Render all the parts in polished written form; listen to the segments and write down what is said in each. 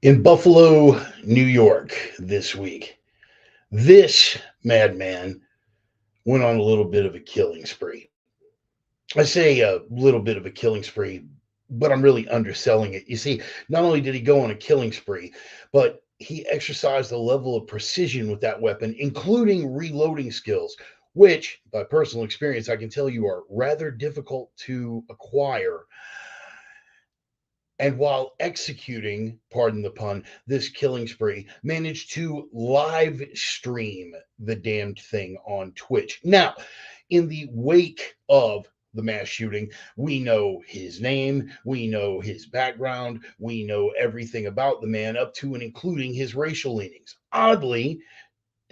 In Buffalo, New York this week, this madman went on a little bit of a killing spree. I say a little bit of a killing spree, but I'm really underselling it. You see, not only did he go on a killing spree, but he exercised a level of precision with that weapon, including reloading skills, which, by personal experience, I can tell you are rather difficult to acquire. And while executing, pardon the pun, this killing spree, managed to live stream the damned thing on Twitch. Now, in the wake of the mass shooting, we know his name, we know his background, we know everything about the man, up to and including his racial leanings. Oddly,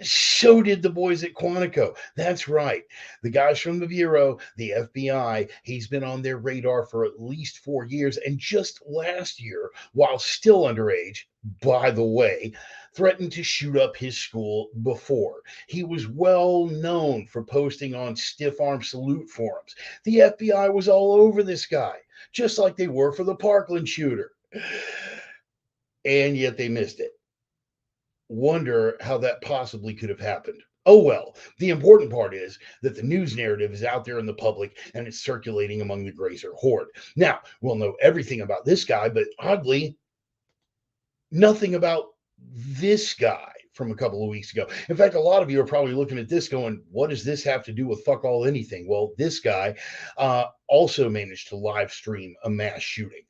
so did the boys at Quantico. That's right. The guys from the Bureau, the FBI, he's been on their radar for at least 4 years. And just last year, while still underage, by the way, threatened to shoot up his school before. He was well known for posting on stiff arm salute forums. The FBI was all over this guy, just like they were for the Parkland shooter. And yet they missed it. Wonder how that possibly could have happened. Oh well, the important part is that the news narrative is out there in the public and it's circulating among the Grazer horde. Now, we'll know everything about this guy, but oddly, nothing about this guy from a couple of weeks ago. In fact, a lot of you are probably looking at this going, what does this have to do with fuck all anything? Well, this guy also managed to live stream a mass shooting.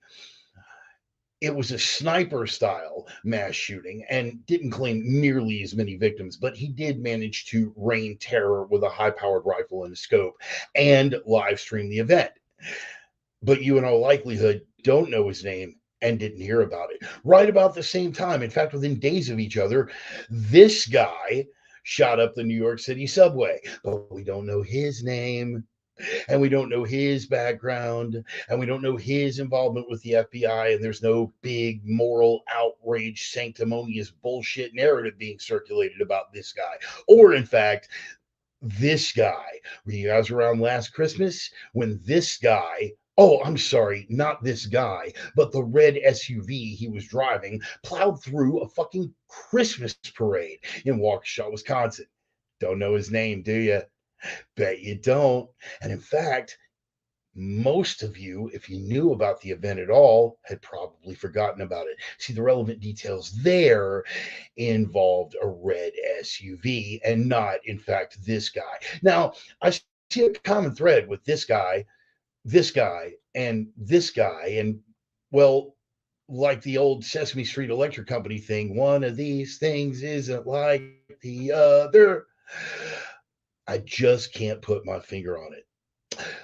It was a sniper style mass shooting and didn't claim nearly as many victims, but he did manage to rain terror with a high powered rifle and a scope and live stream the event. But you, in all likelihood, don't know his name and didn't hear about it. Right about the same time, in fact, within days of each other, this guy shot up the New York City subway, but we don't know his name and we don't know his background, and we don't know his involvement with the FBI, and there's no big moral outrage, sanctimonious bullshit narrative being circulated about this guy. Or, in fact, this guy. Were you guys around last Christmas when this guy? Oh, I'm sorry, not this guy, but the red SUV he was driving plowed through a fucking Christmas parade in Waukesha, Wisconsin. Don't know his name, do you? Bet you don't. And in fact, most of you, if you knew about the event at all, had probably forgotten about it. See, the relevant details there involved a red SUV and not, in fact, this guy. Now, I see a common thread with this guy, and this guy. And, well, like the old Sesame Street Electric Company thing, one of these things isn't like the other. I just can't put my finger on it.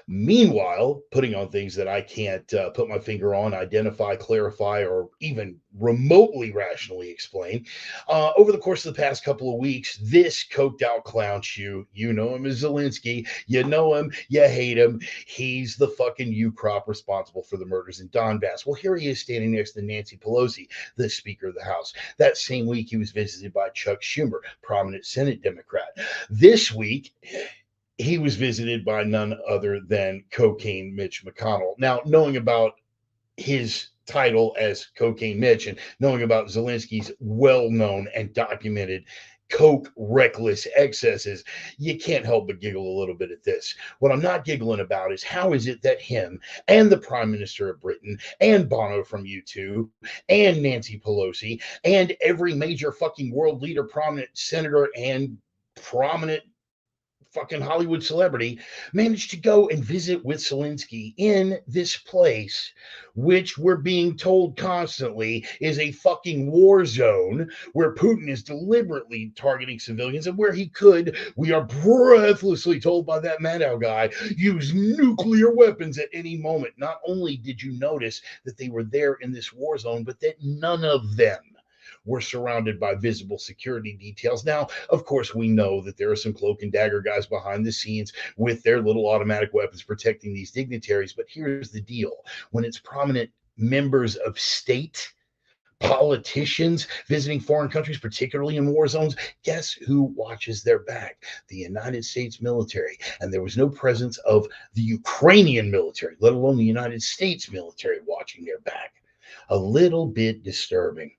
Meanwhile, putting on things that I can't put my finger on, identify, clarify, or even remotely rationally explain. Over the course of the past couple of weeks, this coked out clown shoe, you know him as Zelensky, you know him, you hate him. He's the fucking U crop responsible for the murders in Donbass. Well, here he is standing next to Nancy Pelosi, the Speaker of the House. That same week, he was visited by Chuck Schumer, prominent Senate Democrat. This week, he was visited by none other than Cocaine Mitch McConnell. Now, knowing about his title as Cocaine Mitch and knowing about Zelensky's well known and documented Coke reckless excesses, you can't help but giggle a little bit at this. What I'm not giggling about is how is it that him and the Prime Minister of Britain and Bono from U2 and Nancy Pelosi and every major fucking world leader, prominent senator, and prominent fucking Hollywood celebrity managed to go and visit with Zelensky in this place, which we're being told constantly is a fucking war zone where Putin is deliberately targeting civilians and where he could, we are breathlessly told by that Maddow guy, use nuclear weapons at any moment. Not only did you notice that they were there in this war zone, but that none of them were surrounded by visible security details. Now, of course, we know that there are some cloak and dagger guys behind the scenes with their little automatic weapons protecting these dignitaries. But here's the deal: when it's prominent members of state, politicians visiting foreign countries, particularly in war zones, guess who watches their back? The United States military. And there was no presence of the Ukrainian military, let alone the United States military watching their back. A little bit disturbing.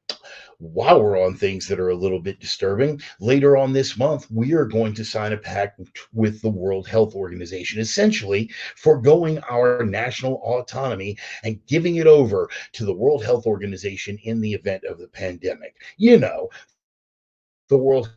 While we're on things that are a little bit disturbing, later on this month, we are going to sign a pact with the World Health Organization, essentially foregoing our national autonomy and giving it over to the World Health Organization in the event of the pandemic. You know, the World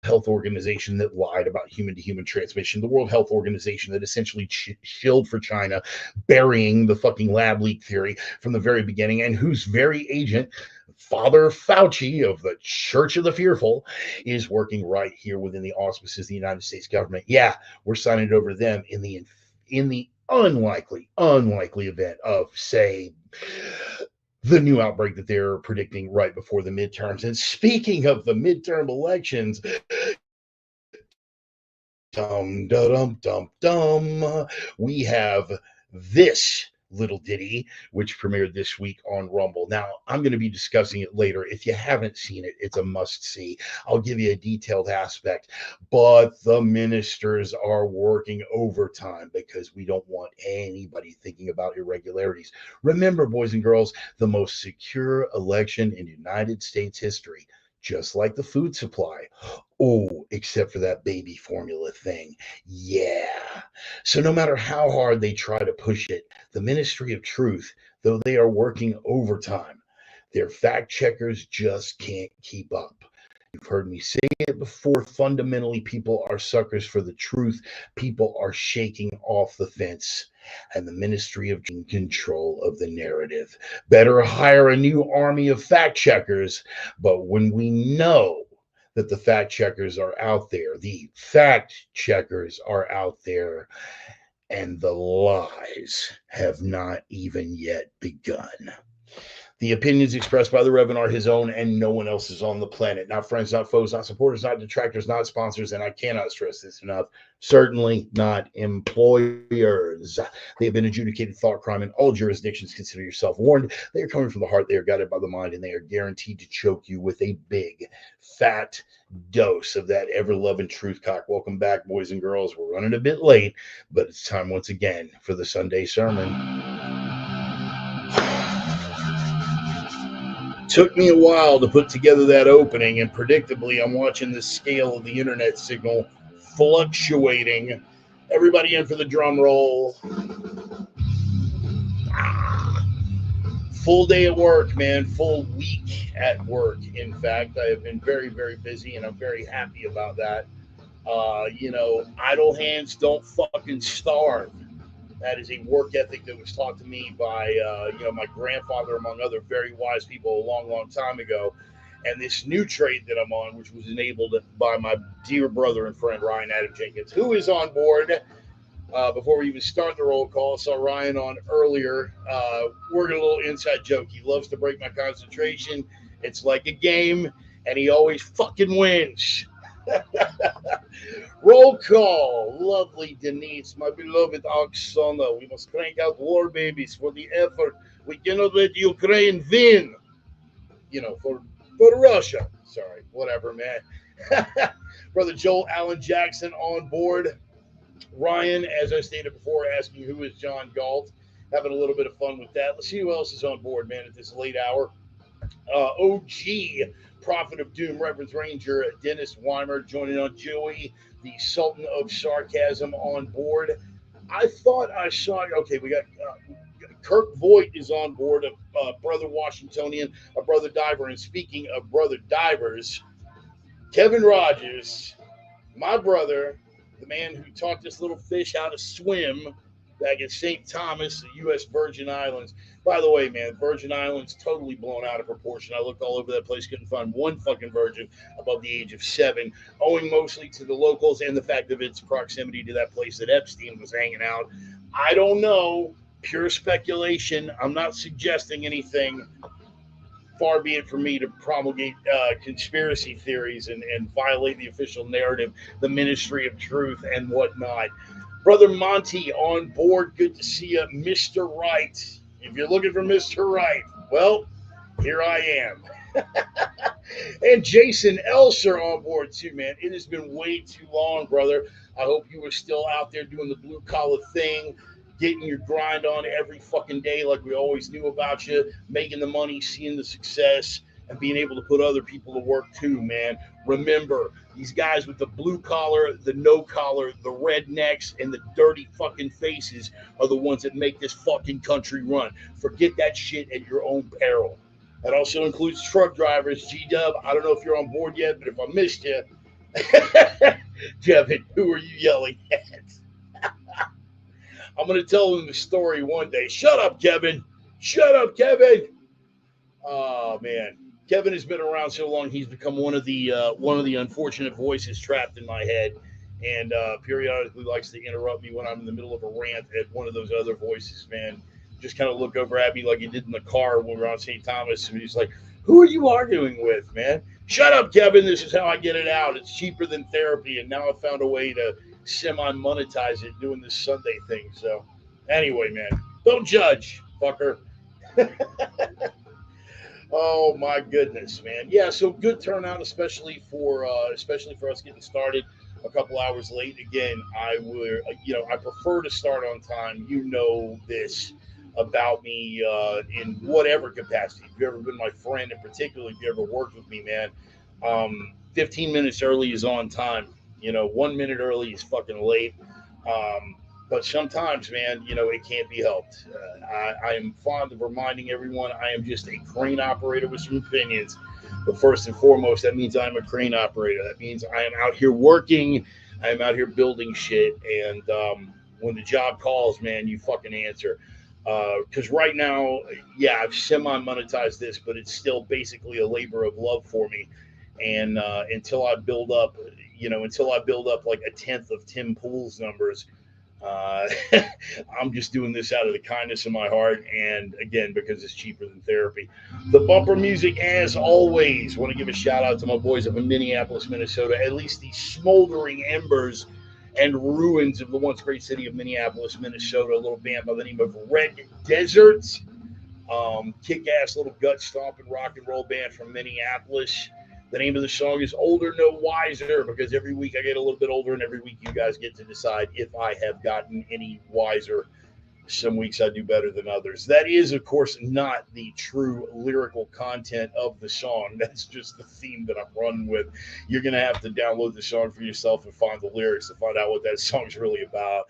Health Organization that lied about human to human transmission, the World Health Organization that essentially shilled for China, burying the fucking lab leak theory from the very beginning, and whose very agent, Father Fauci of the Church of the Fearful, is working right here within the auspices of the United States government. Yeah, we're signing it over to them in the unlikely event of, say, the new outbreak that they're predicting right before the midterms. And speaking of the midterm elections, we have this little ditty which premiered this week on Rumble. Now, I'm going to be discussing it later. If you haven't seen it, it's a must see. I'll give you a detailed aspect, but the ministers are working overtime because we don't want anybody thinking about irregularities. Remember, boys and girls, the most secure election in United States history, just like the food supply. Oh, except for that baby formula thing. Yeah. So no matter how hard they try to push it, the Ministry of Truth, though they are working overtime, their fact checkers just can't keep up. You've heard me say it before. Fundamentally, people are suckers for the truth. People are shaking off the fence, and the Ministry of control of the narrative. Better hire a new army of fact checkers. But when we know that the fact checkers are out there, the fact checkers are out there, and the lies have not even yet begun. The opinions expressed by the Reverend are his own and no one else's on the planet. Not friends, not foes, not supporters, not detractors, not sponsors, and I cannot stress this enough, certainly not employers. They have been adjudicated thought crime in all jurisdictions. Consider yourself warned. They are coming from the heart, they are guided by the mind, and they are guaranteed to choke you with a big, fat dose of that ever-loving truth cock. Welcome back, boys and girls. We're running a bit late, but it's time once again for the Sunday sermon. Took me a while to put together that opening, and predictably, I'm watching the scale of the internet signal fluctuating. Everybody in for the drum roll. Full day at work, man. Full week at work. In fact, I have been very, very busy, and I'm very happy about that. Idle hands don't fucking starve. That is a work ethic that was taught to me by, my grandfather, among other very wise people a long, long time ago. And this new trade that I'm on, which was enabled by my dear brother and friend, Ryan Adam Jenkins, who is on board. Before we even start the roll call, I saw Ryan on earlier. Working a little inside joke. He loves to break my concentration. It's like a game, and he always fucking wins. Roll call. Lovely Denise, my beloved Oksana. We must crank out war babies for the effort. We cannot let Ukraine win. For Russia. Sorry, whatever, man. Brother Joel Allen Jackson on board. Ryan, as I stated before, asking who is John Galt. Having a little bit of fun with that. Let's see who else is on board, man, at this late hour. OG Prophet of Doom, Reverend Ranger Dennis Weimer joining on. Joey, the Sultan of Sarcasm, on board. I thought I saw. Okay, we got Kirk Voigt is on board, a brother Washingtonian, a brother diver. And speaking of brother divers, Kevin Rogers, my brother, the man who taught this little fish how to swim back at St. Thomas, the U.S. Virgin Islands. By the way, man, Virgin Islands totally blown out of proportion. I looked all over that place, couldn't find one fucking virgin above the age of 7, owing mostly to the locals and the fact of its proximity to that place that Epstein was hanging out. I don't know. Pure speculation. I'm not suggesting anything. Far be it from me to promulgate conspiracy theories and violate the official narrative, the Ministry of Truth, and whatnot. Brother Monty on board. Good to see you, Mr. Right. If you're looking for Mr. Right, well, here I am. And Jason Elser on board too, man. It has been way too long, brother. I hope you were still out there doing the blue collar thing, getting your grind on every fucking day like we always knew about you, making the money, seeing the success, and being able to put other people to work too, man. Remember, these guys with the blue collar, the no collar, the rednecks, and the dirty fucking faces are the ones that make this fucking country run. Forget that shit at your own peril. That also includes truck drivers. G Dub, I don't know if you're on board yet, but if I missed you, Kevin, who are you yelling at? I'm going to tell them the story one day. Shut up, Kevin. Shut up, Kevin. Oh man, Kevin has been around so long; he's become one of the unfortunate voices trapped in my head, and periodically likes to interrupt me when I'm in the middle of a rant at one of those other voices. Man, just kind of look over at me like he did in the car when we were on St. Thomas, and he's like, "Who are you arguing with, man? Shut up, Kevin. This is how I get it out. It's cheaper than therapy, and now I've found a way to semi-monetize it doing this Sunday thing." So, anyway, man, don't judge, fucker. Oh my goodness, man! Yeah, so good turnout, especially for us getting started a couple hours late. Again, I prefer to start on time. You know this about me in whatever capacity. If you've ever been my friend, and particularly if you ever worked with me, man, 15 minutes early is on time. 1 minute early is fucking late. Um, but sometimes, man, it can't be helped. I am fond of reminding everyone I am just a crane operator with some opinions. But first and foremost, that means I'm a crane operator. That means I am out here working. I am out here building shit. And when the job calls, man, you fucking answer. Because right now, yeah, I've semi monetized this, but it's still basically a labor of love for me. And until I build up like a tenth of Tim Pool's numbers, uh, I'm just doing this out of the kindness of my heart, and again because it's cheaper than therapy. The bumper music, as always, want to give a shout out to my boys up in Minneapolis, Minnesota. At least the smoldering embers and ruins of the once great city of Minneapolis, Minnesota. A little band by the name of Red Desert. Kick-ass little gut stomping rock and roll band from Minneapolis. The name of the song is Older No Wiser, because every week I get a little bit older, and every week you guys get to decide if I have gotten any wiser. Some weeks I do better than others. That is, of course, not the true lyrical content of the song. That's just the theme that I'm running with. You're going to have to download the song for yourself and find the lyrics to find out what that song's really about.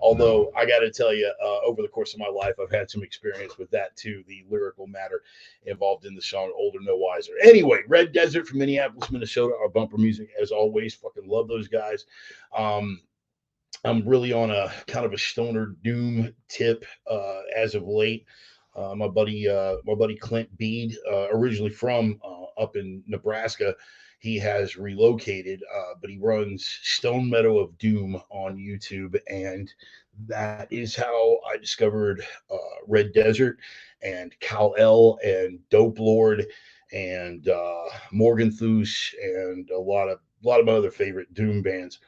Although I got to tell you, over the course of my life, I've had some experience with that too, the lyrical matter involved in the song Older No Wiser. Anyway, Red Desert from Minneapolis, Minnesota, our bumper music, as always. Fucking love those guys. Um, I'm really on a kind of a stoner doom tip as of late. My buddy Clint Bede, originally from up in Nebraska, he has relocated, but he runs Stone Meadow of Doom on YouTube, and that is how I discovered Red Desert and Cal L and Dope Lord and Morgan Thus and a lot of my other favorite Doom bands.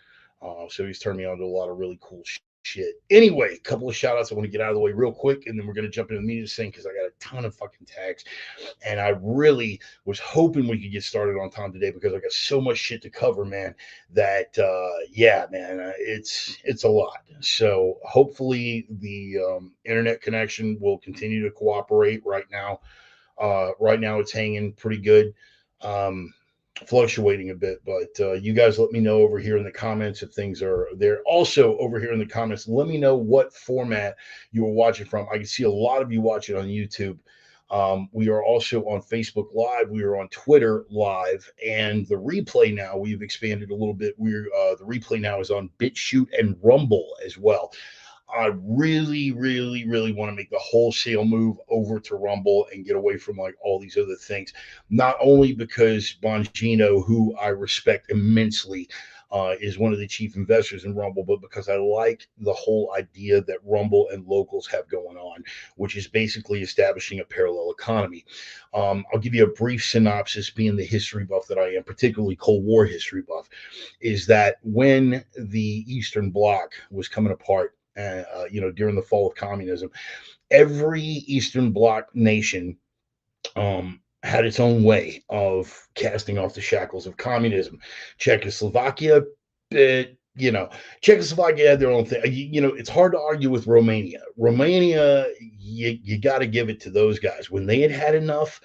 So he's turned me on to a lot of really cool shit. Anyway, a couple of shout outs I want to get out of the way real quick, and then we're going to jump into the music thing because I got a ton of fucking tags. And I really was hoping we could get started on time today because I got so much shit to cover, man, that, yeah, man, it's a lot. So hopefully the internet connection will continue to cooperate right now. Right now it's hanging pretty good. Um, Fluctuating a bit, but you guys let me know over here in the comments if things are there. Also, over here in the comments, let me know what format you are watching from. I can see a lot of you watching on YouTube. We are also on Facebook Live. We are on Twitter Live, and the replay now we've expanded a little bit. The replay now is on BitChute and Rumble as well. I really, really, really want to make the wholesale move over to Rumble and get away from like all these other things. Not only because Bongino, who I respect immensely, is one of the chief investors in Rumble, but because I like the whole idea that Rumble and locals have going on, which is basically establishing a parallel economy. I'll give you a brief synopsis, being the history buff that I am, particularly Cold War history buff, is that when the Eastern Bloc was coming apart, during the fall of communism, every Eastern Bloc nation had its own way of casting off the shackles of communism. Czechoslovakia, it, you know, Czechoslovakia had their own thing. It's hard to argue with Romania. Romania, you got to give it to those guys. When they had had enough,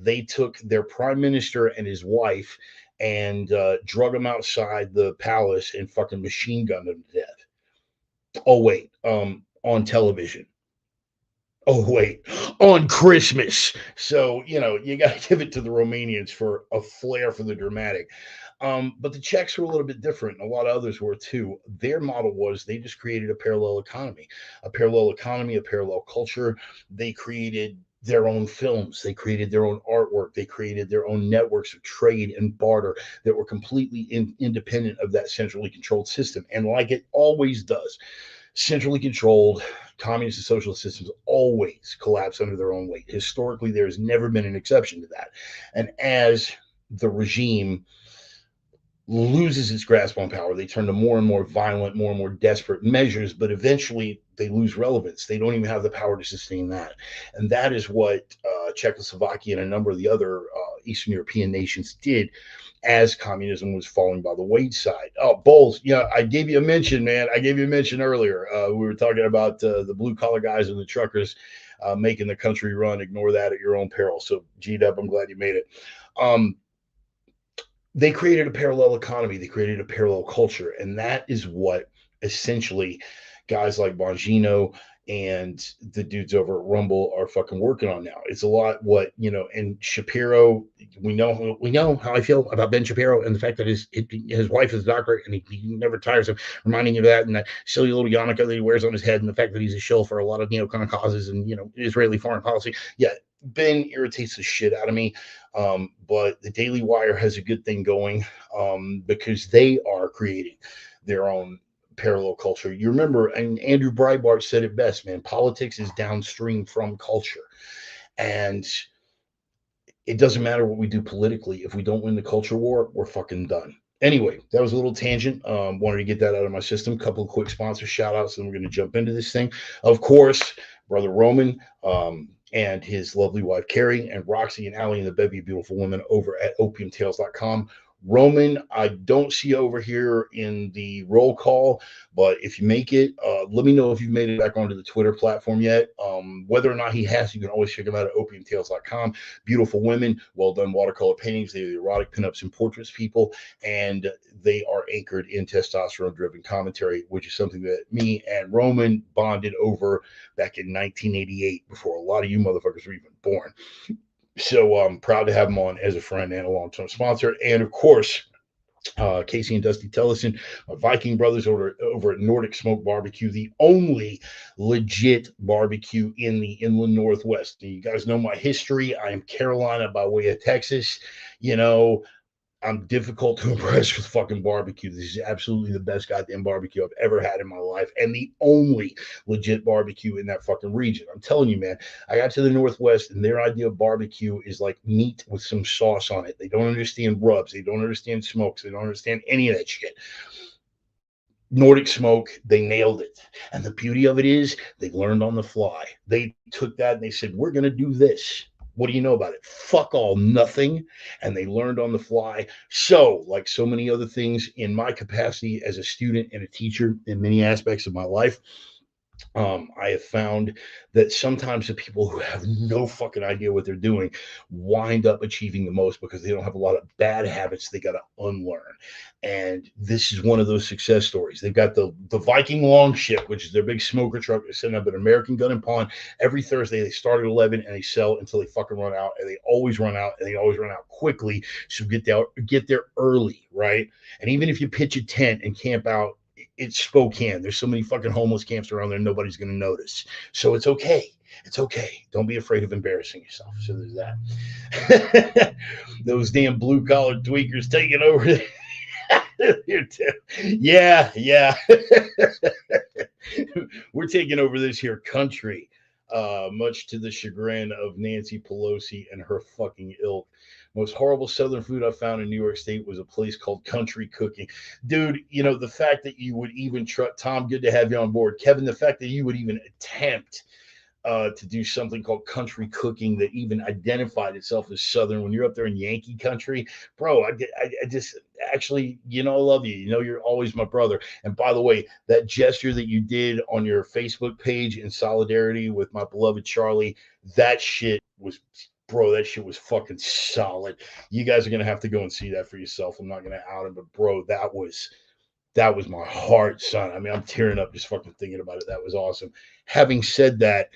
They took their prime minister and his wife and drug them outside the palace and fucking machine gunned them to death. Oh wait, on television. Oh wait, on Christmas. So you got to give it to the Romanians for a flair for the dramatic. But the Czechs were a little bit different. And a lot of others were too. Their model was they just created a parallel economy, a parallel culture. They created their own films. They created their own artwork. They created their own networks of trade and barter that were completely independent of that centrally controlled system. And like it always does, centrally controlled communist and socialist systems always collapse under their own weight. Historically, there's never been an exception to that. And as the regime loses its grasp on power, they turn to more and more violent, more and more desperate measures, but eventually they lose relevance. They don't even have the power to sustain that. And that is what Czechoslovakia and a number of the other Eastern European nations did as communism was falling by the wayside. Oh, Bowles, yeah, I gave you a mention, man. I gave you a mention earlier. We were talking about the blue collar guys and the truckers making the country run. Ignore that at your own peril. So, G-Dub, I'm glad you made it. They created a parallel economy. They created a parallel culture. And that is what essentially guys like Bongino and the dudes over at Rumble are fucking working on now. It's a lot what, and Shapiro, we know how I feel about Ben Shapiro and the fact that his wife is a doctor and he never tires of reminding you of that, and that silly little yarmulke that he wears on his head, and the fact that he's a shill for a lot of neocon causes and, Israeli foreign policy. Yeah, Ben irritates the shit out of me. But the Daily Wire has a good thing going because they are creating their own parallel culture. You remember, and Andrew Breitbart said it best, man, politics is downstream from culture. And it doesn't matter what we do politically. If we don't win the culture war, we're fucking done. Anyway, that was a little tangent. Wanted to get that out of my system. Couple of quick sponsor shout outs, and we're going to jump into this thing. Of course, Brother Roman, and his lovely wife, Carrie, and Roxy and Allie and the bevy of beautiful women over at opiumtales.com. Roman, I don't see you over here in the roll call, but if you make it, let me know if you've made it back onto the Twitter platform yet. Whether or not he has, you can always check him out at opiumtales.com. Beautiful women, well done watercolor paintings. They're the erotic pinups and portraits people, and they are anchored in testosterone-driven commentary, which is something that me and Roman bonded over back in 1988 before a lot of you motherfuckers were even born. So I'm proud to have him on as a friend and a long-term sponsor. And of course, Casey and Dusty Tellison, my Viking brothers over at Nordic Smoke Barbecue, the only legit barbecue in the inland Northwest. You guys know my history. I am Carolina by way of Texas. I'm difficult to impress with fucking barbecue. This is absolutely the best goddamn barbecue I've ever had in my life, and the only legit barbecue in that fucking region. I'm telling you, man, I got to the Northwest, and their idea of barbecue is like meat with some sauce on it. They don't understand rubs. They don't understand smokes. They don't understand any of that shit. Nordic Smoke, they nailed it. And the beauty of it is they learned on the fly. They took that and they said, we're going to do this. What do you know about it? Fuck all, nothing. And they learned on the fly. So, like so many other things in my capacity as a student and a teacher in many aspects of my life, I have found that sometimes the people who have no fucking idea what they're doing wind up achieving the most because they don't have a lot of bad habits they got to unlearn. And this is one of those success stories. They've got the Viking Longship, which is their big smoker truck. They're setting up an American Gun and Pawn every Thursday. They start at 11 and they sell until they fucking run out. And they always run out, and they always run out quickly. So get there early, right? And even if you pitch a tent and camp out, it's Spokane. There's so many fucking homeless camps around there. Nobody's going to notice. So it's okay. It's okay. Don't be afraid of embarrassing yourself. So there's that. Those damn blue collar tweakers taking over. Yeah. We're taking over this here country, much to the chagrin of Nancy Pelosi and her fucking ilk. Most horrible Southern food I found in New York State was a place called Country Cooking. Dude, the fact that you would even try, Tom, good to have you on board. Kevin, the fact that you would even attempt to do something called Country Cooking that even identified itself as Southern when you're up there in Yankee country, bro, I just actually, I love you. You're always my brother. And by the way, that gesture that you did on your Facebook page in solidarity with my beloved Charlie, that shit was bro, that shit was fucking solid. You guys are gonna have to go and see that for yourself. I'm not gonna out it, but bro, that was my heart, son. I mean, I'm tearing up just fucking thinking about it. That was awesome. Having said that,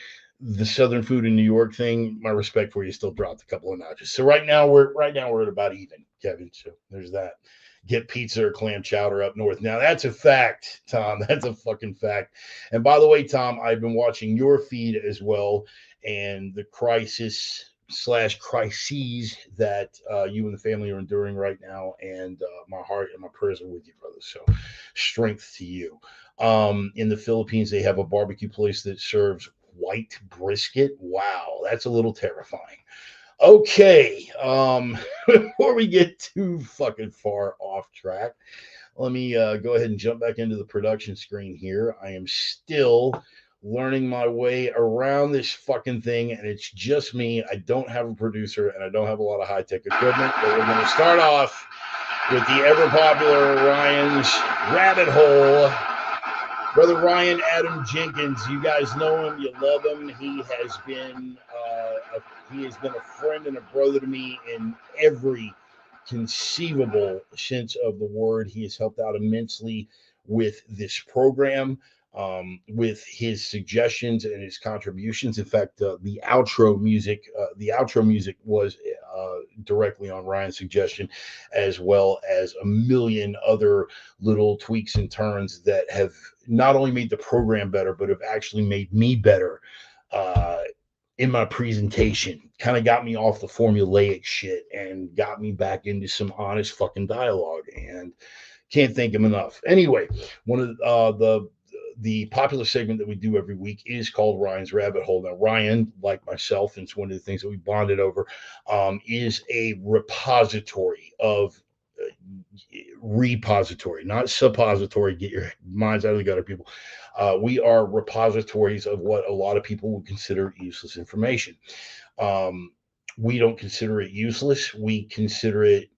the Southern food in New York thing, my respect for you still dropped a couple of notches. So right now we're at about even, Kevin. So there's that. Get pizza or clam chowder up north. Now that's a fact, Tom. That's a fucking fact. And by the way, Tom, I've been watching your feed as well, and the crises that you and the family are enduring right now. And my heart and my prayers are with you, brother. So strength to you. In the Philippines, they have a barbecue place that serves white brisket. Wow, that's a little terrifying. Okay, before we get too fucking far off track, let me go ahead and jump back into the production screen here. I am still learning my way around this fucking thing, and it's just me. I don't have a producer, and I don't have a lot of high tech equipment, but we're going to start off with the ever popular Ryan's Rabbit Hole. Brother Ryan Adam Jenkins, you guys know him, you love him. He has been a friend and a brother to me in every conceivable sense of the word. He has helped out immensely with this program, with his suggestions and his contributions. In fact, the outro music was directly on Ryan's suggestion, as well as a million other little tweaks and turns that have not only made the program better, but have actually made me better in my presentation. Kind of got me off the formulaic shit and got me back into some honest fucking dialogue. And can't thank him enough. Anyway, one of the popular segment that we do every week is called Ryan's Rabbit Hole. Now, Ryan, like myself, and it's one of the things that we bonded over, is a repository of repository, not suppository. Get your minds out of the gutter, people. We are repositories of what a lot of people would consider useless information. We don't consider it useless. We consider it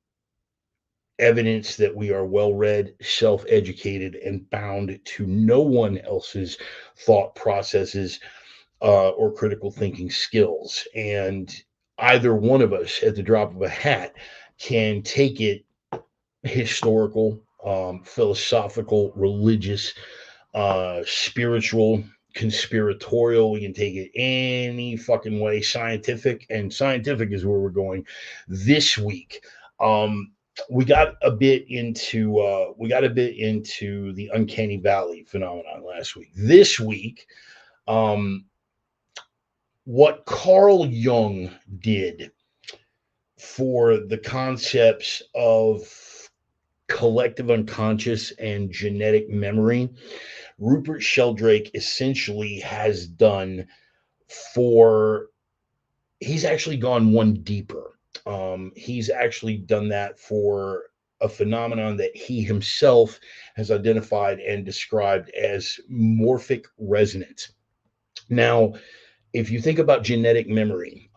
evidence that we are well read, self educated, and bound to no one else's thought processes or critical thinking skills. And either one of us, at the drop of a hat, can take it historical, philosophical, religious, spiritual, conspiratorial. We can take it any fucking way. Scientific, and scientific is where we're going this week. We got a bit into the uncanny valley phenomenon last week. This week, what Carl Jung did for the concepts of collective unconscious and genetic memory, Rupert Sheldrake essentially has done he's actually gone one deeper. He's actually done that for a phenomenon that he himself has identified and described as morphic resonance. Now, if you think about genetic memory,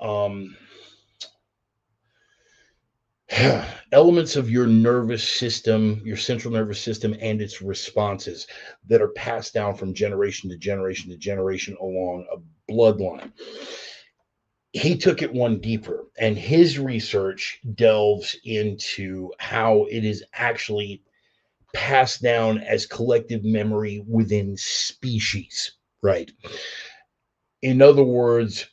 elements of your nervous system, your central nervous system, and its responses that are passed down from generation to generation to generation along a bloodline. He took it one deeper, and his research delves into how it is actually passed down as collective memory within species, right? In other words,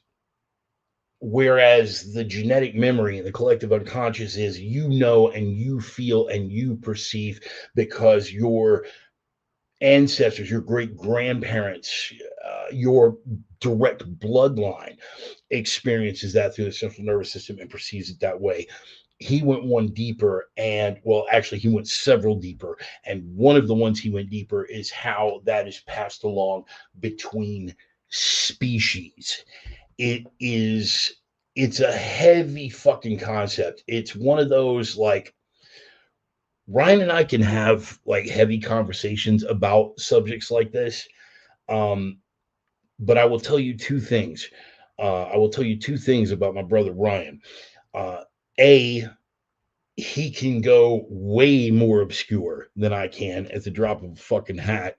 whereas the genetic memory and the collective unconscious is you know and you feel and you perceive because your ancestors, your great grandparents, your direct bloodline experiences that through the central nervous system and perceives it that way. He went one deeper, and well, actually, he went several deeper. And one of the ones he went deeper is how that is passed along between species. It's a heavy fucking concept. It's one of those, like, Ryan and I can have like heavy conversations about subjects like this. But I will tell you two things. I will tell you two things about my brother Ryan. A, he can go way more obscure than I can at the drop of a fucking hat.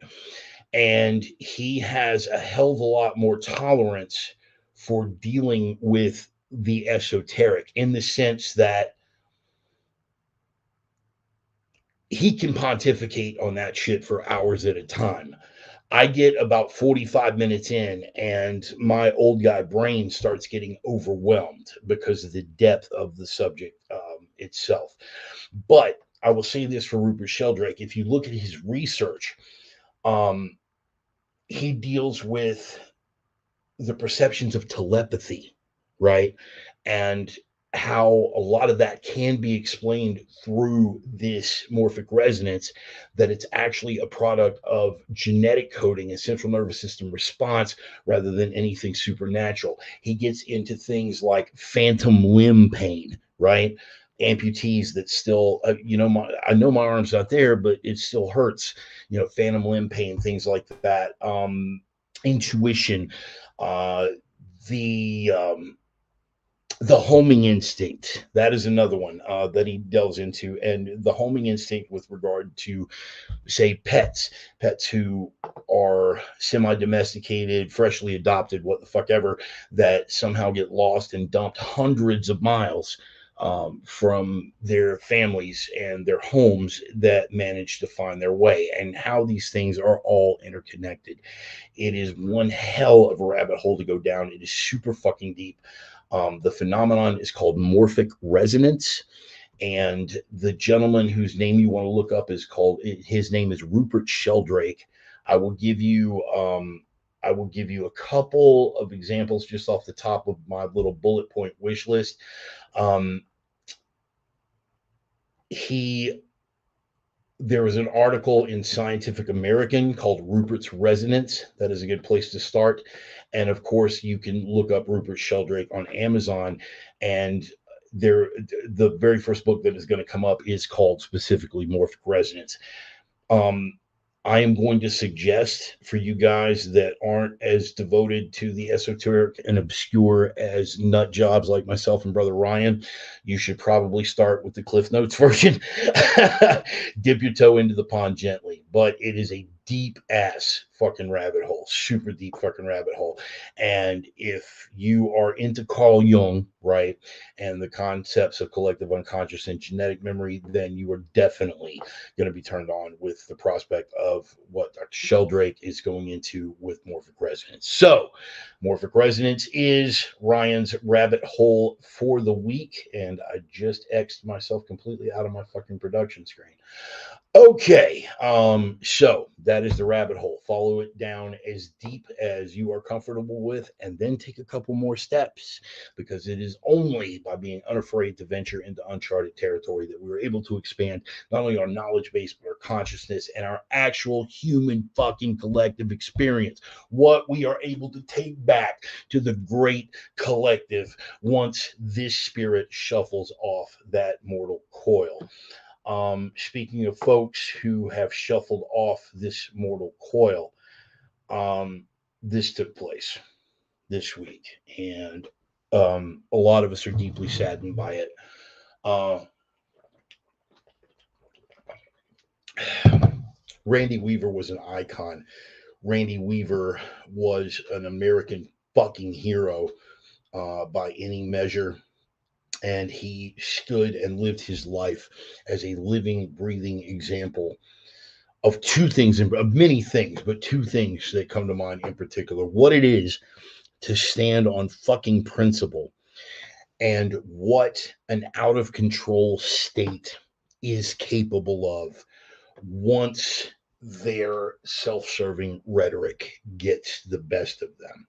And he has a hell of a lot more tolerance for dealing with the esoteric in the sense that he can pontificate on that shit for hours at a time. I get about 45 minutes in, and my old guy brain starts getting overwhelmed because of the depth of the subject itself. But I will say this for Rupert Sheldrake: if you look at his research, um, he deals with the perceptions of telepathy, right? And how a lot of that can be explained through this morphic resonance, that it's actually a product of genetic coding and central nervous system response rather than anything supernatural. He gets into things like phantom limb pain, right? Amputees that still, I know my arm's not there, but it still hurts. Phantom limb pain, things like that. Intuition, uh, the the homing instinct, that is another one that he delves into, and the homing instinct with regard to, say, pets who are semi-domesticated, freshly adopted, what the fuck ever, that somehow get lost and dumped hundreds of miles from their families and their homes, that manage to find their way, and how these things are all interconnected. It is one hell of a rabbit hole to go down. It is super fucking deep. The phenomenon is called morphic resonance, and the gentleman whose name you want to look up his name is Rupert Sheldrake. I will give you a couple of examples just off the top of my little bullet point wish list. He There was an article in Scientific American called Rupert's Resonance. That is a good place to start. And of course, you can look up Rupert Sheldrake on Amazon. And the very first book that is going to come up is called specifically Morphic Resonance. Um, I am going to suggest for you guys that aren't as devoted to the esoteric and obscure as nut jobs like myself and brother Ryan, you should probably start with the Cliff Notes version. Dip your toe into the pond gently, but it is a deep ass fucking rabbit hole, super deep fucking rabbit hole. And if you are into Carl Jung, right, and the concepts of collective unconscious and genetic memory, then you are definitely going to be turned on with the prospect of what Dr. Sheldrake is going into with morphic resonance. So, morphic resonance is Ryan's rabbit hole for the week, and I just X'd myself completely out of my fucking production screen. Okay, so that is the rabbit hole. Follow it down as deep as you are comfortable with, and then take a couple more steps, because it is only by being unafraid to venture into uncharted territory that we're able to expand not only our knowledge base, but our consciousness and our actual human fucking collective experience. What we are able to take back to the great collective once this spirit shuffles off that mortal coil. Speaking of folks who have shuffled off this mortal coil, this took place this week, and a lot of us are deeply saddened by it. Randy Weaver was an icon. Randy Weaver was an American fucking hero by any measure. And he stood and lived his life as a living, breathing example of two things, of many things, but two things that come to mind in particular: what it is to stand on fucking principle, and what an out of control state is capable of once their self-serving rhetoric gets the best of them.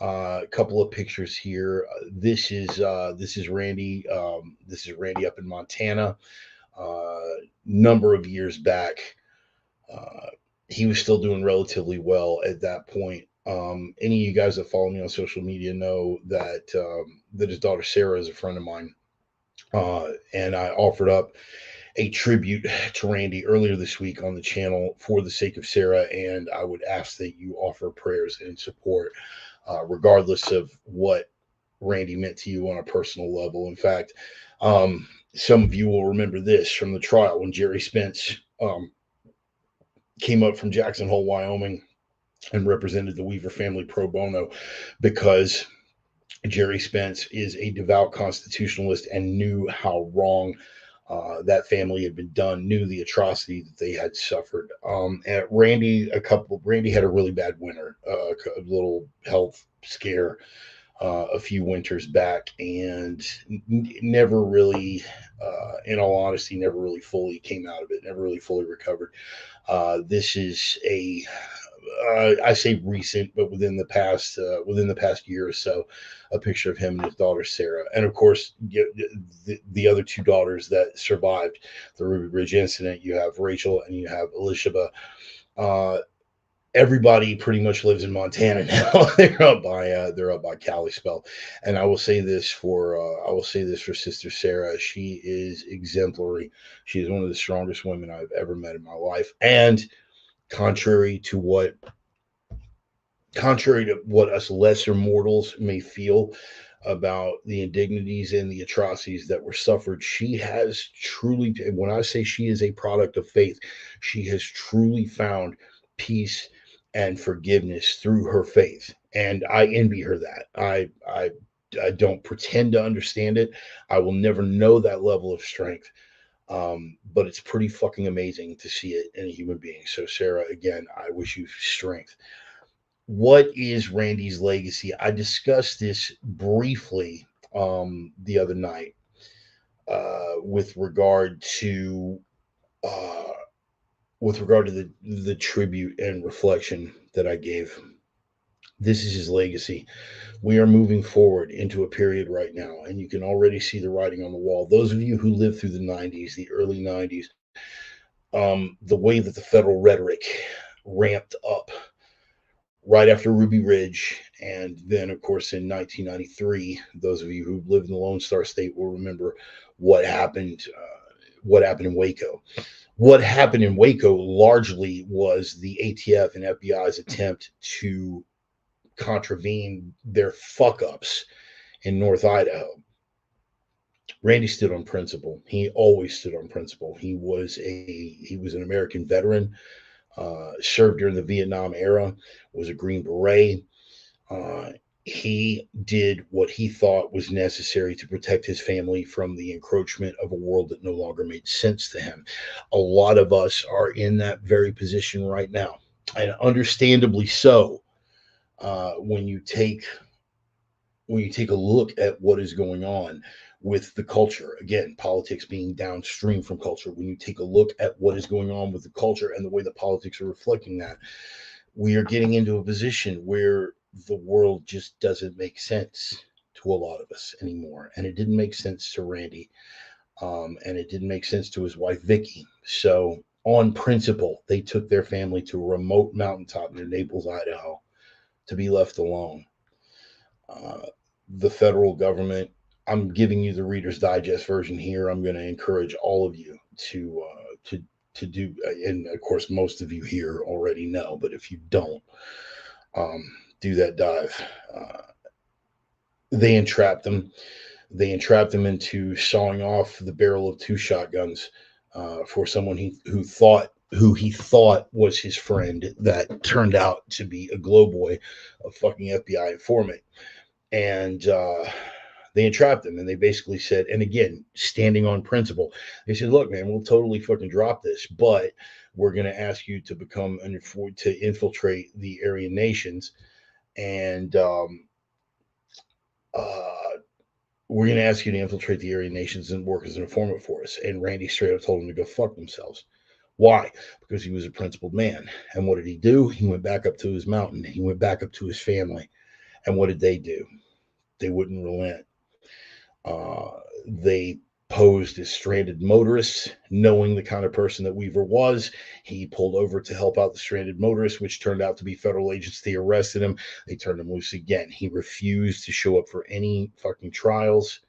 A couple of pictures here. This is Randy. This is Randy up in Montana. Number of years back, uh, he was still doing relatively well at that point. Any of you guys that follow me on social media know that his daughter Sarah is a friend of mine, and I offered up a tribute to Randy earlier this week on the channel for the sake of Sarah, and I would ask that you offer prayers and support, regardless of what Randy meant to you on a personal level. In fact, some of you will remember this from the trial when Jerry Spence came up from Jackson Hole, Wyoming, and represented the Weaver family pro bono, because Jerry Spence is a devout constitutionalist and knew how wrong that family had been done, knew the atrocity that they had suffered. And Randy had a really bad winter, a little health scare a few winters back, and never really, in all honesty, never really fully came out of it, never really fully recovered. This is a I say recent, but within the past year or so, a picture of him and his daughter Sarah, and of course the other two daughters that survived the Ruby Ridge incident. You have Rachel and you have Elishaba. Uh, Everybody pretty much lives in Montana now. They're up by Kalispell, and I will say this for Sister Sarah. She is exemplary. She is one of the strongest women I've ever met in my life, and contrary to what us lesser mortals may feel about the indignities and the atrocities that were suffered, she has truly, when I say she is a product of faith, she has truly found peace and forgiveness through her faith. And I envy her that. I don't pretend to understand it. I will never know that level of strength. But it's pretty fucking amazing to see it in a human being. So, Sarah, again, I wish you strength. What is Randy's legacy? I discussed this briefly the other night with regard to uh, the tribute and reflection that I gave. This is his legacy. We are moving forward into a period right now, and you can already see the writing on the wall. Those of you who lived through the '90s, the early '90s, the way that the federal rhetoric ramped up right after Ruby Ridge. And then, of course, in 1993, those of you who lived in the Lone Star State will remember what happened. What happened in Waco? What happened in Waco largely was the ATF and FBI's attempt to contravene their fuck ups in North Idaho. Randy stood on principle. He always stood on principle. He was an American veteran, served during the Vietnam era, was a Green Beret. Uh, he did what he thought was necessary to protect his family from the encroachment of a world that no longer made sense to him. A lot of us are in that very position right now, and understandably so. When you take a look at what is going on with the culture, again, politics being downstream from culture, when you take a look at what is going on with the culture and the way the politics are reflecting that, we are getting into a position where the world just doesn't make sense to a lot of us anymore. And it didn't make sense to Randy. And it didn't make sense to his wife, Vicky. So, on principle, they took their family to a remote mountaintop near Naples, Idaho, to be left alone. Uh, the federal government, I'm giving you the Reader's Digest version here. I'm going to encourage all of you to do, and of course, most of you here already know, but if you don't, um, do that dive. They entrapped them. They entrapped them into sawing off the barrel of two shotguns for someone who he thought was his friend that turned out to be a glow boy, a fucking FBI informant. And they entrapped him, and they basically said, and again, standing on principle, they said, "Look, man, we'll totally fucking drop this, but we're going to ask you to to infiltrate the Aryan nations, and uh, we're going to ask you to infiltrate the Aryan nations and work as an informant for us." And Randy straight up told them to go fuck themselves. Why? Because he was a principled man. And what did he do? He went back up to his mountain. He went back up to his family. And what did they do? They wouldn't relent. Uh, they posed as stranded motorists, knowing the kind of person that Weaver was. He pulled over to help out the stranded motorists, which turned out to be federal agents. They arrested him. They turned him loose again. He refused to show up for any fucking trials.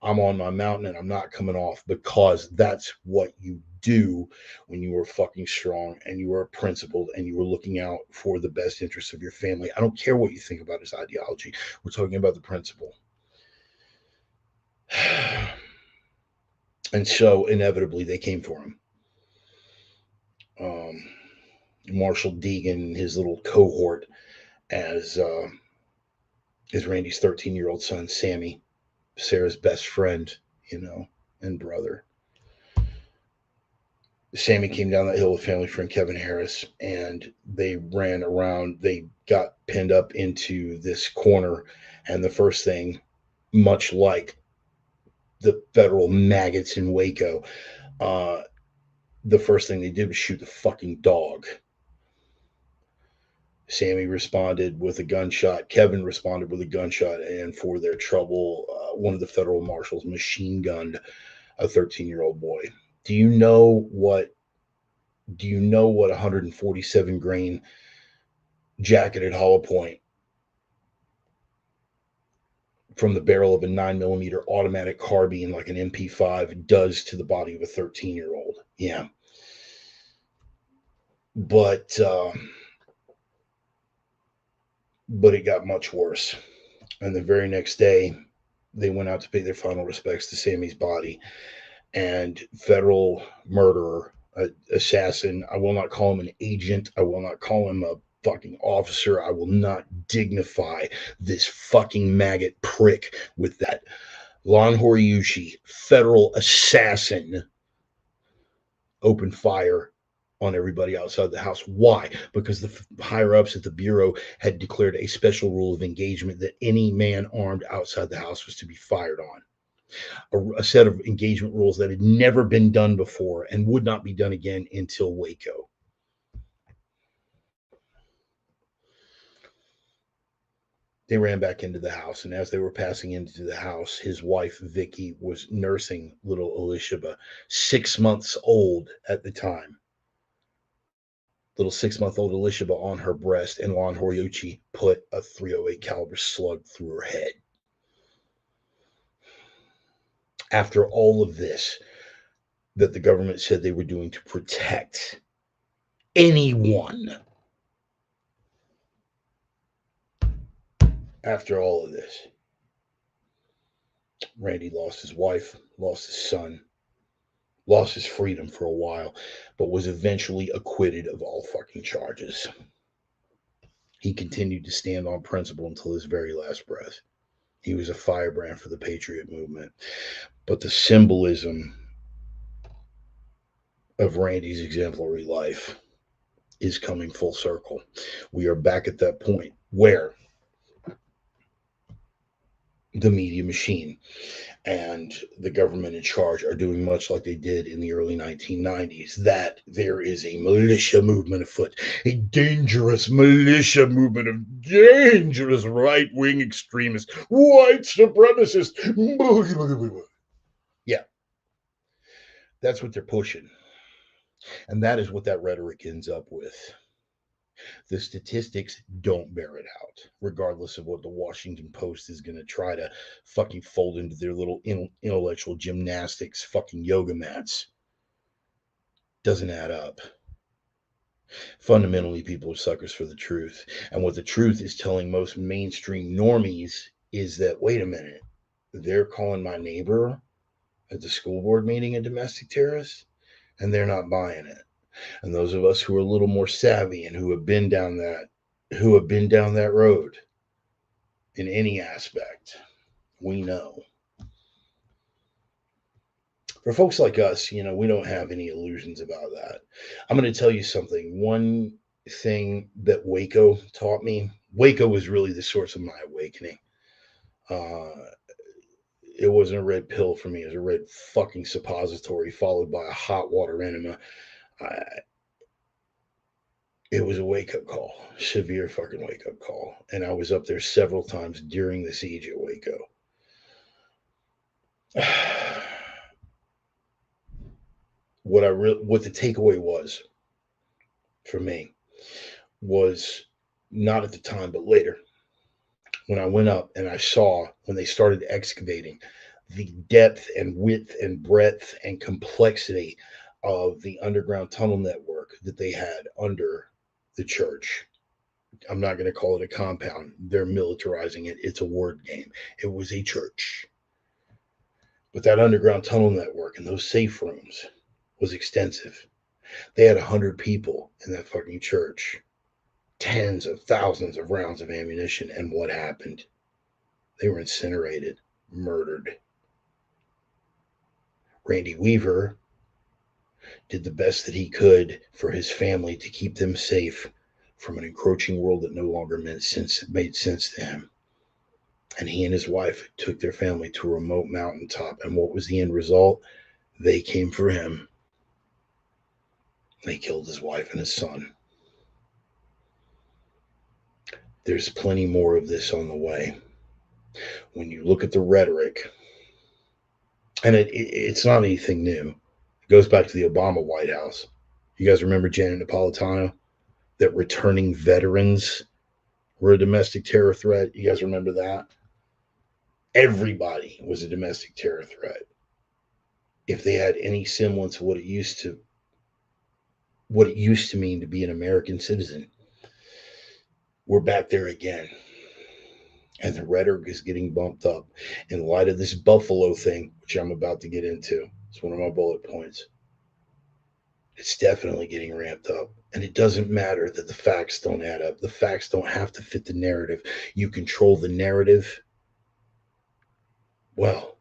I'm on my mountain and I'm not coming off, because that's what you do when you are fucking strong and you are principled and you are looking out for the best interests of your family. I don't care what you think about his ideology. We're talking about the principle. And so inevitably they came for him. Um, Marshall Deegan and his little cohort, as is Randy's 13-year-old son, Sammy, Sarah's best friend, and brother. Sammy came down that hill with family friend Kevin Harris, and they ran around. They got pinned up into this corner, and the first thing, much like the federal maggots in Waco, uh, the first thing they did was shoot the fucking dog. Sammy responded with a gunshot. Kevin responded with a gunshot, and for their trouble, one of the federal marshals machine gunned a 13-year-old boy. Do you know what? Do you know what 147 grain jacketed hollow point from the barrel of a 9mm automatic carbine, like an MP5, does to the body of a 13-year-old? Yeah, but it got much worse. And the very next day, they went out to pay their final respects to Sammy's body. And federal murderer, assassin, I will not call him an agent. I will not call him a fucking officer. I will not dignify this fucking maggot prick with that. Lon Horiuchi, federal assassin, opened fire on everybody outside the house. Why? Because the higher ups at the Bureau had declared a special rule of engagement that any man armed outside the house was to be fired on. A set of engagement rules that had never been done before and would not be done again until Waco. They ran back into the house, and as they were passing into the house, his wife, Vicky, was nursing little Elishaba, 6 months old at the time. Little 6-month-old Elishaba on her breast, and Lon Horiuchi put a .308 caliber slug through her head. After all of this that the government said they were doing to protect anyone, after all of this, Randy lost his wife, lost his son, lost his freedom for a while, but was eventually acquitted of all fucking charges. He continued to stand on principle until his very last breath. He was a firebrand for the patriot movement. But the symbolism of Randy's exemplary life is coming full circle. We are back at that point where the media machine and the government in charge are doing much like they did in the early 1990s, that there is a militia movement afoot, a dangerous militia movement of dangerous right-wing extremists, white supremacists. Yeah, that's what they're pushing. And that is what that rhetoric ends up with. The statistics don't bear it out, regardless of what the Washington Post is going to try to fucking fold into their little intellectual gymnastics fucking yoga mats. Doesn't add up. Fundamentally, people are suckers for the truth. And what the truth is telling most mainstream normies is that, wait a minute, they're calling my neighbor at the school board meeting a domestic terrorist, and they're not buying it. And those of us who are a little more savvy and who have been down that road in any aspect, we know. For folks like us, we don't have any illusions about that. I'm going to tell you something. One thing that Waco taught me, Waco was really the source of my awakening. It wasn't a red pill for me. It was a red fucking suppository followed by a hot water enema. It was a wake-up call, severe fucking wake-up call. And I was up there several times during the siege at Waco. What the takeaway was for me was not at the time, but later, when I went up and I saw when they started excavating the depth and width and breadth and complexity of the underground tunnel network that they had under the church. I'm not going to call it a compound. They're militarizing it. It's a word game. It was a church. But that underground tunnel network and those safe rooms was extensive. They had 100 people in that fucking church, tens of thousands of rounds of ammunition. And what happened? They were incinerated, murdered. Randy Weaver did the best that he could for his family to keep them safe from an encroaching world that no longer made sense to him. And he and his wife took their family to a remote mountaintop. And what was the end result? They came for him. They killed his wife and his son. There's plenty more of this on the way. When you look at the rhetoric, and it's not anything new, it goes back to the Obama White House. You guys remember Janet Napolitano? That returning veterans were a domestic terror threat. You guys remember that? Everybody was a domestic terror threat. If they had any semblance of what it used to mean to be an American citizen, we're back there again. And the rhetoric is getting bumped up in light of this Buffalo thing, which I'm about to get into. It's one of my bullet points. It's definitely getting ramped up. And it doesn't matter that the facts don't add up. The facts don't have to fit the narrative. You control the narrative. Well,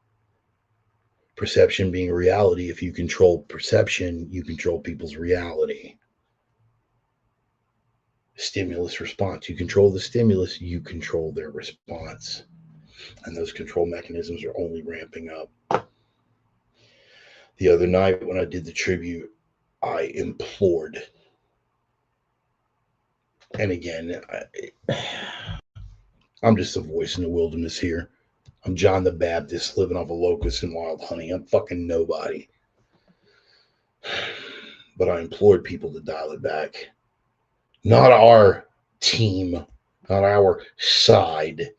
perception being reality, if you control perception, you control people's reality. Stimulus response. You control the stimulus, you control their response. And those control mechanisms are only ramping up. The other night when I did the tribute, I implored. And again, I'm just a voice in the wilderness here. I'm John the Baptist living off of locusts and wild honey. I'm fucking nobody. But I implored people to dial it back. Not our team, not our side.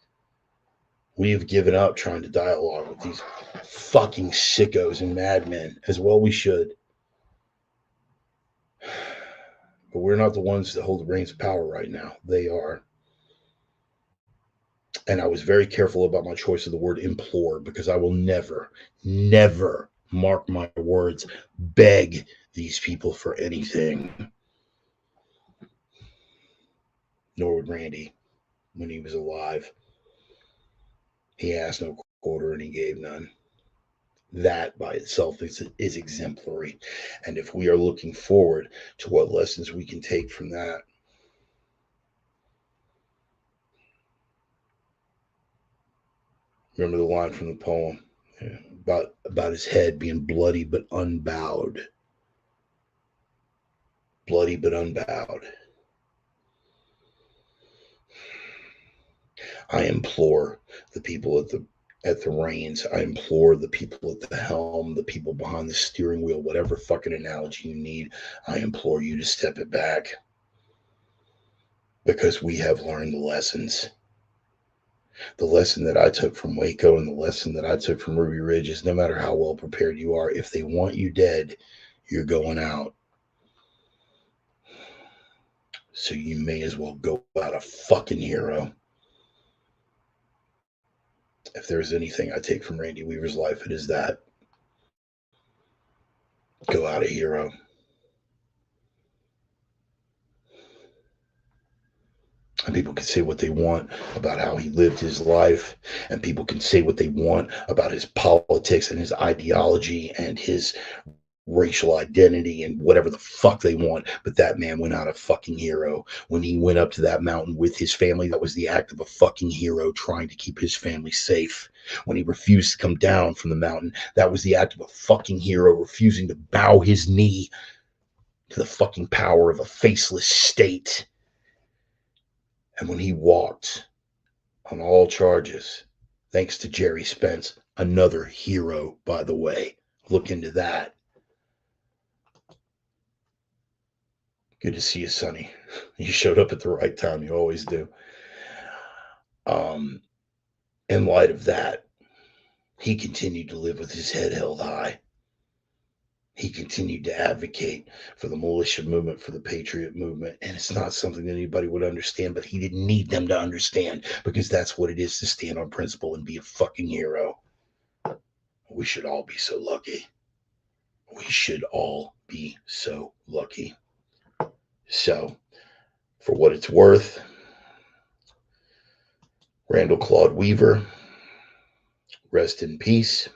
We've given up trying to dialogue with these fucking sickos and madmen, as well we should. But we're not the ones that hold the reins of power right now. They are. And I was very careful about my choice of the word implore, because I will never, never, mark my words, beg these people for anything. Nor would Randy when he was alive. He asked no quarter and he gave none. That by itself is exemplary. And if we are looking forward to what lessons we can take from that, remember the line from the poem about his head being bloody but unbowed. Bloody but unbowed. I implore the people at the reins. I implore the people at the helm, the people behind the steering wheel, whatever fucking analogy you need. I implore you to step it back, because we have learned the lessons. The lesson that I took from Waco and the lesson that I took from Ruby Ridge is no matter how well prepared you are, if they want you dead, you're going out. So you may as well go out a fucking hero. If there's anything I take from Randy Weaver's life, it is that. Go out a hero. And people can say what they want about how he lived his life, and people can say what they want about his politics and his ideology and his racial identity and whatever the fuck they want. But that man went out a fucking hero. When he went up to that mountain with his family, that was the act of a fucking hero trying to keep his family safe. When he refused to come down from the mountain, that was the act of a fucking hero refusing to bow his knee to the fucking power of a faceless state. And when he walked on all charges, thanks to Jerry Spence, another hero, by the way. Look into that. Good to see you, Sonny. You showed up at the right time. You always do. In light of that, he continued to live with his head held high. He continued to advocate for the militia movement, for the patriot movement. And it's not something that anybody would understand, but he didn't need them to understand, because that's what it is to stand on principle and be a fucking hero. We should all be so lucky. We should all be so lucky. So, for what it's worth, Randall Claude Weaver, Rest in peace.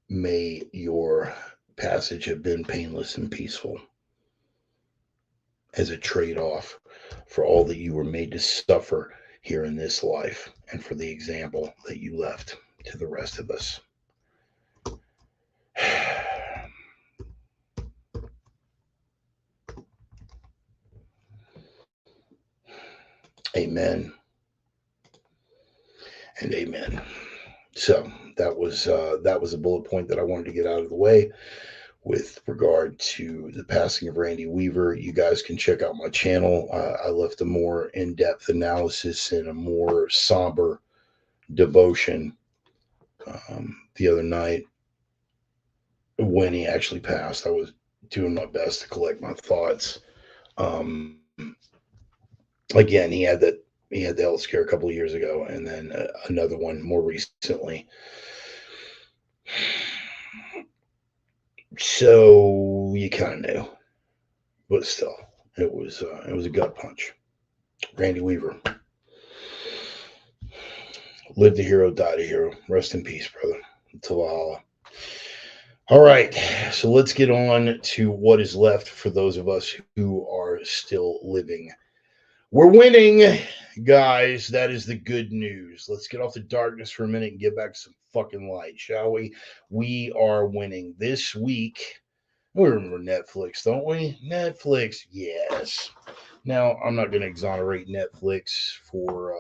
May your passage have been painless and peaceful as a trade off for all that you were made to suffer here in this life and for the example that you left to the rest of us. Amen and amen. So that was a bullet point that I wanted to get out of the way with regard to the passing of Randy Weaver. You guys can check out my channel. I left a more in-depth analysis and a more somber devotion the other night when he actually passed. I was doing my best to collect my thoughts. Again, he had the health scare a couple of years ago, and then another one more recently. So you kind of knew, but still, it was a gut punch. Randy Weaver, lived a hero, died a hero. Rest in peace, brother. Talala. All right, so let's get on to what is left for those of us who are still living. We're winning, guys. That is the good news. Let's get off the darkness for a minute and get back to some fucking light, shall we? We are winning this week. We remember Netflix, don't we? Netflix, yes. Now, I'm not going to exonerate Netflix for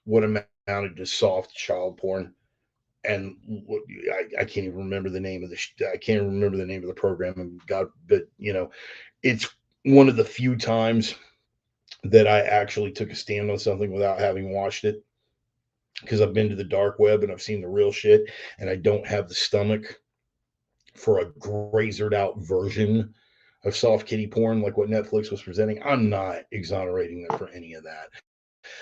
what amounted to soft child porn. And I can't even remember the name of I can't remember the name of the program. And God, but it's one of the few times that I actually took a stand on something without having watched it, because I've been to the dark web and I've seen the real shit, and I don't have the stomach for a grazered out version of soft kitty porn like what Netflix was presenting. I'm not exonerating them for any of that.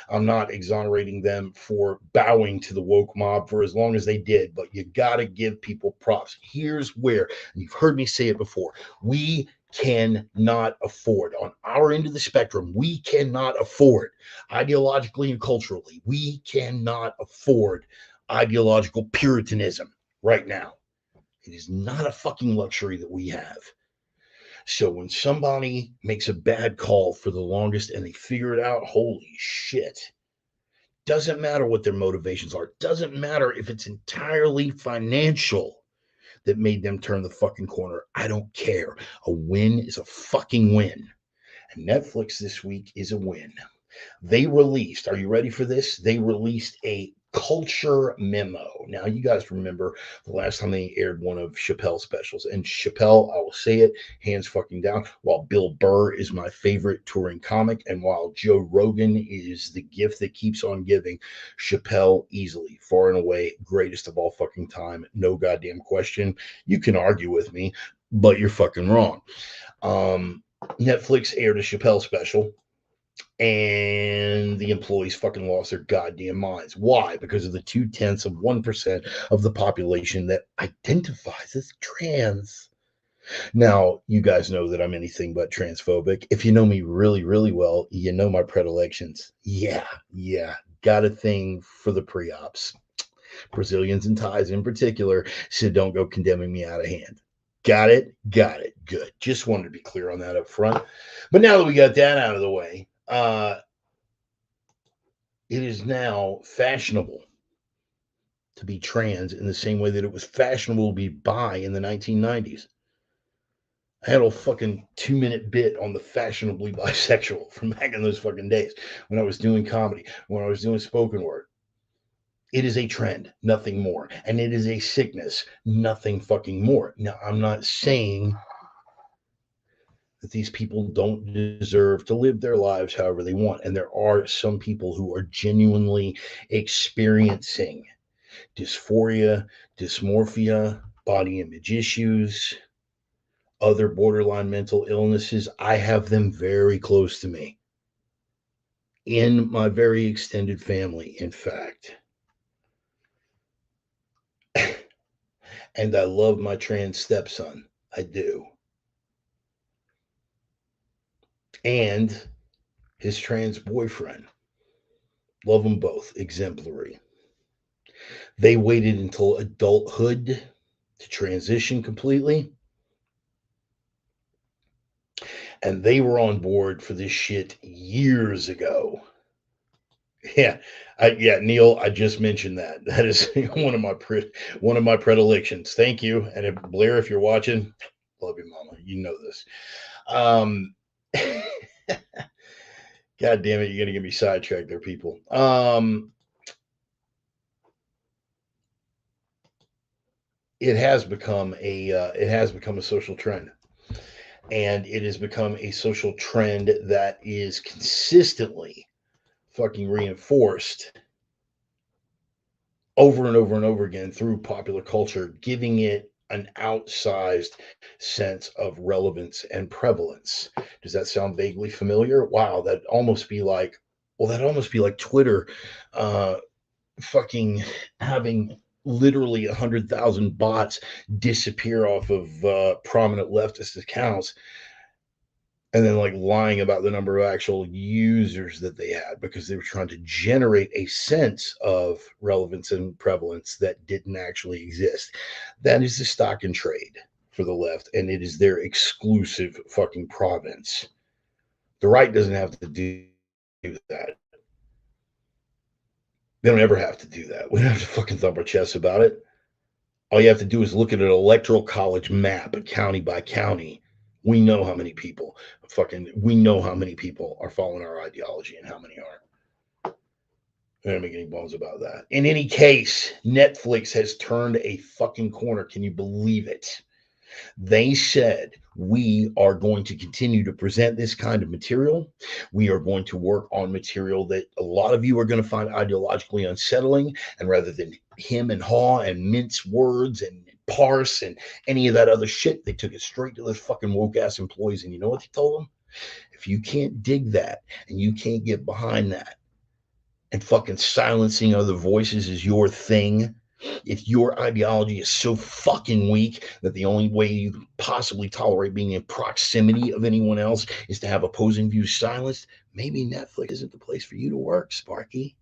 I'm not exonerating them for bowing to the woke mob for as long as they did, but you got to give people props. Here's where, and you've heard me say it before, we cannot afford, on our end of the spectrum, we cannot afford, ideologically and culturally, we cannot afford ideological puritanism right now. It is not a fucking luxury that we have. So when somebody makes a bad call for the longest and they figure it out, holy shit. Doesn't matter what their motivations are. Doesn't matter if it's entirely financial that made them turn the fucking corner. I don't care. A win is a fucking win. And Netflix this week is a win. They released, are you ready for this? They released a culture memo. Now, you guys remember the last time they aired one of Chappelle's specials. And Chappelle, I will say it, hands fucking down, while Bill Burr is my favorite touring comic, and while Joe Rogan is the gift that keeps on giving, Chappelle easily, far and away, greatest of all fucking time. No goddamn question. You can argue with me, but you're fucking wrong. Netflix aired a Chappelle special, and the employees fucking lost their goddamn minds. Why? Because of the 0.2% of the population that identifies as trans. Now, you guys know that I'm anything but transphobic. If you know me really, really well, you know my predilections. Yeah. Got a thing for the pre-ops. Brazilians and Thais in particular, so don't go condemning me out of hand. Got it? Good. Just wanted to be clear on that up front. But now that we got that out of the way, it is now fashionable to be trans in the same way that it was fashionable to be bi in the 1990s. I had a fucking 2-minute bit on the fashionably bisexual from back in those fucking days when I was doing comedy, when I was doing spoken word. It is a trend, nothing more. And it is a sickness, nothing fucking more. Now, I'm not saying that these people don't deserve to live their lives however they want. And there are some people who are genuinely experiencing dysphoria, dysmorphia, body image issues, other borderline mental illnesses. I have them very close to me, in my very extended family, in fact. And I love my trans stepson. I do. And his trans boyfriend. Love them both, exemplary. They waited until adulthood to transition completely, and they were on board for this shit years ago. Yeah, Neil, I just mentioned that. That is one of my predilections. Thank you, and Blair, if you're watching, love you, Mama. You know this. Um, God damn it, you're gonna get me sidetracked there, people. It has become a social trend, and it has become a social trend that is consistently fucking reinforced over and over and over again through popular culture, giving it an outsized sense of relevance and prevalence. Does that sound vaguely familiar? Wow, that almost be like Twitter uh, fucking having literally 100,000 bots disappear off of prominent leftist accounts and then like lying about the number of actual users that they had because they were trying to generate a sense of relevance and prevalence that didn't actually exist. That is the stock and trade for the left, and it is their exclusive fucking province. The right doesn't have to do that. They don't ever have to do that. We don't have to fucking thump our chests about it. All you have to do is look at an electoral college map, county by county. We know how many people are following our ideology and how many aren't. I don't make any bones about that. In any case, Netflix has turned a fucking corner. Can you believe it? They said, we are going to continue to present this kind of material. We are going to work on material that a lot of you are going to find ideologically unsettling. And rather than hem and haw and mince words and parse and any of that other shit, they took it straight to those fucking woke ass employees. And you know what they told them? If you can't dig that and you can't get behind that, and fucking silencing other voices is your thing, if your ideology is so fucking weak that the only way you can possibly tolerate being in proximity of anyone else is to have opposing views silenced, maybe Netflix isn't the place for you to work, Sparky.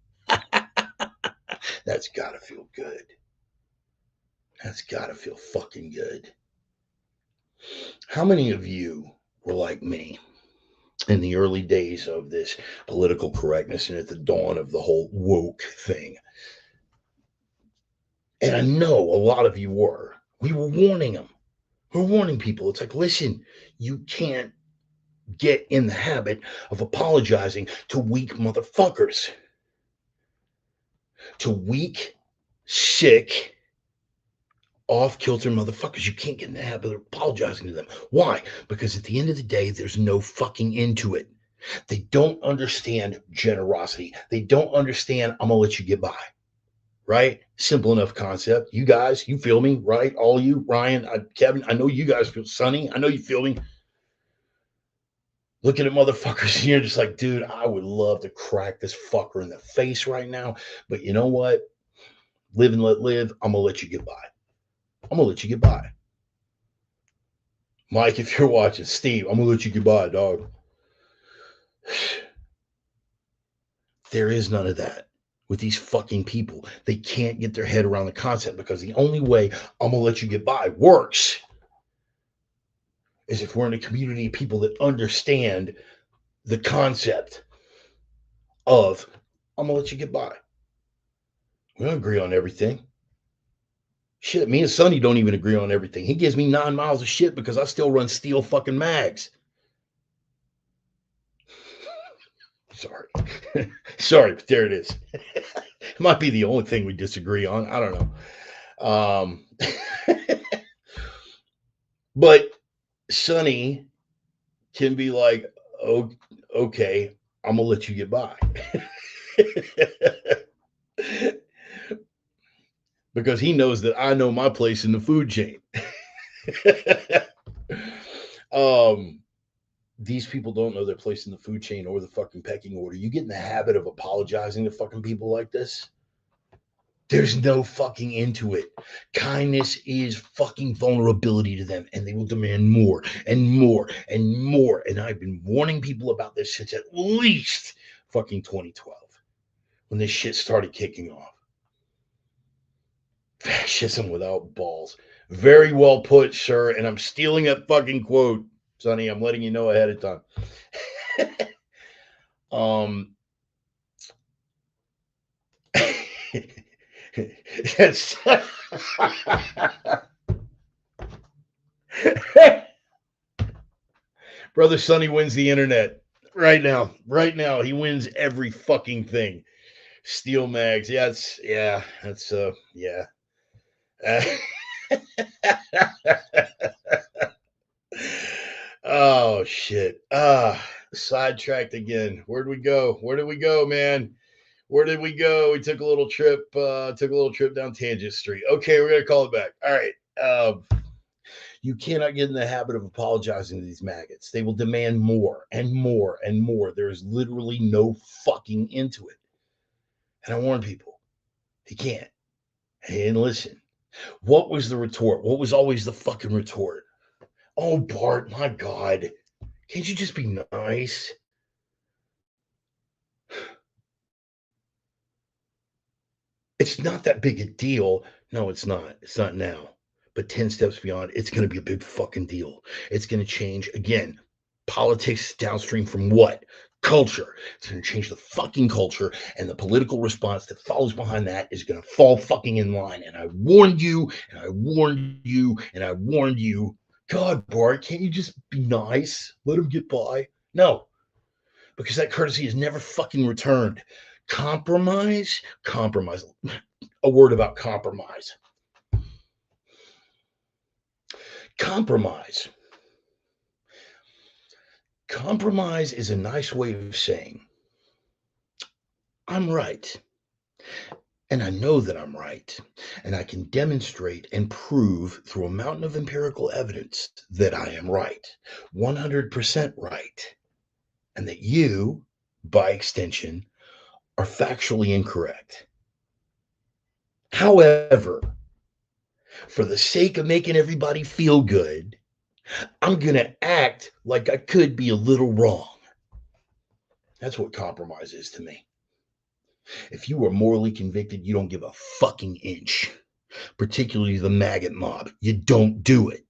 That's gotta feel good. That's gotta feel fucking good. How many of you were like me in the early days of this political correctness and at the dawn of the whole woke thing? And I know a lot of you were. We were warning them. We're warning people. It's like, listen, you can't get in the habit of apologizing to weak motherfuckers. To weak, sick, off kilter motherfuckers. You can't get in the habit of apologizing to them. Why? Because at the end of the day, there's no fucking end to it. They don't understand generosity. They don't understand, I'm going to let you get by. Right? Simple enough concept. You guys, you feel me, right? All you, Ryan, Kevin, I know you guys feel, Sonny, I know you feel me. Looking at motherfuckers and you're just like, dude, I would love to crack this fucker in the face right now. But you know what? Live and let live. I'm going to let you get by. I'm going to let you get by. Mike, if you're watching, Steve, I'm going to let you get by, dog. There is none of that with these fucking people. They can't get their head around the concept because the only way I'm going to let you get by works is if we're in a community of people that understand the concept of I'm going to let you get by. We don't agree on everything. Shit, me and Sonny don't even agree on everything. He gives me 9 miles of shit because I still run steel fucking mags. Sorry. Sorry, but there it is. It might be the only thing we disagree on. I don't know. But Sonny can be like, oh, okay, I'm going to let you get by. Because he knows that I know my place in the food chain. These people don't know their place in the food chain or the fucking pecking order. You get in the habit of apologizing to fucking people like this. There's no fucking into it. Kindness is fucking vulnerability to them, and they will demand more and more and more. And I've been warning people about this since at least fucking 2012 when this shit started kicking off. Fascism without balls. Very well put, sir. And I'm stealing that fucking quote, Sonny. I'm letting you know ahead of time. Yes. Brother Sonny wins the internet right now. Right now, he wins every fucking thing. Steel mags. That's yeah. Oh shit. Sidetracked again. Where'd we go? Where did we go, man? Where did we go? We took a little trip, down Tangent Street. Okay, we're gonna call it back. All right. You cannot get in the habit of apologizing to these maggots. They will demand more and more and more. There is literally no fucking into it. And I warn people, he can't. And listen, what was the retort? What was always the fucking retort? Oh, Bart, my God. Can't you just be nice? It's not that big a deal. No, it's not. It's not now. But 10 steps beyond, it's going to be a big fucking deal. It's going to change. Again, politics downstream from what? Culture. It's going to change the fucking culture, and the political response that follows behind that is going to fall fucking in line. And I warned you, and I warned you, and I warned you. God, Bart, can't you just be nice? Let him get by? No, because that courtesy is never fucking returned. Compromise? Compromise. A word about compromise. Compromise. Compromise is a nice way of saying, I'm right. And I know that I'm right. And I can demonstrate and prove through a mountain of empirical evidence that I am right. 100% right. And that you, by extension, are factually incorrect. However, for the sake of making everybody feel good, I'm going to act like I could be a little wrong. That's what compromise is to me. If you are morally convicted, you don't give a fucking inch, particularly the maggot mob. You don't do it.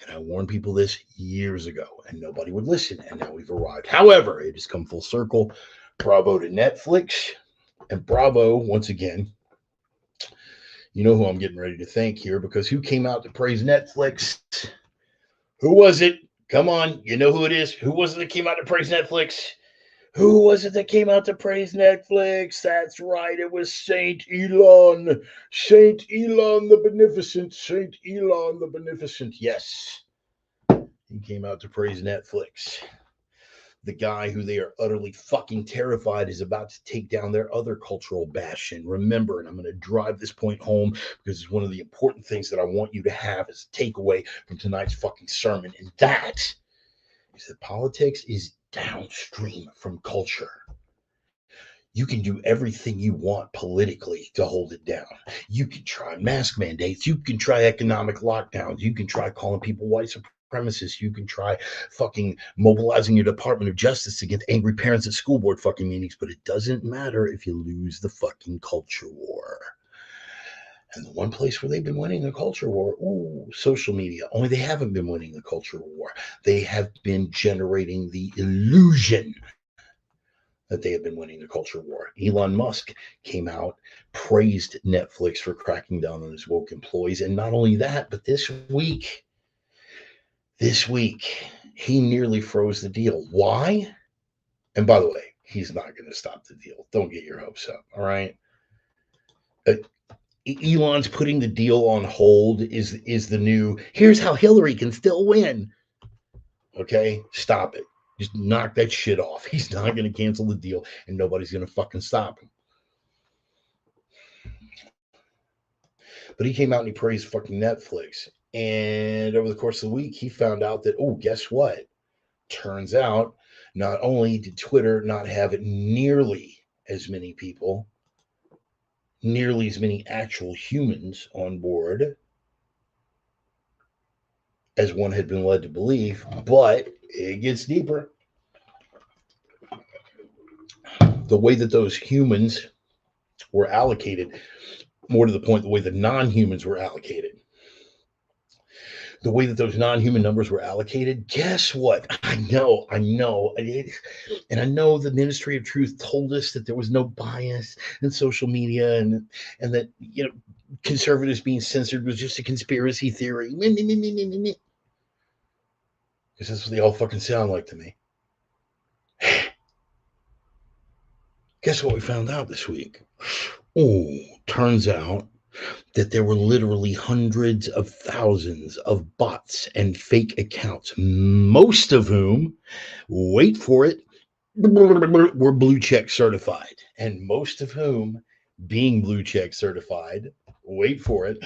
And I warned people this years ago, and nobody would listen, and now we've arrived. However, it has come full circle. Bravo to Netflix, and bravo, once again, you know who I'm getting ready to thank here, because who came out to praise Netflix? Who was it? Come on, you know who it is. Who was it that came out to praise Netflix? Who was it that came out to praise Netflix? That's right, it was Saint Elon. Saint Elon the Beneficent. Saint Elon the Beneficent. Yes, he came out to praise Netflix. The guy who they are utterly fucking terrified is about to take down their other cultural bastion. Remember, and I'm going to drive this point home because it's one of the important things that I want you to have as a takeaway from tonight's fucking sermon, and that is that politics is downstream from culture. You can do everything you want politically to hold it down. You can try mask mandates. You can try economic lockdowns. You can try calling people white supremacists. You can try fucking mobilizing your Department of Justice against angry parents at school board fucking meetings, but it doesn't matter if you lose the fucking culture war. And the one place where they've been winning the culture war, social media. Only they haven't been winning the culture war. They have been generating the illusion that they have been winning the culture war. Elon Musk came out, praised Netflix for cracking down on his woke employees. And not only that, but this week, he nearly froze the deal. Why? And by the way, he's not going to stop the deal. Don't get your hopes up. All right. Elon's putting the deal on hold is the new, here's how Hillary can still win. Okay, stop it. Just knock that shit off. He's not going to cancel the deal, and nobody's going to fucking stop him. But he came out and he praised fucking Netflix. And over the course of the week, he found out that, guess what? Turns out, not only did Twitter not have nearly as many people, nearly as many actual humans on board as one had been led to believe, but it gets deeper. The way that those humans were allocated, more to the point, the way the non humans were allocated, the way that those non human numbers were allocated, guess what? And I know the Ministry of Truth told us that there was no bias in social media and that, conservatives being censored was just a conspiracy theory. Because that's what they all fucking sound like to me. Guess what we found out this week? Oh, turns out that there were literally hundreds of thousands of bots and fake accounts, most of whom, wait for it, were blue check certified. And most of whom, being blue check certified, wait for it,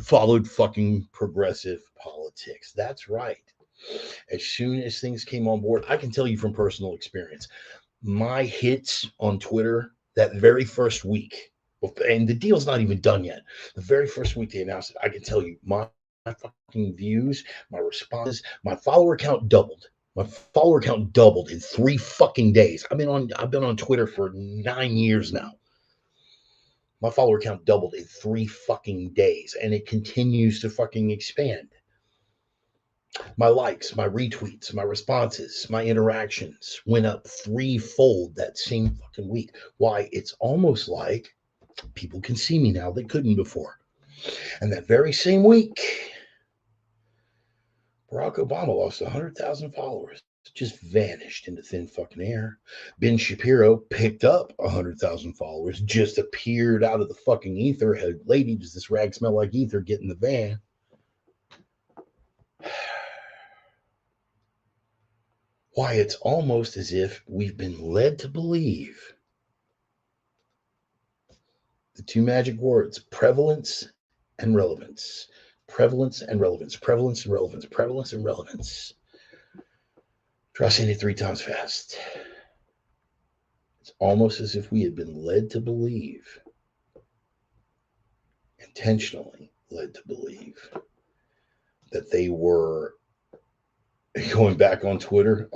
followed fucking progressive politics. That's right. As soon as things came on board, I can tell you from personal experience, my hits on Twitter that very first week, and the deal's not even done yet. The very first week they announced it, I can tell you my fucking views, my responses, my follower count doubled. My follower count doubled in 3 fucking days. I've been on Twitter for 9 years now. My follower count doubled in 3 fucking days, and it continues to fucking expand. My likes, my retweets, my responses, my interactions went up threefold that same fucking week. Why? It's almost like people can see me now that couldn't before. And that very same week, Barack Obama lost 100,000 followers. Just vanished into thin fucking air. Ben Shapiro picked up 100,000 followers, just appeared out of the fucking ether. Hey, lady, does this rag smell like ether? Get in the van. Why, it's almost as if we've been led to believe the two magic words, prevalence and relevance. Prevalence and relevance. Prevalence and relevance. Prevalence and relevance. Try saying it 3 times fast. It's almost as if we had been led to believe, intentionally led to believe, that they were going back on Twitter.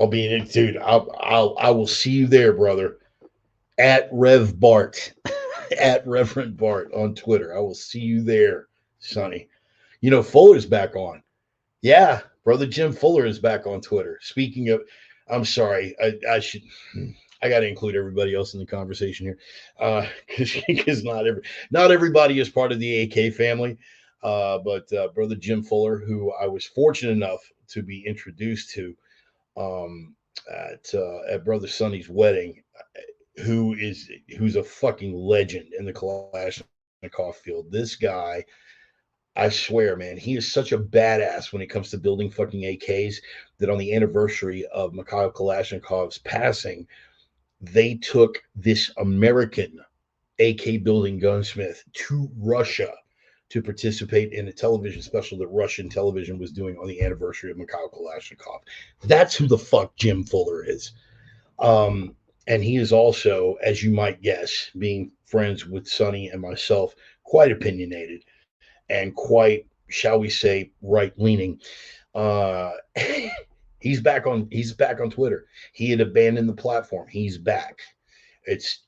Dude, I will see you there, brother. At Rev Bart. At Reverend Bart on Twitter. I will see you there, Sonny. Fuller's back on. Yeah, brother Jim Fuller is back on Twitter. Speaking of, I'm sorry, I got to include everybody else in the conversation here, because not everybody is part of the AK family. But brother Jim Fuller, who I was fortunate enough to be introduced to at brother Sonny's wedding, who's a fucking legend in the Kalashnikov field. This guy, I swear, man, he is such a badass when it comes to building fucking AKs that on the anniversary of Mikhail Kalashnikov's passing, they took this American AK building gunsmith to Russia to participate in a television special that Russian television was doing on the anniversary of Mikhail Kalashnikov. That's who the fuck Jim Fuller is. And he is also, as you might guess, being friends with Sonny and myself, quite opinionated and quite, shall we say, right leaning. Uh, he's back on Twitter. He had abandoned the platform. He's back. It's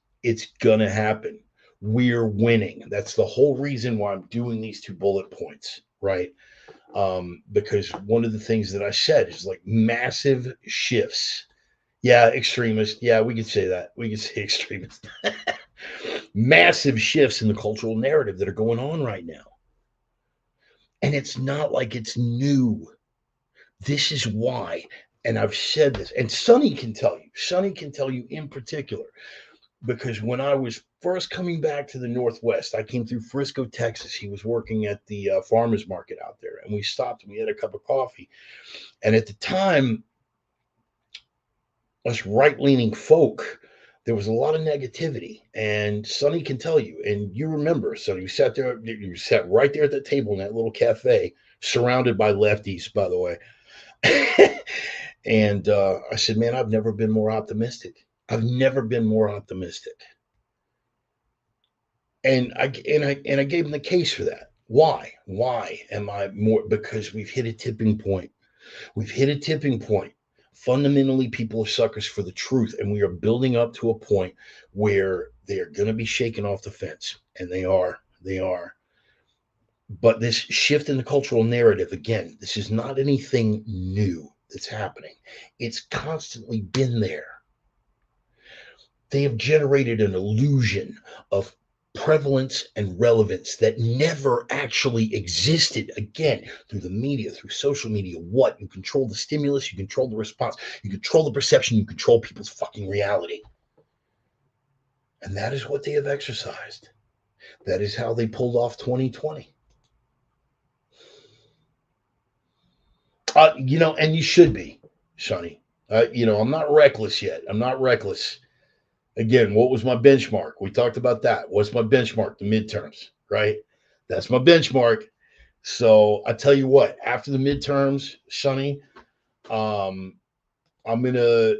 gonna happen. We're winning. That's the whole reason why I'm doing these 2 bullet points, right? Because one of the things that I said is like massive shifts. Yeah, extremist. Yeah, we could say that. We could say extremist. Massive shifts in the cultural narrative that are going on right now. And it's not like it's new. This is why. And I've said this, and Sonny can tell you in particular, because when I was first coming back to the Northwest, I came through Frisco, Texas. He was working at the farmer's market out there, and we stopped and we had a cup of coffee. And at the time, us right-leaning folk, there was a lot of negativity. And Sonny can tell you, and you remember, Sonny, you sat right there at the table in that little cafe, surrounded by lefties, by the way. And I said, man, I've never been more optimistic. I've never been more optimistic. And I gave him the case for that. Why? Why am I more? Because we've hit a tipping point. We've hit a tipping point. Fundamentally, people are suckers for the truth, and we are building up to a point where they are going to be shaken off the fence, and they are. They are. But this shift in the cultural narrative, again, this is not anything new that's happening. It's constantly been there. They have generated an illusion of prevalence and relevance that never actually existed. Again, through the media, through social media. What? You control the stimulus, you control the response, you control the perception, you control people's fucking reality. And that is what they have exercised. That is how they pulled off 2020. And you should be, Sonny. I'm not reckless yet. I'm not reckless. Again, what was my benchmark? We talked about that. What's my benchmark? The midterms, right? That's my benchmark. So I tell you what, after the midterms, Sonny, um, I'm gonna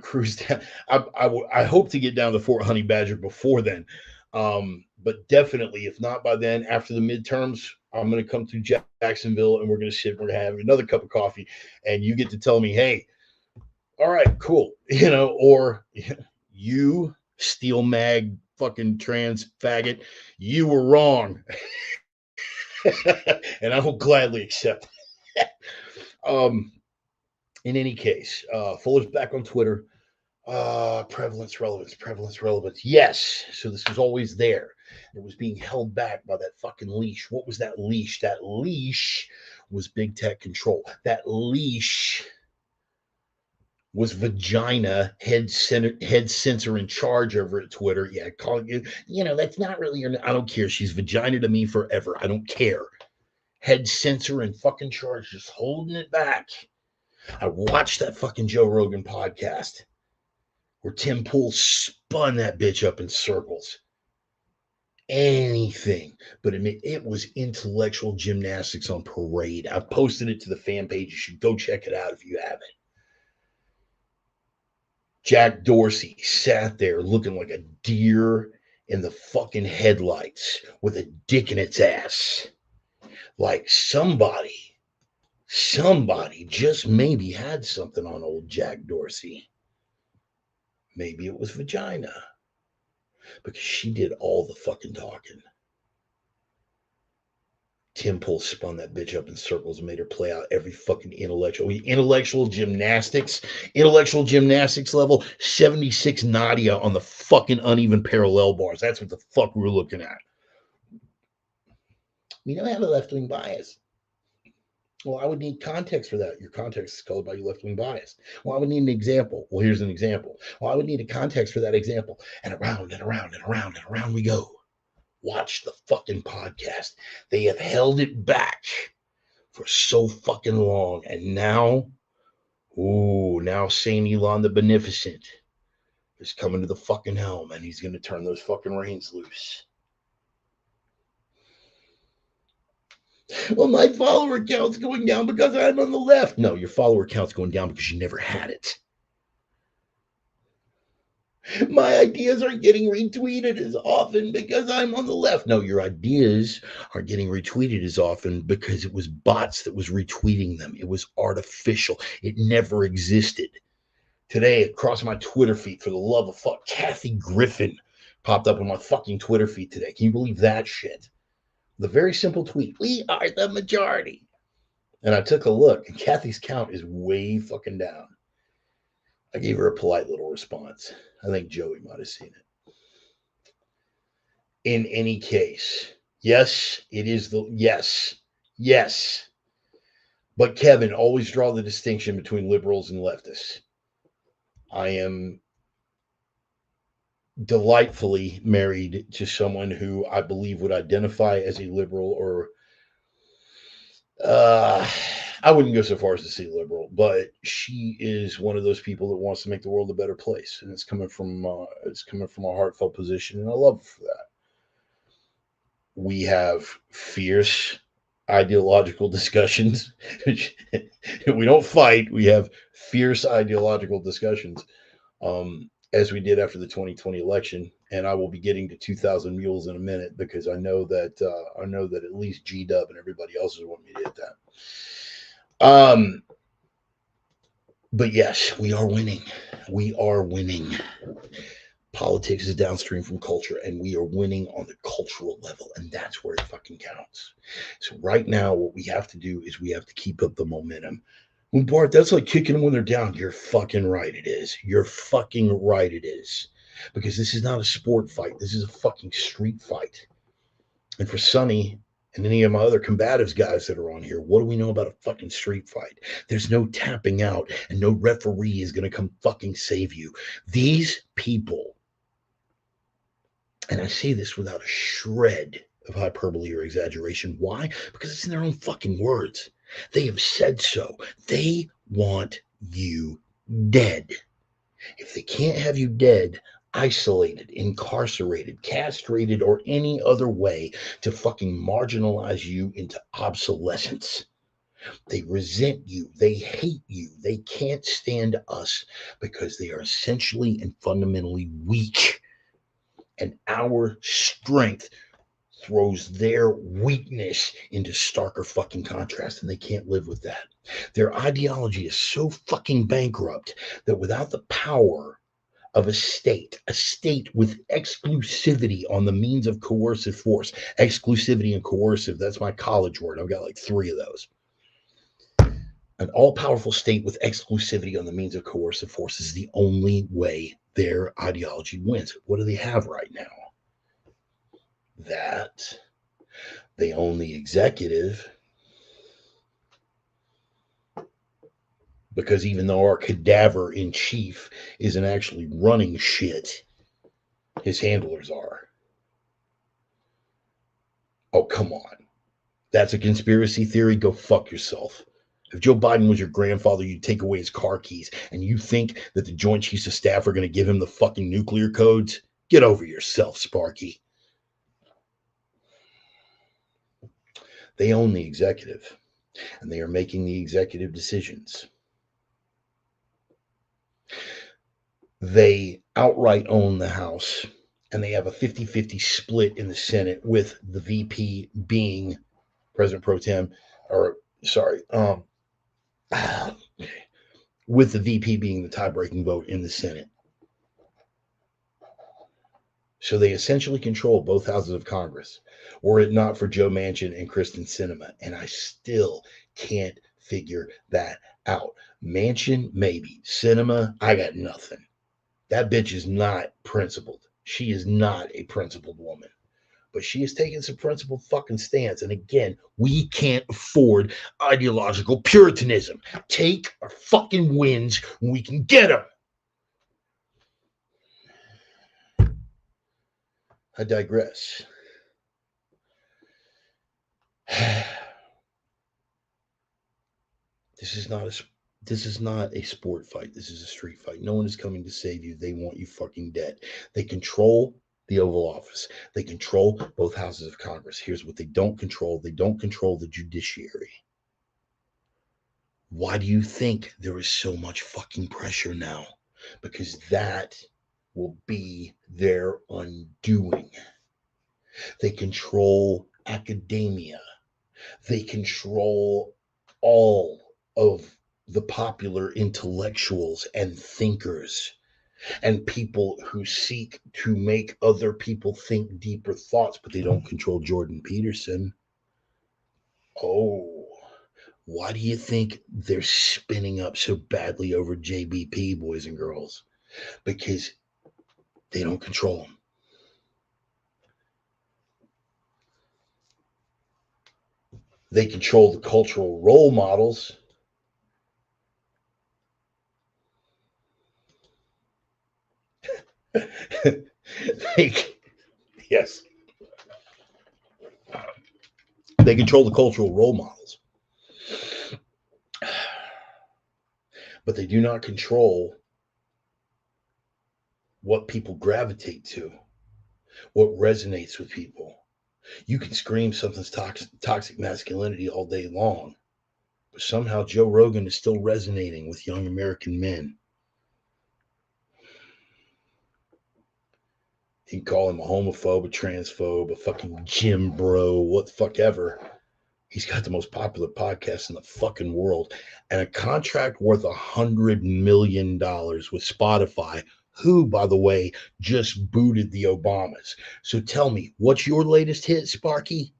cruise down. I hope to get down to Fort Honey Badger before then, but definitely, if not by then, after the midterms, I'm gonna come to Jacksonville and we're gonna sit. We're gonna have another cup of coffee, and you get to tell me, hey, all right, cool, or you steel mag fucking trans faggot, you were wrong, and I will gladly accept. um, in any case, Fuller's back on Twitter. Prevalence, relevance. Yes. So this was always there. It was being held back by that fucking leash. What was that leash? That leash was big tech control. That leash was vagina head censor in charge over at Twitter. Yeah, calling you, that's not really your. I don't care. She's vagina to me forever. I don't care. Head censor in fucking charge, just holding it back. I watched that fucking Joe Rogan podcast where Tim Pool spun that bitch up in circles. Anything, but it was intellectual gymnastics on parade. I've posted it to the fan page. You should go check it out if you haven't. Jack Dorsey sat there looking like a deer in the fucking headlights with a dick in its ass. Like somebody just maybe had something on old Jack Dorsey. Maybe it was vagina. Because she did all the fucking talking. Tim Pool spun that bitch up in circles and made her play out every fucking intellectual gymnastics level, 76 Nadia on the fucking uneven parallel bars. That's what the fuck we're looking at. We don't have a left-wing bias. Well, I would need context for that. Your context is colored by your left-wing bias. Well, I would need an example. Well, here's an example. Well, I would need a context for that example. And around and around and around and around we go. Watch the fucking podcast. They have held it back for so fucking long. And now Saint Elon the Beneficent is coming to the fucking helm and he's going to turn those fucking reins loose. Well, my follower count's going down because I'm on the left. No, your follower count's going down because you never had it. My ideas aren't getting retweeted as often because I'm on the left. No, your ideas are getting retweeted as often because it was bots that was retweeting them. It was artificial. It never existed. Today, across my Twitter feed, for the love of fuck, Kathy Griffin popped up on my fucking Twitter feed today. Can you believe that shit? The very simple tweet, we are the majority. And I took a look, and Kathy's count is way fucking down. I gave her a polite little response. I think Joey might have seen it. In any case, yes, it is yes. But Kevin, always draw the distinction between liberals and leftists. I am delightfully married to someone who I believe would identify as a liberal, or I wouldn't go so far as to say liberal, but she is one of those people that wants to make the world a better place, and it's coming from a heartfelt position, and I love her for that. We have fierce ideological discussions. We don't fight. We have fierce ideological discussions. as we did after the 2020 election. And I will be getting to 2,000 mules in a minute because I know that at least G Dub and everybody else is wanting me to hit that. But yes, we are winning. We are winning. Politics is downstream from culture, and we are winning on the cultural level, and that's where it fucking counts. So right now, what we have to do is we have to keep up the momentum. Well, Bart, that's like kicking them when they're down. You're fucking right, it is. You're fucking right, it is. Because this is not a sport fight. This is a fucking street fight. And for Sonny and any of my other combatives guys that are on here, what do we know about a fucking street fight? There's no tapping out, and no referee is going to come fucking save you. These people, and I say this without a shred of hyperbole or exaggeration. Why? Because it's in their own fucking words. They have said so. They want you dead. If they can't have you dead, isolated, incarcerated, castrated, or any other way to fucking marginalize you into obsolescence. They resent you. They hate you. They can't stand us because they are essentially and fundamentally weak. And our strength throws their weakness into starker fucking contrast, and they can't live with that. Their ideology is so fucking bankrupt that without the power of a state with exclusivity on the means of coercive force, exclusivity and coercive, that's my college word. I've got like 3 of those. An all-powerful state with exclusivity on the means of coercive force is the only way their ideology wins. What do they have right now? That they own the executive, because even though our cadaver in chief isn't actually running shit, his handlers are. Oh, come on. That's a conspiracy theory? Go fuck yourself. If Joe Biden was your grandfather, you'd take away his car keys, and you think that the Joint Chiefs of Staff are going to give him the fucking nuclear codes? Get over yourself, Sparky. They own the executive, and they are making the executive decisions. They outright own the House, and they have a 50-50 split in the Senate, with the VP being President Pro Tem, or sorry, with the VP being the tie-breaking vote in the Senate. So they essentially control both houses of Congress, were it not for Joe Manchin and Kristen Sinema. And I still can't figure that out. Manchin, maybe. Sinema, I got nothing. That bitch is not principled. She is not a principled woman. But she is taking some principled fucking stance. And again, we can't afford ideological puritanism. Take our fucking wins when we can get them. I digress. This is not a sport fight. This is a street fight. No one is coming to save you. They want you fucking dead. They control the Oval Office. They control both houses of Congress. Here's what they don't control. They don't control the judiciary. Why do you think there is so much fucking pressure now? Because that will be their undoing. They control academia. They control all of the popular intellectuals and thinkers and people who seek to make other people think deeper thoughts, but they don't control Jordan Peterson. Oh, why do you think they're spinning up so badly over JBP, boys and girls? Because they don't control him. They control the cultural role models. Yes. They control the cultural role models. But they do not control what people gravitate to, what resonates with people. You can scream something's toxic masculinity all day long, but somehow Joe Rogan is still resonating with young American men. You can call him a homophobe, a transphobe, a fucking gym bro, what the fuck ever. He's got the most popular podcast in the fucking world and a contract worth $100 million with Spotify, who, by the way, just booted the Obamas. So tell me, what's your latest hit, Sparky?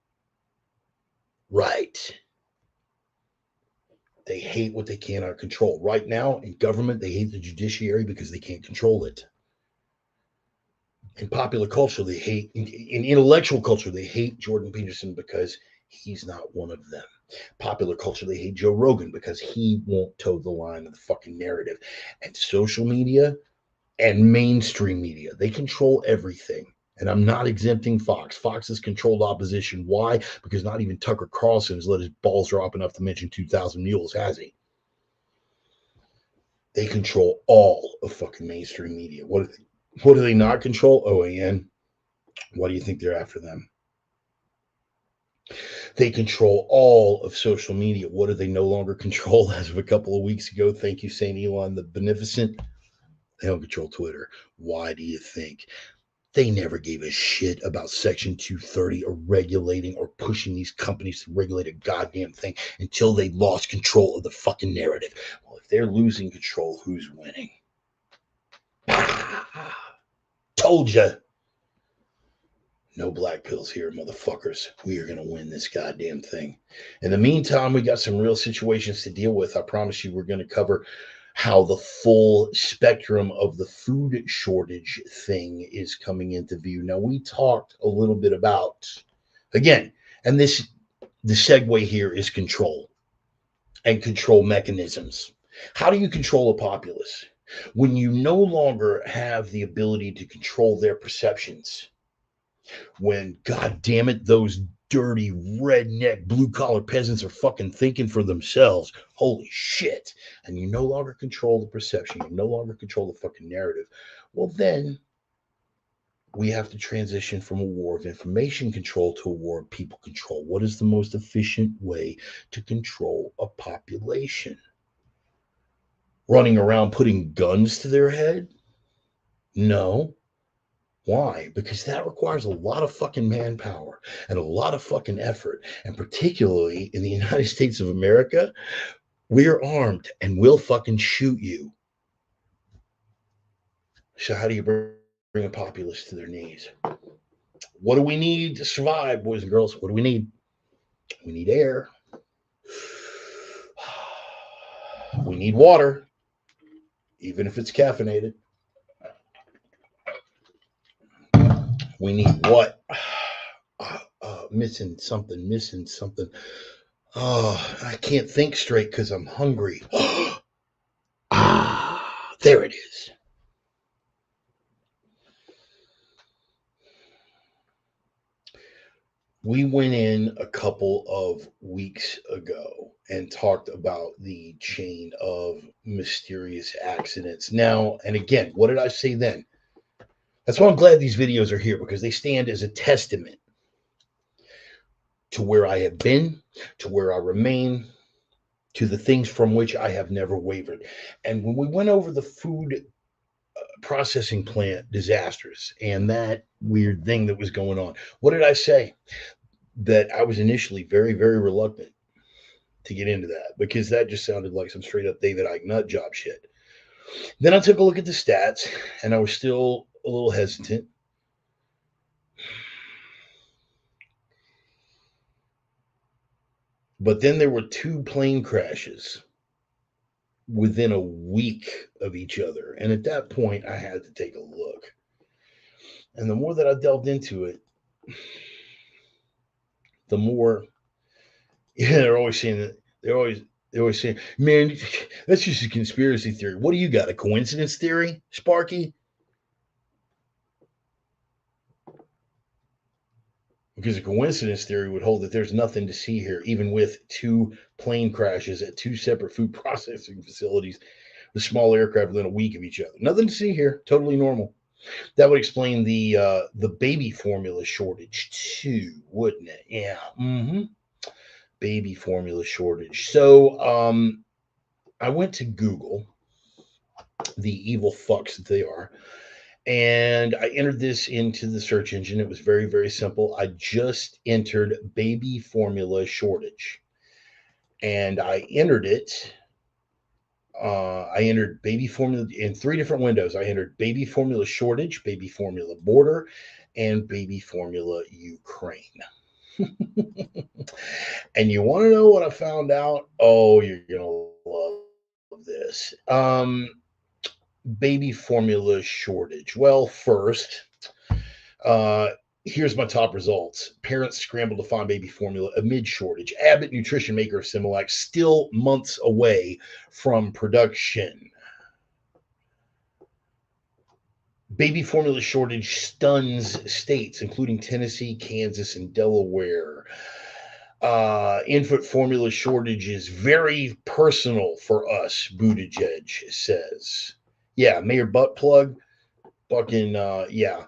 Right. They hate what they cannot control. Right now, in government, they hate the judiciary because they can't control it. In popular culture, they hate, in intellectual culture, they hate Jordan Peterson because he's not one of them. Popular culture, they hate Joe Rogan because he won't toe the line of the fucking narrative. And social media and mainstream media, they control everything. And I'm not exempting Fox. Fox has controlled opposition. Why? Because not even Tucker Carlson has let his balls drop enough to mention 2,000 Mules, has he? They control all of fucking mainstream media. What do they not control? OAN. Why do you think they're after them? They control all of social media. What do they no longer control as of a couple of weeks ago? Thank you, St. Elon the Beneficent. They don't control Twitter. Why do you think? They never gave a shit about Section 230 or regulating or pushing these companies to regulate a goddamn thing until they lost control of the fucking narrative. Well, if they're losing control, who's winning? Told ya. No black pills here, motherfuckers. We are going to win this goddamn thing. In the meantime, we got some real situations to deal with. I promise you, we're going to cover how the full spectrum of the food shortage thing is coming into view. Now, we talked a little bit about, again, and the segue here is control and control mechanisms. How do you control a populace? When you no longer have the ability to control their perceptions, when, god damn it, those dirty redneck blue collar peasants are fucking thinking for themselves. Holy shit. And you no longer control the perception. You no longer control the fucking narrative. Well, then we have to transition from a war of information control to a war of people control. What is the most efficient way to control a population? Running around putting guns to their head? No. Why? Because that requires a lot of fucking manpower and a lot of fucking effort. And particularly in the United States of America, we're armed and we'll fucking shoot you. So how do you bring a populace to their knees? What do we need to survive, boys and girls? What do we need? We need air. We need water, even if it's caffeinated. We need what? Missing something. Oh, I can't think straight because I'm hungry. There it is. We went in a couple of weeks ago and talked about the chain of mysterious accidents. Now, and again, what did I say then? That's why I'm glad these videos are here, because they stand as a testament to where I have been, to where I remain, to the things from which I have never wavered. And when we went over the food processing plant disasters and that weird thing that was going on, what did I say? That I was initially very, very reluctant to get into that because that just sounded like some straight up David Icke nut job shit. Then I took a look at the stats and I was still a little hesitant. But then there were 2 plane crashes within a week of each other. And at that point, I had to take a look. And the more that I delved into it, the more, they're always saying that, they're always saying, man, that's just a conspiracy theory. What do you got? A coincidence theory, Sparky? Because a coincidence theory would hold that there's nothing to see here, even with 2 plane crashes at 2 separate food processing facilities with small aircraft within a week of each other. Nothing to see here. Totally normal. That would explain the baby formula shortage too, wouldn't it? Yeah. Mm-hmm. Baby formula shortage. So I went to Google, the evil fucks that they are, And I entered this into the search engine. It was very, very simple. I just entered baby formula shortage, and I entered baby formula in three different windows. I entered baby formula shortage, baby formula border, and baby formula Ukraine. And you want to know what I found out? Oh, you're going to love this. Baby formula shortage. Well, first, uh, here's my top results. Parents scramble to find baby formula amid shortage. Abbott nutrition maker of Similac still months away from production. Baby formula shortage stuns states, including Tennessee, Kansas, and Delaware. Infant formula shortage is very personal for us, Buttigieg says. Yeah, Mayor Buttplug, fucking, yeah.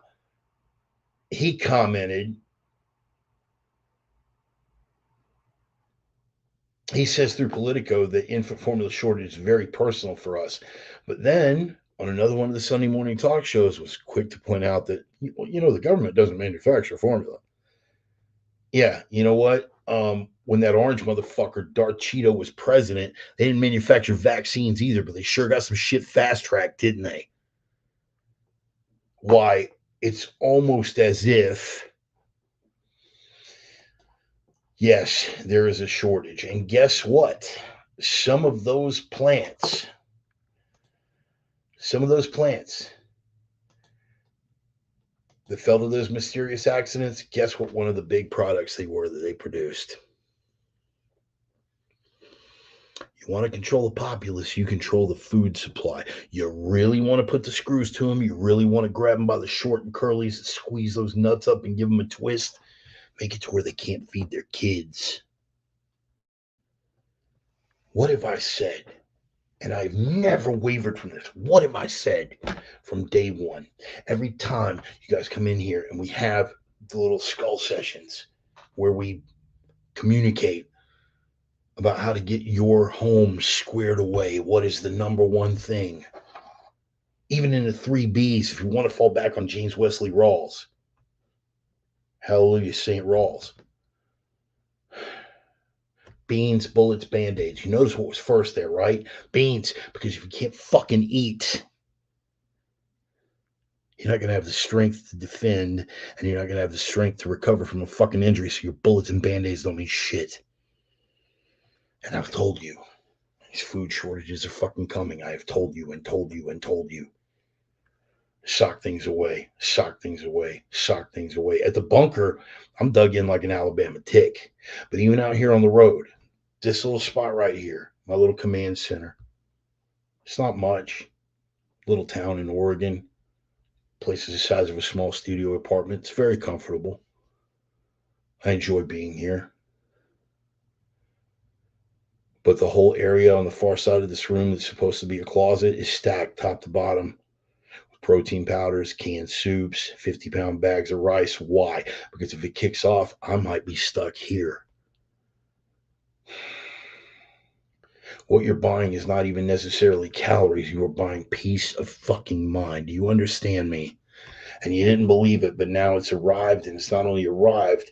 He commented, he says through Politico that infant formula shortage is very personal for us. But then on another one of the Sunday morning talk shows was quick to point out that, the government doesn't manufacture formula. Yeah, you know what? When that orange motherfucker Darth Cheeto was president, they didn't manufacture vaccines either, but they sure got some shit fast tracked, didn't they? Why, it's almost as if, yes, there is a shortage. And guess what? Some of those plants that fell to those mysterious accidents, guess what one of the big products they were that they produced? You want to control the populace, you control the food supply. You really want to put the screws to them, you really want to grab them by the short and curlies, squeeze those nuts up and give them a twist, make it to where they can't feed their kids. What have I said? And I've never wavered from this. What have I said from day one? Every time you guys come in here and we have the little skull sessions where we communicate about how to get your home squared away. What is the number one thing? Even in the 3Bs, if you want to fall back on James Wesley Rawls. Hallelujah, St. Rawls. Beans, bullets, band-aids. You notice what was first there, right? Beans, because if you can't fucking eat, you're not going to have the strength to defend, and you're not going to have the strength to recover from a fucking injury, so your bullets and band-aids don't mean shit. And I've told you, these food shortages are fucking coming. I have told you and told you and told you. Sock things away, sock things away, sock things away. At the bunker, I'm dug in like an Alabama tick. But even out here on the road, this little spot right here, my little command center, it's not much. Little town in Oregon, place is the size of a small studio apartment. It's very comfortable. I enjoy being here. But the whole area on the far side of this room that's supposed to be a closet is stacked top to bottom. Protein powders, canned soups, 50-pound bags of rice. Why? Because if it kicks off, I might be stuck here. What you're buying is not even necessarily calories. You are buying peace of fucking mind. Do you understand me? And you didn't believe it, but now it's arrived, and it's not only arrived,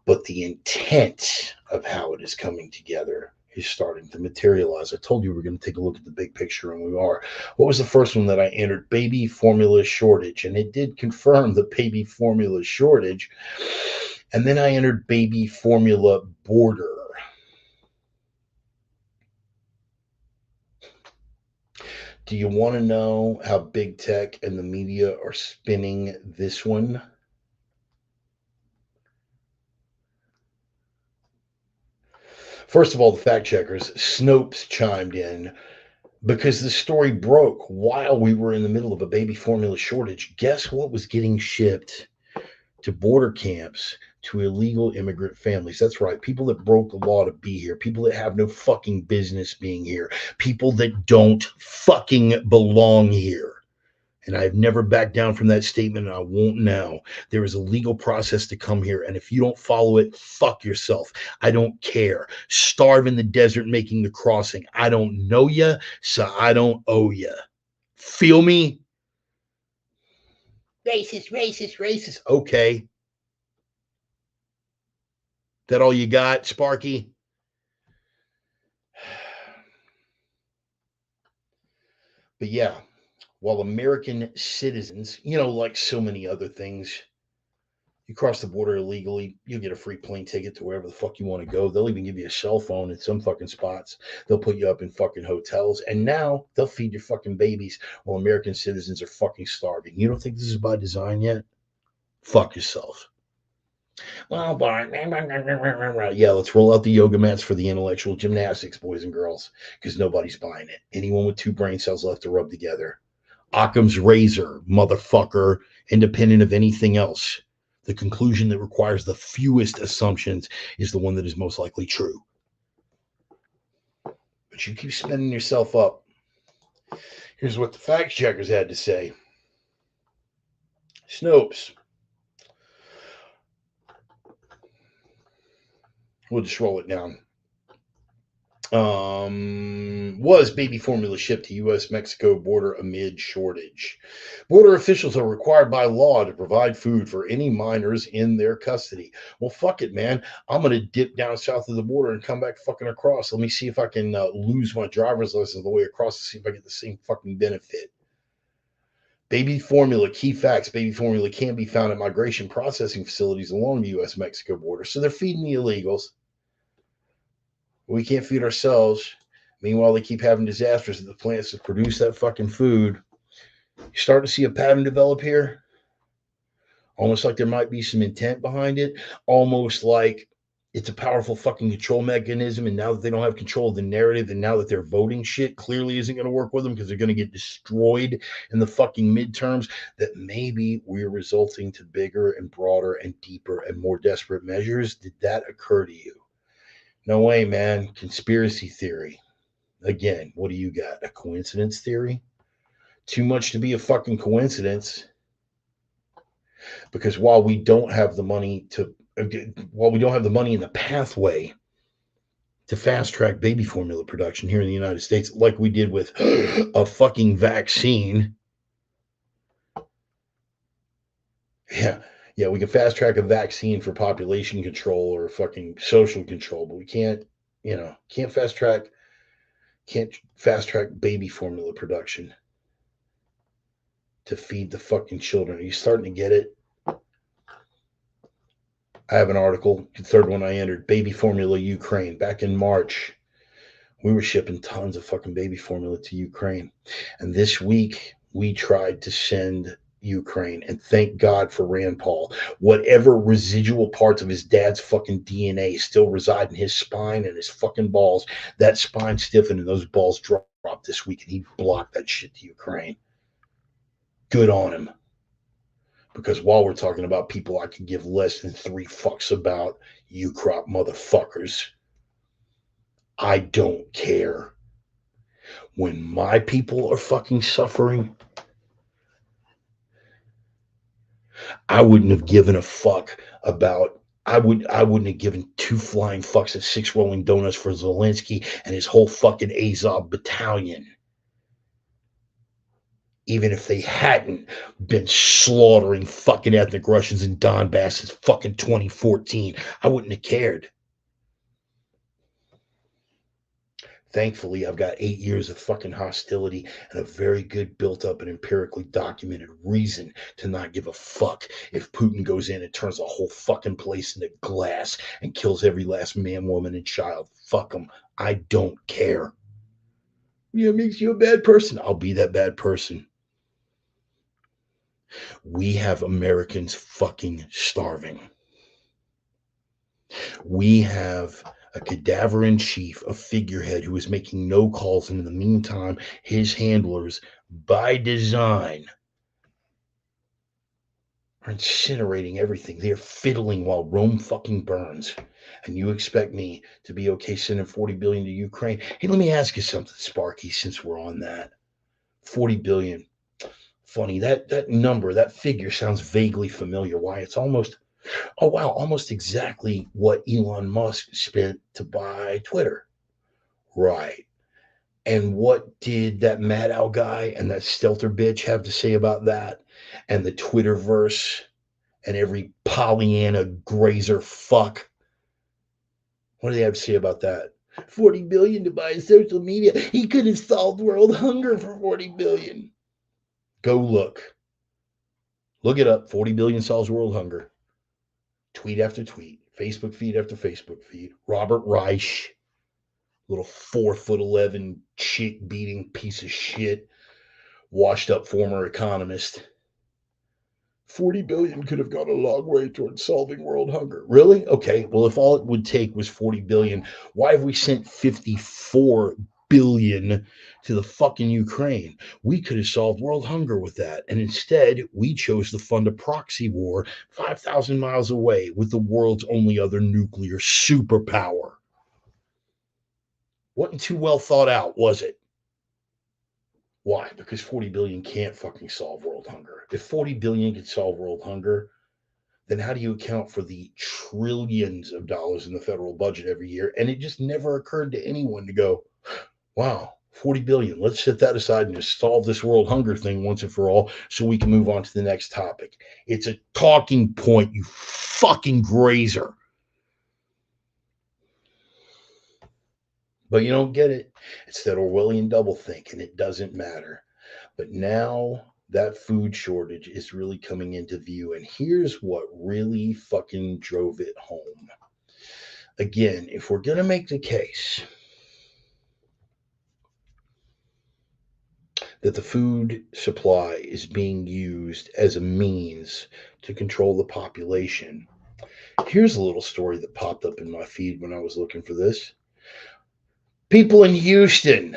but the intent of how it is coming together is starting to materialize. I told you we're going to take a look at the big picture, and we are. What was the first one that I entered? Baby formula shortage, and it did confirm the baby formula shortage. And then I entered baby formula border. Do you want to know how big tech and the media are spinning this one? First of all, the fact checkers, Snopes chimed in because the story broke while we were in the middle of a baby formula shortage. Guess what was getting shipped to border camps to illegal immigrant families? That's right. People that broke the law to be here, people that have no fucking business being here, people that don't fucking belong here. And I've never backed down from that statement, and I won't now. There is a legal process to come here, and if you don't follow it, fuck yourself. I don't care. Starve in the desert making the crossing. I don't know ya, so I don't owe ya. Feel me? Racist, racist, racist. Okay. That all you got, Sparky? But yeah, while American citizens, like so many other things, you cross the border illegally, you get a free plane ticket to wherever the fuck you want to go. They'll even give you a cell phone in some fucking spots. They'll put you up in fucking hotels. And now they'll feed your fucking babies while American citizens are fucking starving. You don't think this is by design yet? Fuck yourself. Well, but yeah, let's roll out the yoga mats for the intellectual gymnastics, boys and girls, because nobody's buying it. Anyone with two brain cells left to rub together. Occam's razor, motherfucker, independent of anything else. The conclusion that requires the fewest assumptions is the one that is most likely true. But you keep spinning yourself up. Here's what the fact checkers had to say. Snopes. We'll just roll it down. Was baby formula shipped to U.S.-Mexico border amid shortage? Border officials are required by law to provide food for any minors in their custody. Well, fuck it, man. I'm going to dip down south of the border and come back fucking across. Let me see if I can lose my driver's license on the way across to see if I get the same fucking benefit. Baby formula, key facts. Baby formula can be found at migration processing facilities along the U.S.-Mexico border. So they're feeding the illegals. We can't feed ourselves. Meanwhile, they keep having disasters at the plants that produce that fucking food. You start to see a pattern develop here. Almost like there might be some intent behind it. Almost like it's a powerful fucking control mechanism. And now that they don't have control of the narrative, and now that their voting shit clearly isn't going to work with them because they're going to get destroyed in the fucking midterms, that maybe we're resulting to bigger and broader and deeper and more desperate measures. Did that occur to you? No way, man. Conspiracy theory. Again, what do you got? A coincidence theory? Too much to be a fucking coincidence. Because while we don't have the money in the pathway to fast track baby formula production here in the United States, like we did with a fucking vaccine. Yeah, we can fast track a vaccine for population control or fucking social control, but we can't fast track baby formula production to feed the fucking children. Are you starting to get it? I have an article, the third one I entered, baby formula Ukraine. Back in March, we were shipping tons of fucking baby formula to Ukraine. And this week, we tried to send Ukraine, and thank God for Rand Paul. Whatever residual parts of his dad's fucking DNA still reside in his spine and his fucking balls, that spine stiffened and those balls dropped this week, and he blocked that shit to Ukraine. Good on him. Because while we're talking about people I could give less than 3 fucks about, you crop motherfuckers, I don't care. When my people are fucking suffering, I wouldn't have given a fuck about. I wouldn't have given 2 flying fucks at 6 rolling donuts for Zelensky and his whole fucking Azov battalion. Even if they hadn't been slaughtering fucking ethnic Russians in Donbass since fucking 2014, I wouldn't have cared. Thankfully, I've got 8 years of fucking hostility and a very good built up and empirically documented reason to not give a fuck if Putin goes in and turns the whole fucking place into glass and kills every last man, woman, and child. Fuck them. I don't care. Yeah, it makes you a bad person. I'll be that bad person. We have Americans fucking starving. We have a cadaver in chief, a figurehead who is making no calls. And in the meantime, his handlers, by design, are incinerating everything. They're fiddling while Rome fucking burns. And you expect me to be okay sending $40 billion to Ukraine? Hey, let me ask you something, Sparky, since we're on that. $40 billion. Funny, that number, that figure sounds vaguely familiar. Why? It's almost exactly what Elon Musk spent to buy Twitter. Right. And what did that Mad Owl guy and that Stelter bitch have to say about that? And the Twitterverse and every Pollyanna grazer fuck. What do they have to say about that? 40 billion to buy social media. He could have solved world hunger for 40 billion. Go look. Look it up. 40 billion solves world hunger. Tweet after tweet. Facebook feed after Facebook feed. Robert Reich, little 4'11" chick beating piece of shit, washed up former economist. 40 billion could have gone a long way towards solving world hunger. Really? Okay. Well, if all it would take was 40 billion, why have we sent 54 billion to the fucking Ukraine? We could have solved world hunger with that. And instead, we chose to fund a proxy war 5,000 miles away with the world's only other nuclear superpower. Wasn't too well thought out, was it? Why? Because 40 billion can't fucking solve world hunger. If 40 billion could solve world hunger, then how do you account for the trillions of dollars in the federal budget every year? And it just never occurred to anyone to go, wow, 40 billion. Let's set that aside and just solve this world hunger thing once and for all so we can move on to the next topic. It's a talking point, you fucking grazer. But you don't get it. It's that Orwellian doublethink, and it doesn't matter. But now that food shortage is really coming into view, and here's what really fucking drove it home. Again, if we're going to make the case that the food supply is being used as a means to control the population, here's a little story that popped up in my feed when I was looking for this. People in Houston,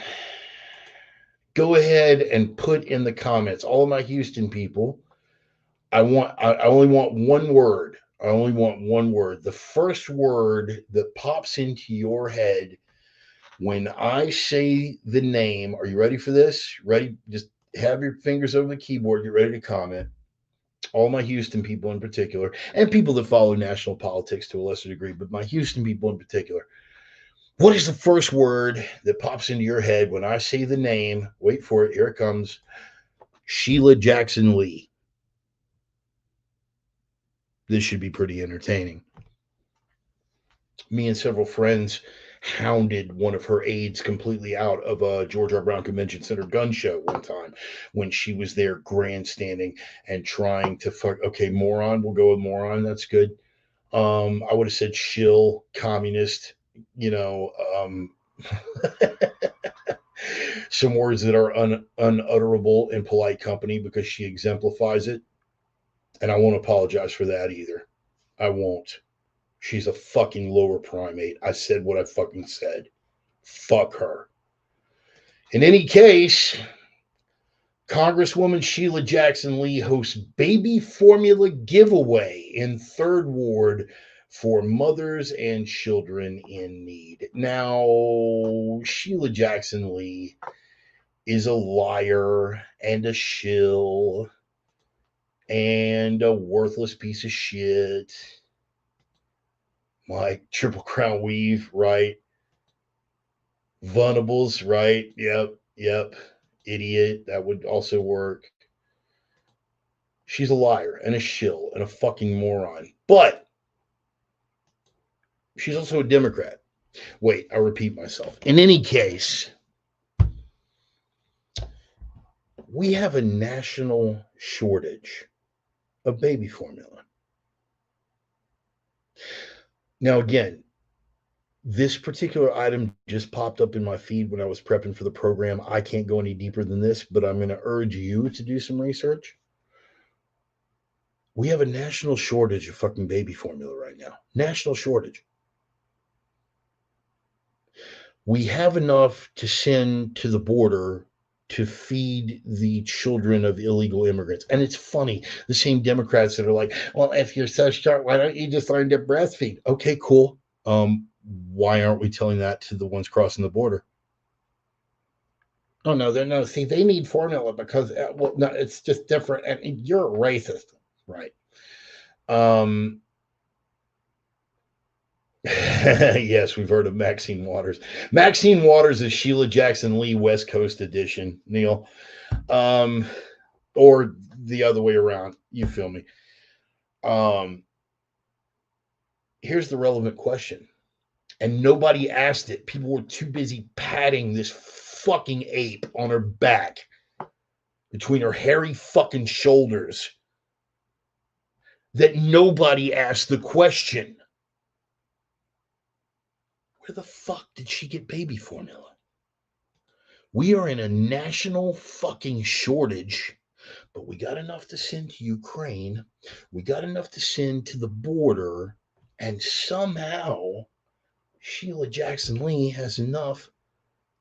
go ahead and put in the comments, all of my Houston people, I only want one word. I only want one word. The first word that pops into your head when I say the name. Are you ready for this? Ready? Just have your fingers over the keyboard. Get ready to comment. All my Houston people in particular, and people that follow national politics to a lesser degree, but my Houston people in particular. What is the first word that pops into your head when I say the name? Wait for it. Here it comes. Sheila Jackson Lee. This should be pretty entertaining. Me and several friends hounded one of her aides completely out of a George R. Brown Convention Center gun show one time when she was there grandstanding and trying to fuck. Okay, moron. We'll go with moron. That's good. I would have said shill, communist, you know, some words that are unutterable in polite company because she exemplifies it. And I won't apologize for that either. I won't. She's a fucking lower primate. I said what I fucking said. Fuck her. In any case, Congresswoman Sheila Jackson Lee hosts baby formula giveaway in 3rd Ward for mothers and children in need. Now, Sheila Jackson Lee is a liar and a shill and a worthless piece of shit. Like Triple Crown Weave, right? Vulnerables, right? Yep. Idiot. That would also work. She's a liar and a shill and a fucking moron. But she's also a Democrat. Wait, I repeat myself. In any case, we have a national shortage of baby formula. Now, again, this particular item just popped up in my feed when I was prepping for the program. I can't go any deeper than this, but I'm going to urge you to do some research. We have a national shortage of fucking baby formula right now. National shortage. We have enough to send to the border to feed the children of illegal immigrants. And it's funny, the same Democrats that are like, well, if you're so short, why don't you just learn to breastfeed? Okay, cool. Why aren't we telling that to the ones crossing the border? Oh, no, they're no. See, they need formula because, well, no, it's just different. And you're a racist, right? Yes, we've heard of Maxine Waters. Maxine Waters is Sheila Jackson Lee West Coast edition, Neil. Um, or the other way around. You feel me? Um, Here's the relevant question. And nobody asked it. People were too busy patting this fucking ape on her back between her hairy fucking shoulders that nobody asked the question. Where the fuck did she get baby formula? We are in a national fucking shortage, but we got enough to send to Ukraine. We got enough to send to the border. And somehow Sheila Jackson Lee has enough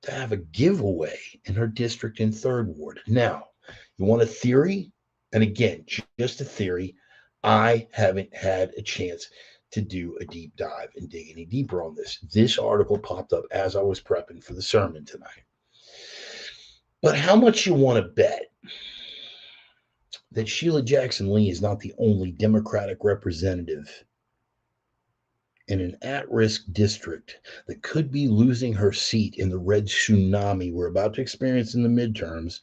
to have a giveaway in her district in Third Ward. Now, you want a theory? And again, just a theory. I haven't had a chance to do a deep dive and dig any deeper on this. This article popped up as I was prepping for the sermon tonight. But how much you want to bet that Sheila Jackson Lee is not the only Democratic representative in an at-risk district that could be losing her seat in the red tsunami we're about to experience in the midterms,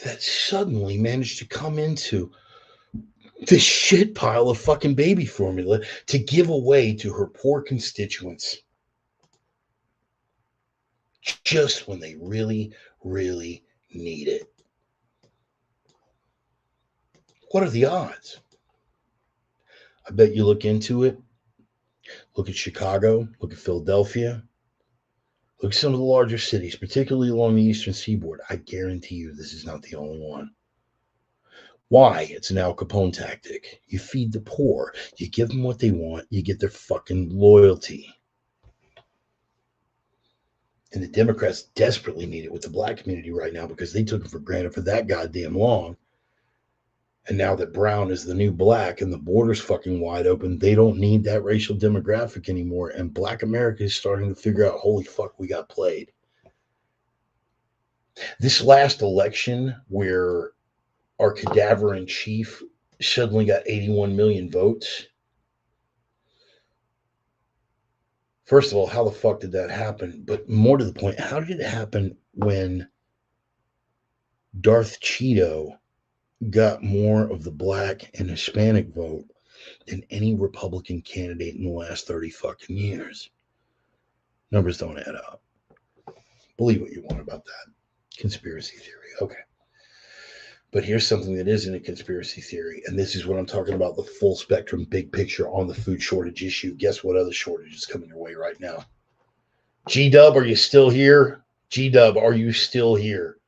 that suddenly managed to come into this shit pile of fucking baby formula to give away to her poor constituents just when they really, really need it? What are the odds? I bet you look into it. Look at Chicago, look at Philadelphia, look at some of the larger cities, particularly along the eastern seaboard. I guarantee you this is not the only one. Why? It's an Al Capone tactic. You feed the poor, you give them what they want, you get their fucking loyalty. And the Democrats desperately need it with the black community right now because they took it for granted for that goddamn long. And now that brown is the new black and the border's fucking wide open, they don't need that racial demographic anymore. And black America is starting to figure out, holy fuck, we got played. This last election, where our cadaver in chief suddenly got 81 million votes. First of all, how the fuck did that happen? But more to the point, how did it happen when Darth Cheeto got more of the black and Hispanic vote than any Republican candidate in the last 30 fucking years? Numbers don't add up. Believe what you want about that. Conspiracy theory. Okay. But here's something that isn't a conspiracy theory, and this is what I'm talking about, the full spectrum, big picture on the food shortage issue. Guess what other shortage is coming your way right now? G-Dub, are you still here? G-Dub, are you still here?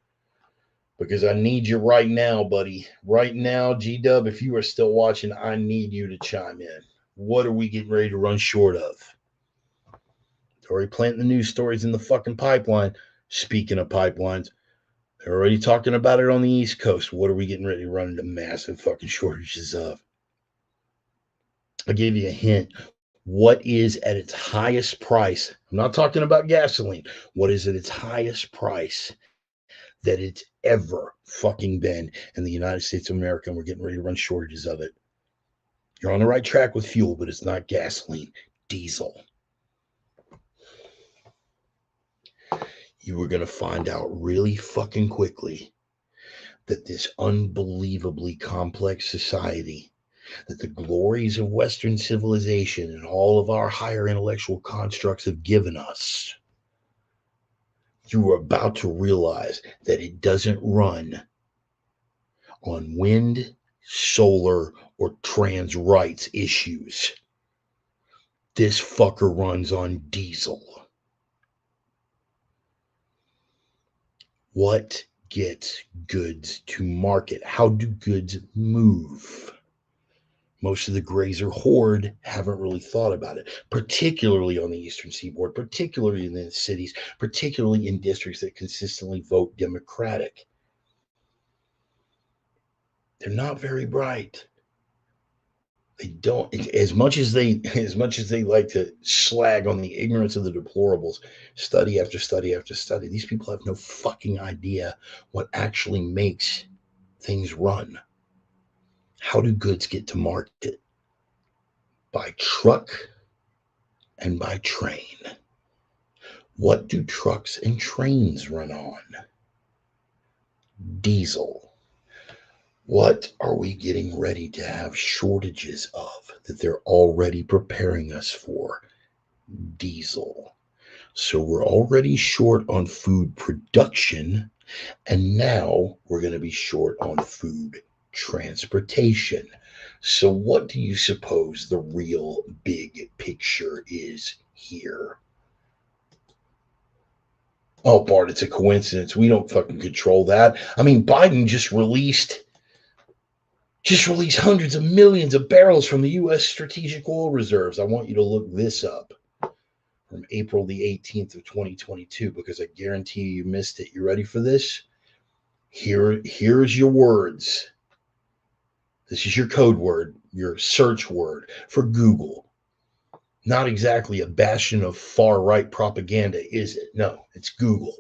Because I need you right now, buddy. Right now, G-Dub, if you are still watching, I need you to chime in. What are we getting ready to run short of? Already planting the news stories in the fucking pipeline. Speaking of pipelines, they're already talking about it on the East Coast. What are we getting ready to run into massive fucking shortages of? I'll give you a hint. What is at its highest price? I'm not talking about gasoline. What is at its highest price that it's ever fucking been in the United States of America? And we're getting ready to run shortages of it. You're on the right track with fuel, but it's not gasoline, diesel. You were going to find out really fucking quickly that this unbelievably complex society, that the glories of Western civilization and all of our higher intellectual constructs have given us, you are about to realize that it doesn't run on wind, solar, or trans rights issues. This fucker runs on diesel. What gets goods to market? How do goods move? Most of the grazer horde haven't really thought about it, particularly on the Eastern Seaboard, particularly in the cities, particularly in districts that consistently vote Democratic. They're not very bright. They don't, as much as they like to slag on the ignorance of the deplorables, study after study after study, these people have no fucking idea what actually makes things run. How do goods get to market? By truck, and by train. What do trucks and trains run on? Diesel. What are we getting ready to have shortages of that they're already preparing us for? Diesel. So we're already short on food production, and now we're going to be short on food transportation. So, what do you suppose the real big picture is here? Oh, Bart, it's a coincidence. We don't fucking control that. I mean, Biden just released hundreds of millions of barrels from the U.S. strategic oil reserves. I want you to look this up from April the 18th of 2022 because I guarantee you missed it. You ready for this? Here's your words. This is your code word, your search word for Google. Not exactly a bastion of far right propaganda, is it? No, it's Google.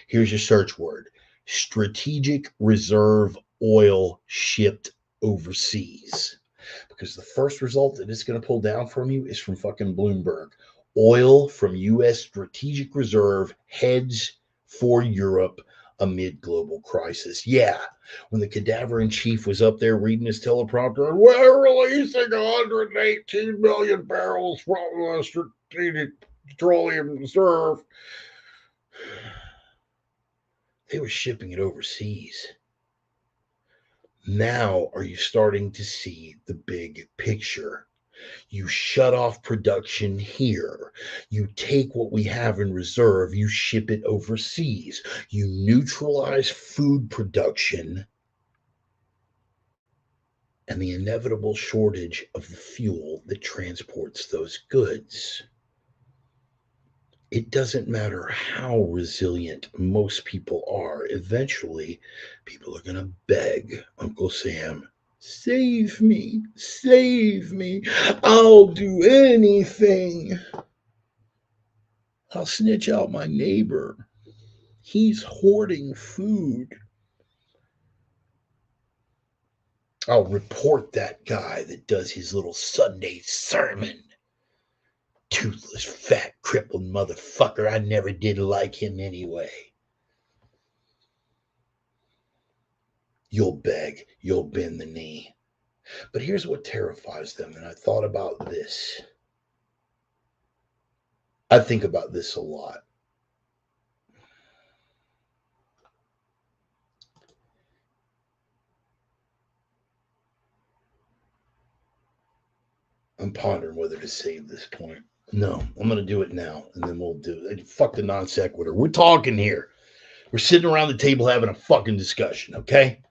Here's your search word: strategic reserve oil shipped overseas. Because the first result that it's going to pull down from you is from fucking Bloomberg. Oil from U.S. strategic reserve heads for Europe amid global crisis. Yeah, when the cadaver in chief was up there reading his teleprompter, we're releasing 118 million barrels from the strategic petroleum reserve. They were shipping it overseas. Now, are you starting to see the big picture? You shut off production here. You take what we have in reserve, you ship it overseas. You neutralize food production and the inevitable shortage of the fuel that transports those goods. It doesn't matter how resilient most people are, eventually, people are going to beg Uncle Sam, save me, save me. I'll do anything. I'll snitch out my neighbor. He's hoarding food. I'll report that guy that does his little Sunday sermon. Toothless, fat, crippled motherfucker. I never did like him anyway. You'll beg, you'll bend the knee. But here's what terrifies them, and I thought about this. I think about this a lot. I'm pondering whether to save this point. No, I'm going to do it now, and then we'll do it. Fuck the non sequitur. We're talking here. We're sitting around the table having a fucking discussion, okay?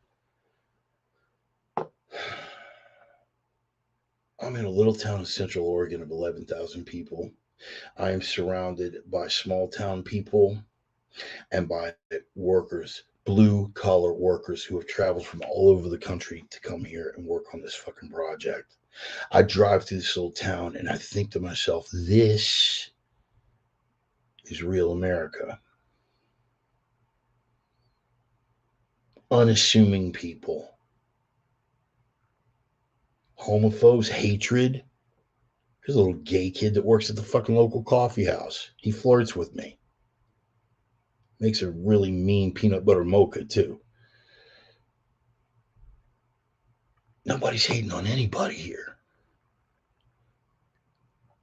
I'm in a little town in Central Oregon of 11,000 people. I am surrounded by small town people and by workers, blue collar workers who have traveled from all over the country to come here and work on this fucking project. I drive through this little town and I think to myself, this is real America. Unassuming people, homophobes, hatred. There's a little gay kid that works at the fucking local coffee house. He flirts with me. Makes a really mean peanut butter mocha, too. Nobody's hating on anybody here.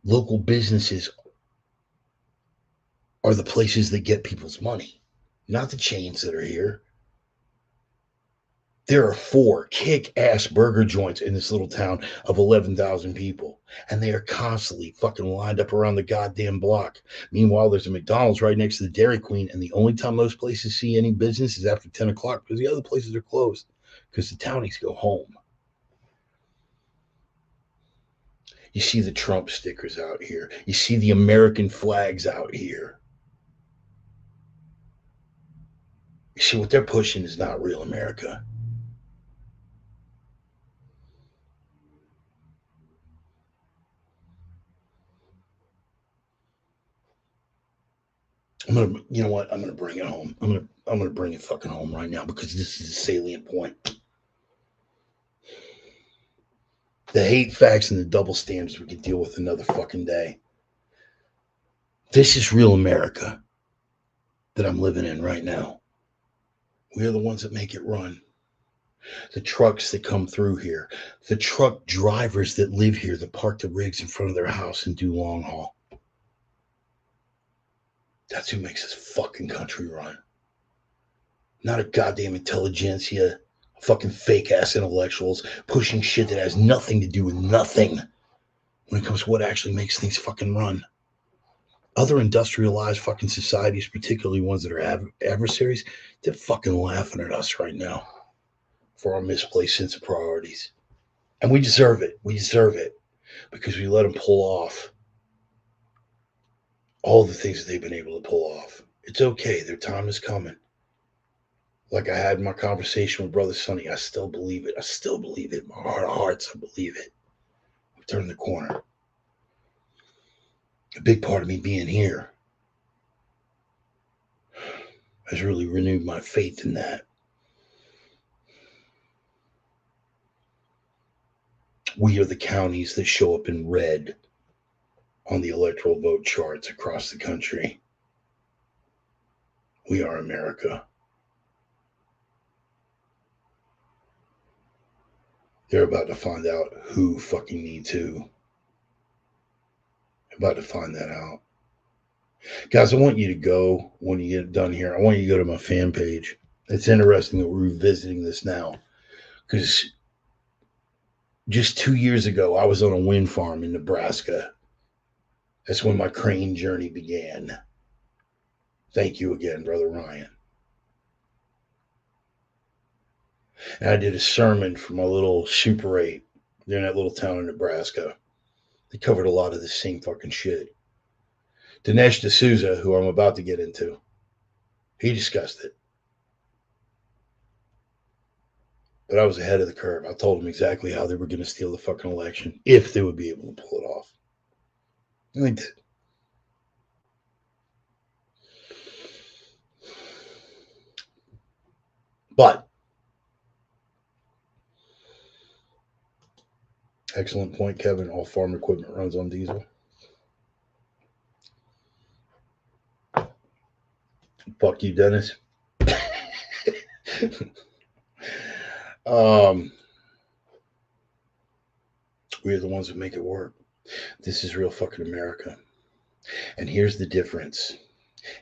Local businesses are the places that get people's money, not the chains that are here. There are 4 kick-ass burger joints in this little town of 11,000 people, and they are constantly fucking lined up around the goddamn block. Meanwhile, there's a McDonald's right next to the Dairy Queen, and the only time those places see any business is after 10 o'clock because the other places are closed because the townies go home. You see the Trump stickers out here. You see the American flags out here. You see what they're pushing is not real America. You know what? I'm gonna bring it home. I'm gonna bring it fucking home right now because this is a salient point. The hate facts and the double standards we could deal with another fucking day. This is real America that I'm living in right now. We are the ones that make it run. The trucks that come through here, the truck drivers that live here that park the rigs in front of their house and do long haul. That's who makes this fucking country run. Not a goddamn intelligentsia, fucking fake ass intellectuals pushing shit that has nothing to do with nothing when it comes to what actually makes things fucking run. Other industrialized fucking societies, particularly ones that are adversaries, they're fucking laughing at us right now for our misplaced sense of priorities. And we deserve it. We deserve it because we let them pull off all the things that they've been able to pull off. It's okay. Their time is coming. Like I had in my conversation with Brother Sonny, I still believe it. I still believe it. My heart of hearts, I believe it. I'm turning the corner. A big part of me being here has really renewed my faith in that. We are the counties that show up in red on the electoral vote charts across the country. We are America. They're about to find out who fucking needs who. They're about to find that out. Guys, I want you to go, when you get done here, I want you to go to my fan page. It's interesting that we're revisiting this now because just 2 years ago, I was on a wind farm in Nebraska. That's when my crane journey began. Thank you again, Brother Ryan. And I did a sermon for my little Super 8 there in that little town in Nebraska. They covered a lot of the same fucking shit. Dinesh D'Souza, who I'm about to get into, he discussed it. But I was ahead of the curve. I told them exactly how they were going to steal the fucking election, if they would be able to pull it off. And they did. But, excellent point, Kevin. All farm equipment runs on diesel. Fuck you, Dennis. We're the ones that make it work. This is real fucking America. And here's the difference.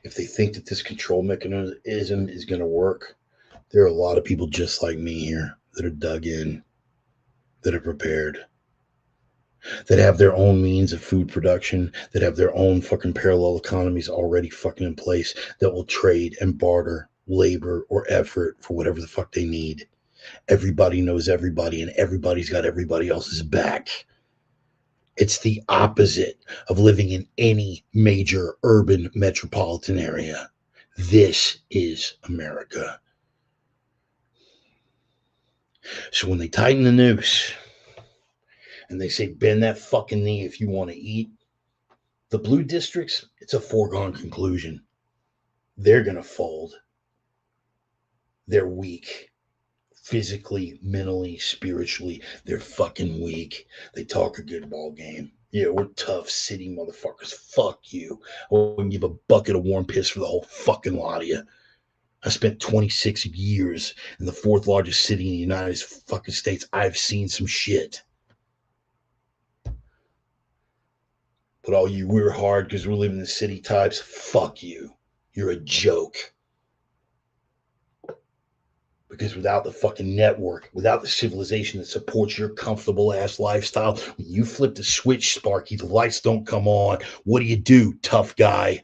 If they think that this control mechanism is going to work, there are a lot of people just like me here that are dug in, that are prepared, that have their own means of food production, that have their own fucking parallel economies already fucking in place, that will trade and barter labor or effort for whatever the fuck they need. Everybody knows everybody and everybody's got everybody else's back. It's the opposite of living in any major urban metropolitan area. This is America. So when they tighten the noose and they say, bend that fucking knee if you want to eat, the blue districts, it's a foregone conclusion. They're going to fold. They're weak. Physically, mentally, spiritually, they're fucking weak. They talk a good ball game. Yeah, we're tough city motherfuckers. Fuck you. I wouldn't give a bucket of warm piss for the whole fucking lot of you. I spent 26 years in the fourth largest city in the United fucking States. I've seen some shit. But all you, we're hard because we're living in the city types. Fuck you. You're a joke. Because without the fucking network, without the civilization that supports your comfortable ass lifestyle, when you flip the switch, Sparky, the lights don't come on. What do, tough guy?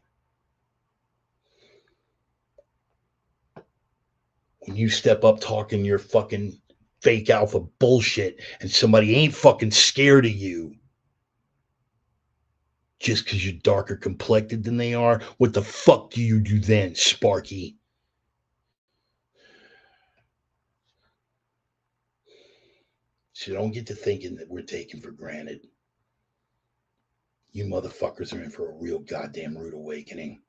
When you step up talking your fucking fake alpha bullshit and somebody ain't fucking scared of you just because you're darker complected than they are, what the fuck do you do then, Sparky? So don't get to thinking that we're taken for granted. You motherfuckers are in for a real goddamn rude awakening.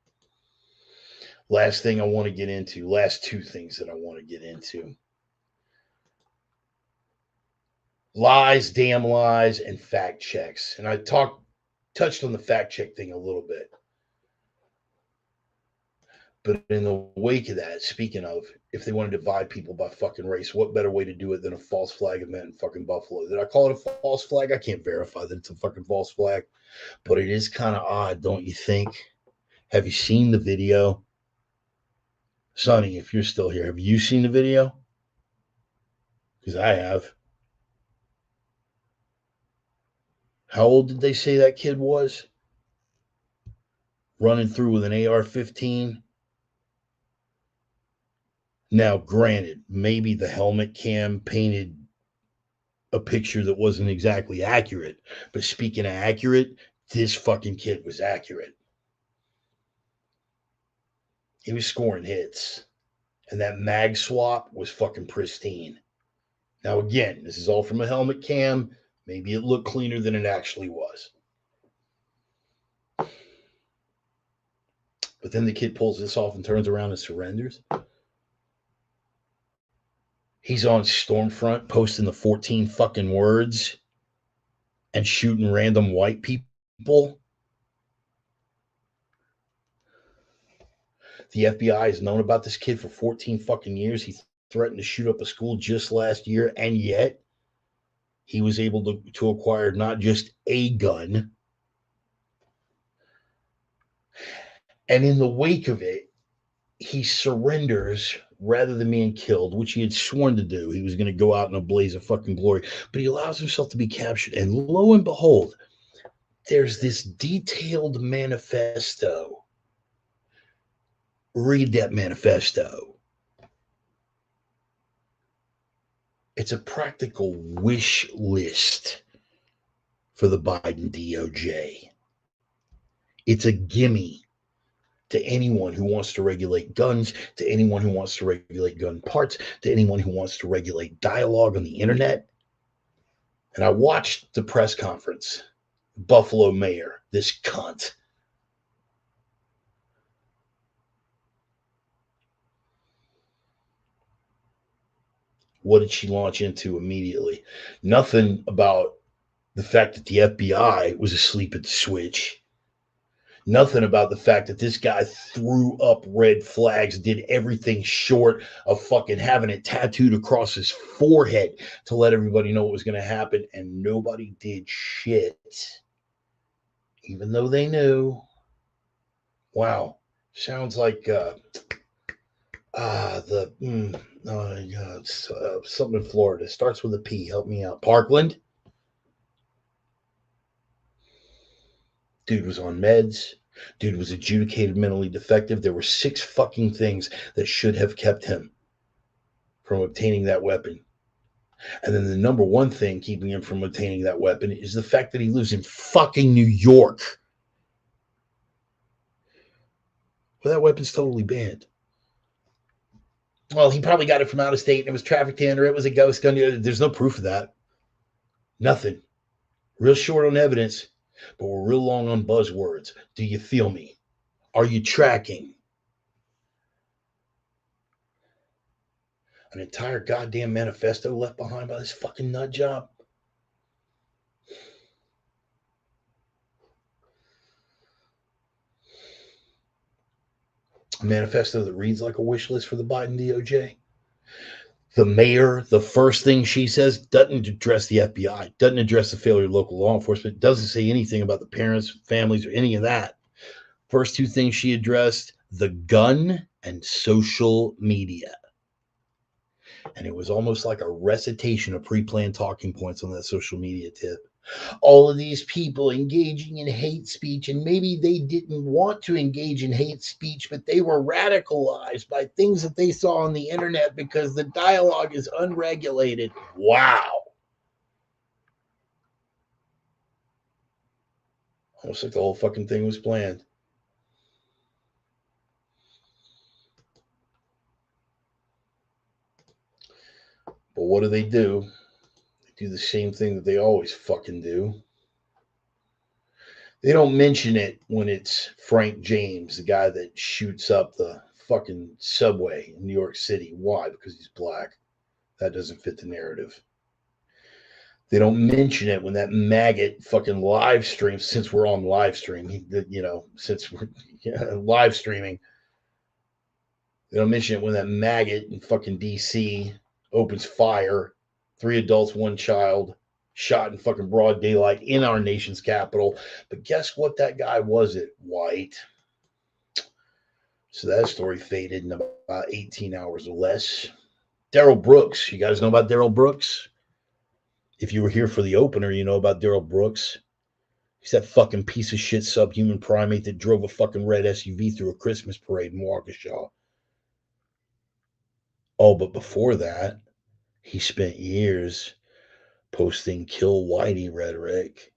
Last thing I want to get into, last two things that I want to get into. Lies, damn lies, and fact checks. And I touched on the fact check thing a little bit. But in the wake of that, speaking of, if they want to divide people by fucking race, what better way to do it than a false flag event in fucking Buffalo? Did I call it a false flag? I can't verify that it's a fucking false flag, but it is kind of odd, don't you think? Have you seen the video? Sonny, if you're still here, have you seen the video? Because I have. How old did they say that kid was? Running through with an AR-15. Now, granted, maybe the helmet cam painted a picture that wasn't exactly accurate. But speaking of accurate, this fucking kid was accurate. He was scoring hits. And that mag swap was fucking pristine. Now, again, this is all from a helmet cam. Maybe it looked cleaner than it actually was. But then the kid pulls this off and turns around and surrenders. He's on Stormfront posting the 14 fucking words and shooting random white people. The FBI has known about this kid for 14 fucking years. He threatened to shoot up a school just last year, and yet he was able to acquire not just a gun. And in the wake of it, he surrenders rather than being killed, which he had sworn to do. He was going to go out in a blaze of fucking glory, but he allows himself to be captured. And lo and behold, there's this detailed manifesto. Read that manifesto. It's a practical wish list for the Biden DOJ. It's a gimme to anyone who wants to regulate guns, to anyone who wants to regulate gun parts, to anyone who wants to regulate dialogue on the internet. And I watched the press conference. Buffalo mayor, this cunt. What did she launch into immediately? Nothing about the fact that the FBI was asleep at the switch. Nothing about the fact that this guy threw up red flags, did everything short of fucking having it tattooed across his forehead to let everybody know what was going to happen. And nobody did shit, even though they knew. Wow. Sounds like something in Florida. Starts with a P. Help me out. Parkland. Dude was on meds. Dude was adjudicated mentally defective. There were 6 fucking things that should have kept him from obtaining that weapon. And then the number one thing keeping him from obtaining that weapon is the fact that he lives in fucking New York, where that weapon's totally banned. Well, he probably got it from out of state and it was trafficked in, or it was a ghost gun. There's no proof of that. Nothing. Real short on evidence, but we're real long on buzzwords. Do you feel me? Are you tracking? An entire goddamn manifesto left behind by this fucking nut job. A manifesto that reads like a wish list for the Biden DOJ. The mayor, the first thing she says, doesn't address the FBI, doesn't address the failure of local law enforcement, doesn't say anything about the parents, families, or any of that. First 2 things she addressed, the gun and social media. And it was almost like a recitation of pre-planned talking points on that social media tip. All of these people engaging in hate speech, and maybe they didn't want to engage in hate speech, but they were radicalized by things that they saw on the internet because the dialogue is unregulated. Wow. Almost like the whole fucking thing was planned. But what do? They do the same thing that they always fucking do. They don't mention it when it's Frank James, the guy that shoots up the fucking subway in New York City. Why? Because he's black. That doesn't fit the narrative. They don't mention it when that maggot fucking live stream, since we're on live stream, since we're live streaming, They don't mention it when that maggot in fucking DC opens fire. 3 adults, 1 child, shot in fucking broad daylight in our nation's capital. But guess what? That guy wasn't white. So that story faded in about 18 hours or less. Daryl Brooks. You guys know about Daryl Brooks? If you were here for the opener, you know about Daryl Brooks. He's that fucking piece of shit subhuman primate that drove a fucking red SUV through a Christmas parade in Waukesha. Oh, but before that, he spent years posting kill Whitey rhetoric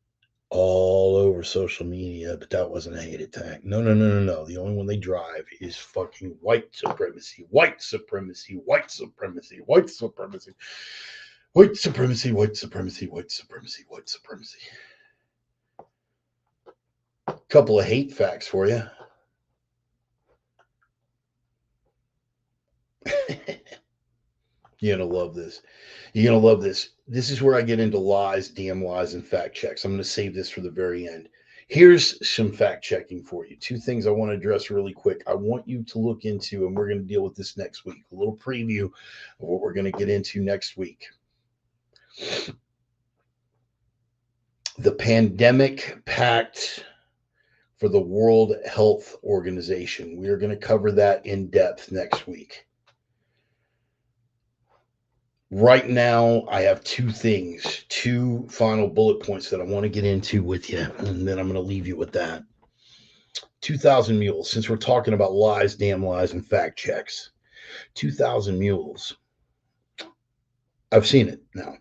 all over social media, but that wasn't a hate attack. No, no, no, no, no. The only one they drive is fucking white supremacy, white supremacy, white supremacy, white supremacy, white supremacy, white supremacy, white supremacy, white supremacy. Couple of hate facts for you. You're going to love this. You're going to love this. This is where I get into lies, damn lies, and fact checks. I'm going to save this for the very end. Here's some fact checking for you. 2 things I want to address really quick. I want you to look into, and we're going to deal with this next week, a little preview of what we're going to get into next week. The Pandemic Pact for the World Health Organization. We are going to cover that in depth next week. Right now, I have 2 things, 2 final bullet points that I want to get into with you, and then I'm going to leave you with that. 2,000 Mules, since we're talking about lies, damn lies, and fact checks. 2,000 Mules. I've seen it now.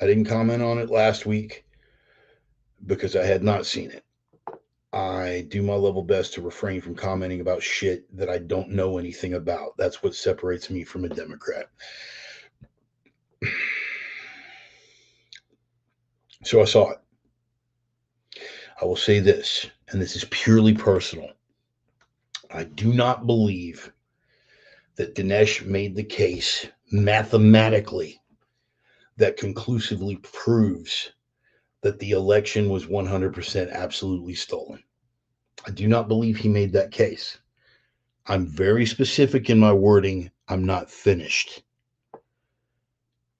I didn't comment on it last week because I had not seen it. I do my level best to refrain from commenting about shit that I don't know anything about. That's what separates me from a Democrat. So I saw it. I will say this, and this is purely personal. I do not believe that Dinesh made the case mathematically that conclusively proves that the election was 100% absolutely stolen. I do not believe he made that case. I'm very specific in my wording. I'm not finished.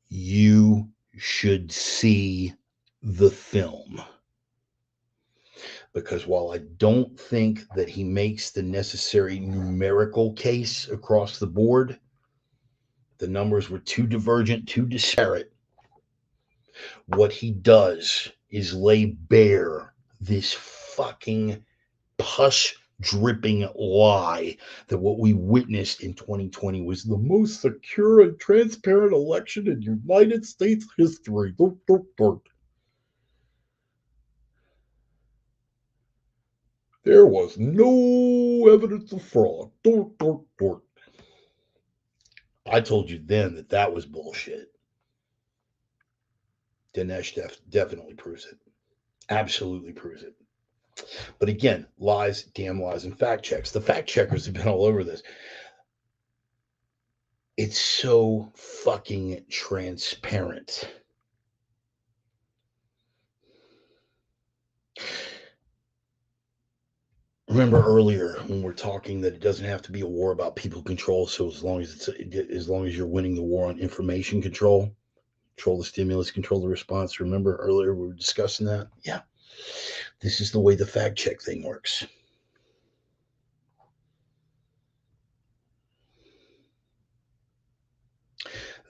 You should see the film. Because while I don't think that he makes the necessary numerical case across the board, the numbers were too divergent, too disparate. What he does is lay bare this fucking pus dripping lie that what we witnessed in 2020 was the most secure and transparent election in United States history. There was no evidence of fraud. I told you then that that was bullshit. Dinesh definitely proves it. Absolutely proves it. But again, lies, damn lies, and fact checks. The fact checkers have been all over this. It's so fucking transparent. Remember earlier when we're talking that it doesn't have to be a war about people control. So as long as you're winning the war on information control the stimulus, control the response. Remember earlier we were discussing that? Yeah. This is the way the fact check thing works.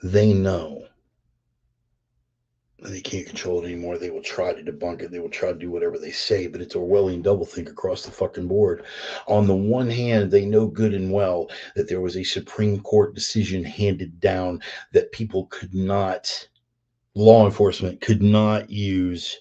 They know they can't control it anymore. They will try to debunk it. They will try to do whatever they say, but it's Orwellian doublethink across the fucking board. On the one hand, they know good and well that there was a Supreme Court decision handed down that law enforcement could not use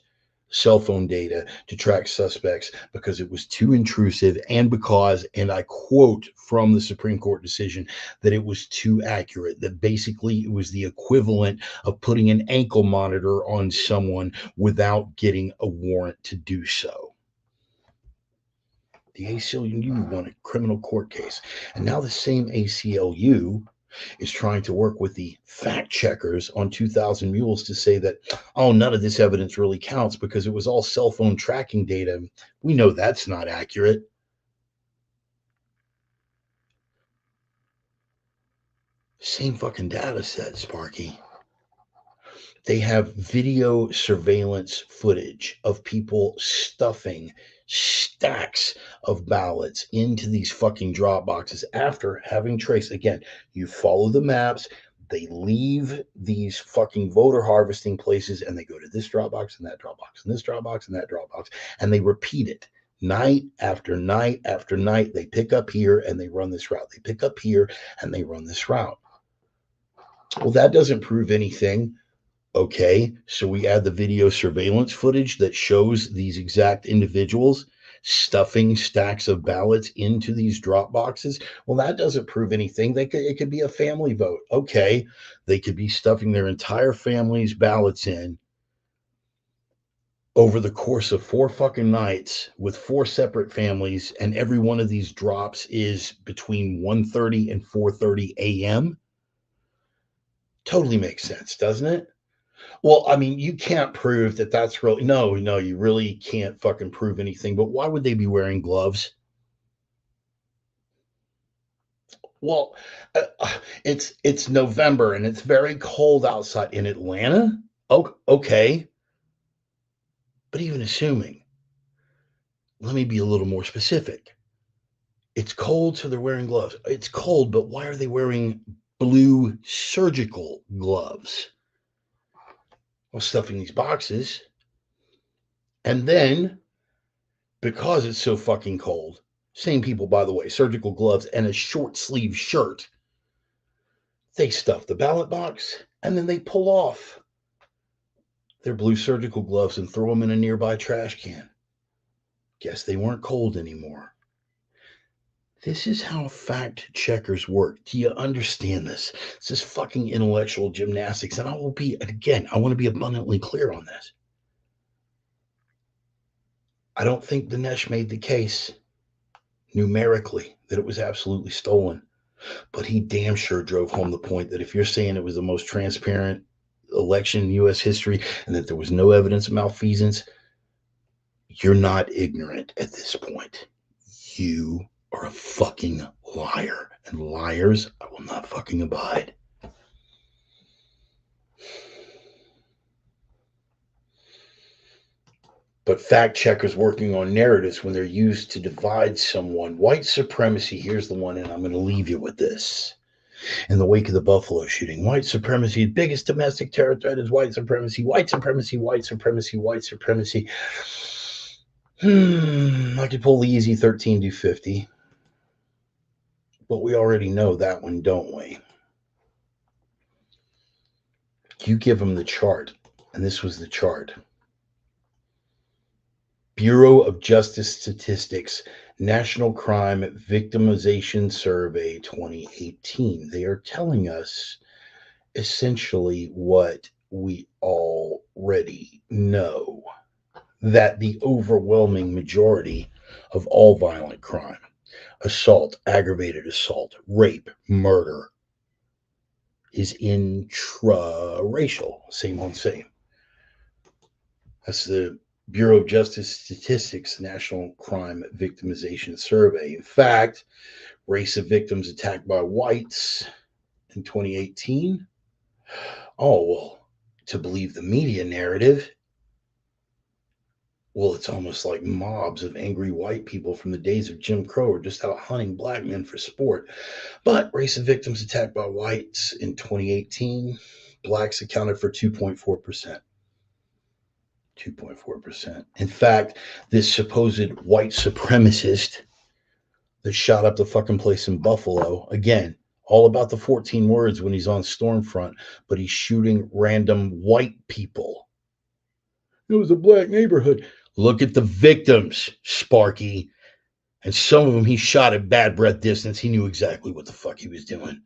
cell phone data to track suspects because it was too intrusive and because, and I quote from the Supreme Court decision, that it was too accurate, that basically it was the equivalent of putting an ankle monitor on someone without getting a warrant to do so. The ACLU won a criminal court case, and now the same ACLU is trying to work with the fact checkers on 2,000 Mules to say that, oh, none of this evidence really counts because it was all cell phone tracking data. We know that's not accurate. Same fucking data set, Sparky. They have video surveillance footage of people stuffing stacks of ballots into these fucking drop boxes after having traced. Again, you follow the maps, they leave these fucking voter harvesting places and they go to this drop box and that drop box and this drop box and that drop box, and they repeat it night after night after night. They pick up here and they run this route. They pick up here and they run this route. Well, that doesn't prove anything. Okay, so we add the video surveillance footage that shows these exact individuals stuffing stacks of ballots into these drop boxes. Well, that doesn't prove anything. It could be a family vote. Okay, they could be stuffing their entire family's ballots in over the course of 4 fucking nights with 4 separate families, and every one of these drops is between 1:30 and 4:30 a.m. Totally makes sense, doesn't it? Well, I mean, you can't prove that that's really no, you really can't fucking prove anything. But why would they be wearing gloves? Well, it's November and it's very cold outside in Atlanta. Oh, okay, but even assuming, let me be a little more specific. It's cold, so they're wearing gloves. It's cold, but why are they wearing blue surgical gloves? Well, stuffing these boxes, and then because it's so fucking cold. Same people, by the way, surgical gloves and a short sleeve shirt. They stuff the ballot box and then they pull off their blue surgical gloves and throw them in a nearby trash can. Guess they weren't cold anymore. This is how fact checkers work. Do you understand this? This is fucking intellectual gymnastics. And I will be, again, I want to be abundantly clear on this. I don't think Dinesh made the case numerically that it was absolutely stolen. But he damn sure drove home the point that if you're saying it was the most transparent election in U.S. history and that there was no evidence of malfeasance, you're not ignorant at this point. You are a fucking liar. And liars, I will not fucking abide. But fact checkers working on narratives when they're used to divide someone. White supremacy, here's the one, and I'm going to leave you with this. In the wake of the Buffalo shooting, white supremacy's biggest domestic terror threat is white supremacy, white supremacy, white supremacy, white supremacy. I could pull the easy 13 to 50, but we already know that one, don't we? You give them the chart, and this was the chart. Bureau of Justice Statistics, National Crime Victimization Survey 2018. They are telling us essentially what we already know, that the overwhelming majority of all violent crime, assault, aggravated assault, rape, murder, is intra-racial. Same on same. That's the Bureau of Justice Statistics National Crime Victimization Survey. In fact, race of victims attacked by whites in 2018. Oh, well, to believe the media narrative, well, it's almost like mobs of angry white people from the days of Jim Crow are just out hunting black men for sport. But race of victims attacked by whites in 2018, blacks accounted for 2.4%. 2.4%. In fact, this supposed white supremacist that shot up the fucking place in Buffalo, again, all about the 14 words when he's on Stormfront, but he's shooting random white people. It was a black neighborhood. Look at the victims, Sparky. And some of them he shot at bad breath distance. He knew exactly what the fuck he was doing.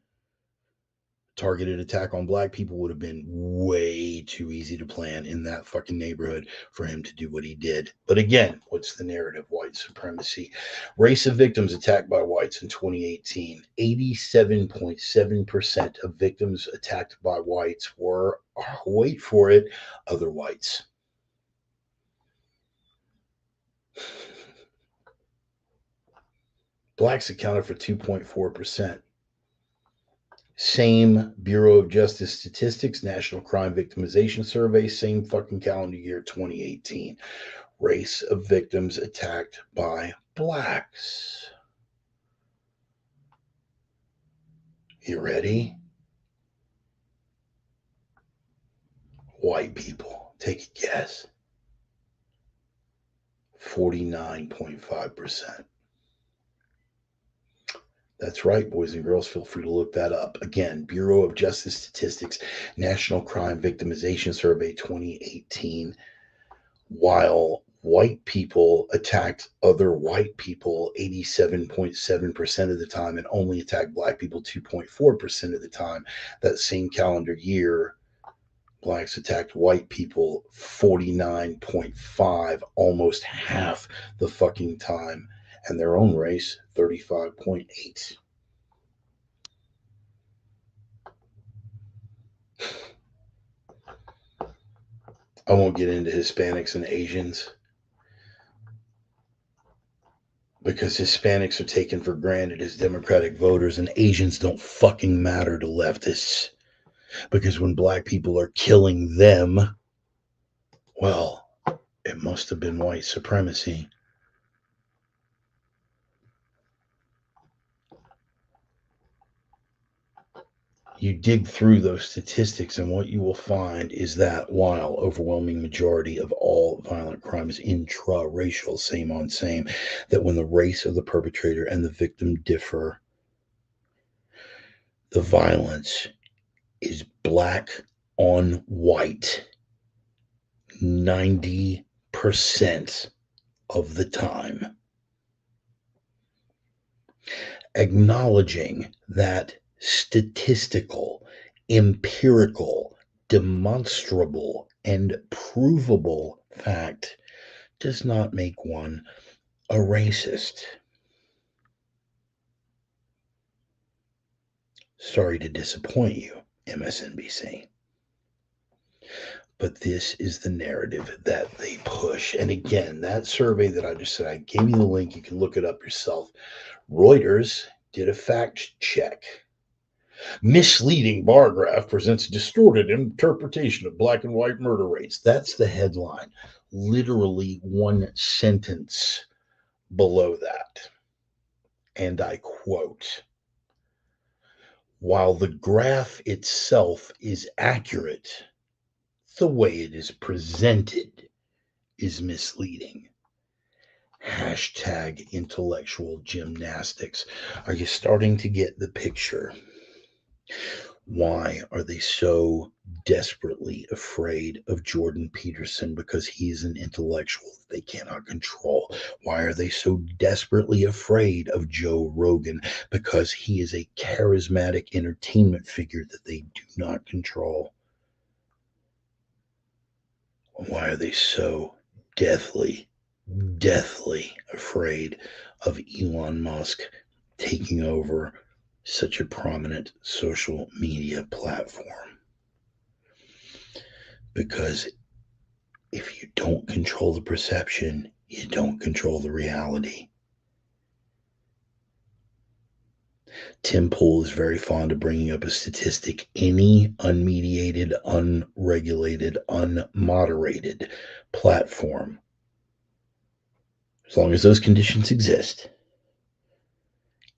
Targeted attack on black people would have been way too easy to plan in that fucking neighborhood for him to do what he did. But again, what's the narrative? White supremacy. Race of victims attacked by whites in 2018. 87.7% of victims attacked by whites were, wait for it, other whites. Blacks accounted for 2.4%. Same Bureau of Justice Statistics, National Crime Victimization Survey, same fucking calendar year, 2018. Race of victims attacked by blacks. You ready? White people. Take a guess. 49.5%. That's right, boys and girls. Feel free to look that up. Again, Bureau of Justice Statistics, National Crime Victimization Survey 2018. While white people attacked other white people 87.7% of the time and only attacked black people 2.4% of the time, that same calendar year, blacks attacked white people 49.5, almost half the fucking time, and their own race 35.8. I won't get into Hispanics and Asians because Hispanics are taken for granted as Democratic voters and Asians don't fucking matter to leftists. Because when black people are killing them, well, it must have been white supremacy. You dig through those statistics, and what you will find is that while overwhelming majority of all violent crime is intra-racial, same on same, that when the race of the perpetrator and the victim differ, the violence is black on white 90% of the time. Acknowledging that statistical, empirical, demonstrable, and provable fact does not make one a racist. Sorry to disappoint you, MSNBC. But this is the narrative that they push. And again, that survey that I just said, I gave you the link. You can look it up yourself. Reuters did a fact check. Misleading bar graph presents distorted interpretation of black and white murder rates. That's the headline. Literally one sentence below that. And I quote, while the graph itself is accurate, the way it is presented is misleading. Hashtag intellectual gymnastics. Are you starting to get the picture? Why are they so desperately afraid of Jordan Peterson? Because he is an intellectual that they cannot control. Why are they so desperately afraid of Joe Rogan? Because he is a charismatic entertainment figure that they do not control. Why are they so deathly afraid of Elon Musk taking over such a prominent social media platform? Because if you don't control the perception, you don't control the reality. Tim Pool is very fond of bringing up a statistic. Any unmediated, unregulated, unmoderated platform, as long as those conditions exist,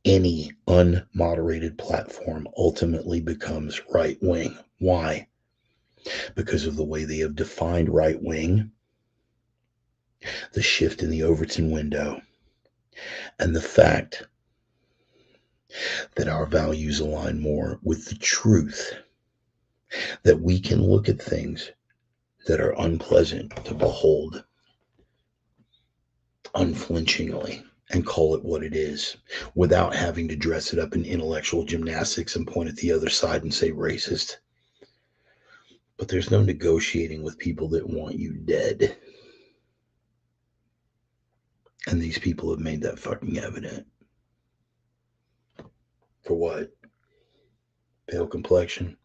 any unmoderated platform ultimately becomes right wing. Why? Because of the way they have defined right wing, the shift in the Overton window, and the fact that our values align more with the truth, that we can look at things that are unpleasant to behold unflinchingly and call it what it is without having to dress it up in intellectual gymnastics and point at the other side and say racist. But there's no negotiating with people that want you dead. And these people have made that fucking evident. For what? Pale complexion?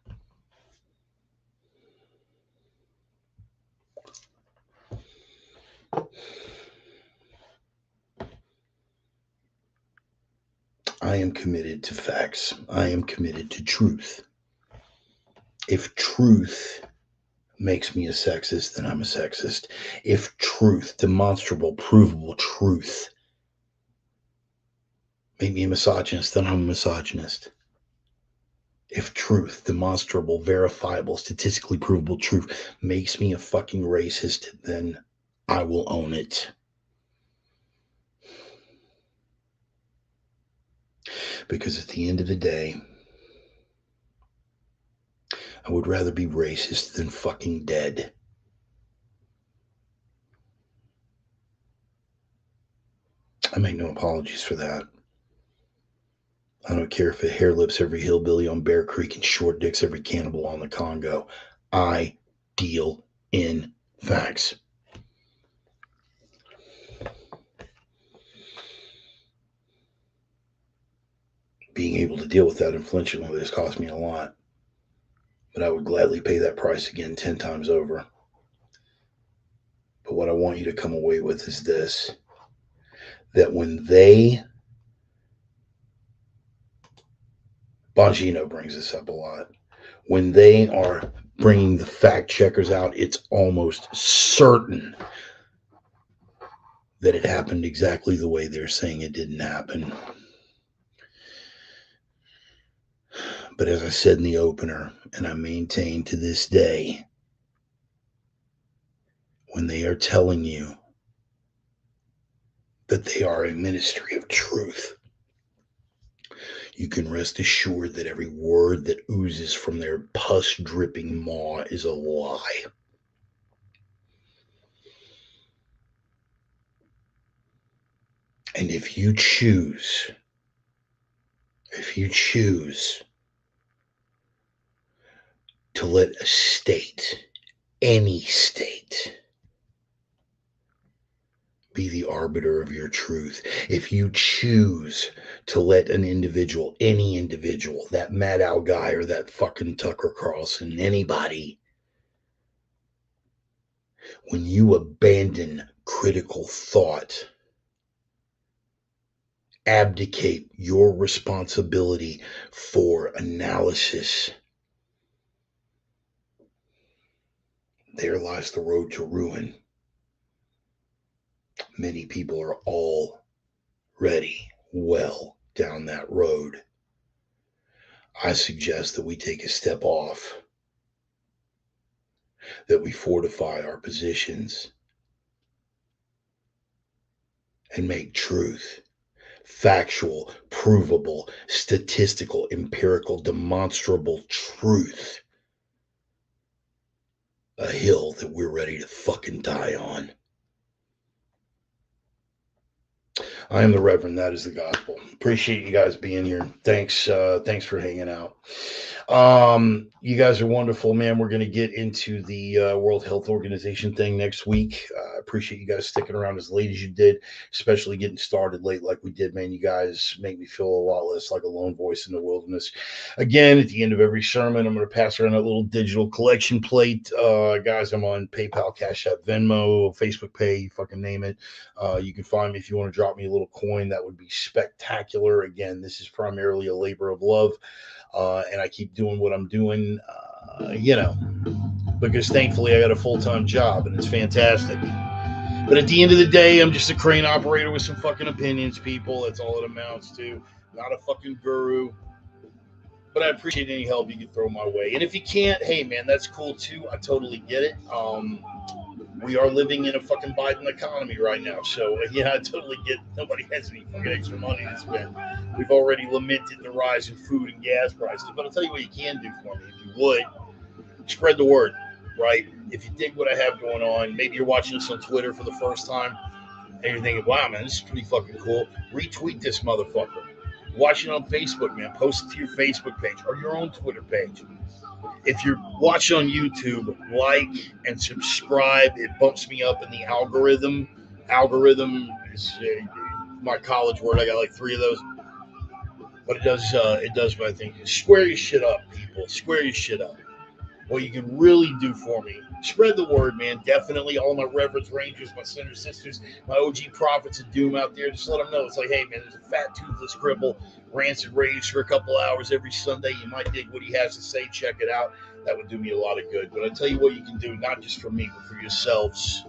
I I am committed to facts. I am committed to truth. If truth makes me a sexist, then I'm a sexist. If truth, demonstrable, provable truth, make me a misogynist, then I'm a misogynist. If truth, demonstrable, verifiable, statistically provable truth makes me a fucking racist, then I will own it. Because at the end of the day, I would rather be racist than fucking dead. I make no apologies for that. I don't care if it hair lips every hillbilly on Bear Creek and short dicks every cannibal on the Congo. I deal in facts. Being able to deal with that and flinching with it has cost me a lot. But I would gladly pay that price again 10 times over. But what I want you to come away with is this, that when Bongino brings this up a lot, when they are bringing the fact checkers out, it's almost certain that it happened exactly the way they're saying it didn't happen. But as I said in the opener, and I maintain to this day, when they are telling you that they are a ministry of truth, you can rest assured that every word that oozes from their pus-dripping maw is a lie. And if you choose to let a state, any state, be the arbiter of your truth, if you choose to let an individual, any individual, that Maddow guy or that fucking Tucker Carlson, anybody, when you abandon critical thought, abdicate your responsibility for analysis, there lies the road to ruin. Many people are already well down that road. I suggest that we take a step off, that we fortify our positions, and make truth, factual, provable, statistical, empirical, demonstrable truth a hill that we're ready to fucking die on. I am the Reverend. That is the gospel. Appreciate you guys being here. Thanks for hanging out. You guys are wonderful, man. We're going to get into the World Health Organization thing next week. I appreciate you guys sticking around as late as you did, especially getting started late like we did, man. You guys make me feel a lot less like a lone voice in the wilderness. Again, at the end of every sermon, I'm going to pass around a little digital collection plate. Guys, I'm on PayPal, Cash App, Venmo, Facebook Pay, fucking name it. You can find me if you want to drop me a little coin. That would be spectacular. Again, this is primarily a labor of love. And I keep doing what I'm doing, because thankfully I got a full-time job and it's fantastic. But at the end of the day, I'm just a crane operator with some fucking opinions, people. That's all it amounts to. Not a fucking guru. But I appreciate any help you can throw my way. And if you can't, hey, man, that's cool too. I totally get it. We are living in a fucking Biden economy right now. So, I totally get nobody has any fucking extra money to spend. We've already lamented the rise in food and gas prices. But I'll tell you what you can do for me. If you would, spread the word, right? If you dig what I have going on, maybe you're watching this on Twitter for the first time, and you're thinking, wow, man, this is pretty fucking cool. Retweet this motherfucker. Watch it on Facebook, man. Post it to your Facebook page or your own Twitter page. If you're watching on YouTube, like and subscribe. It bumps me up in the algorithm. Algorithm is my college word. I got like 3 of those. But it does my thing. Square your shit up, people. Square your shit up. what you can really do for me, spread the word, man. Definitely all my reverence rangers, my sinners, sisters, my OG prophets of doom out there. Just let them know. It's like, hey, man, there's a fat toothless cripple, rants and raves for a couple hours every Sunday. You might dig what he has to say. Check it out. That would do me a lot of good. But I tell you what you can do, not just for me, but for yourselves.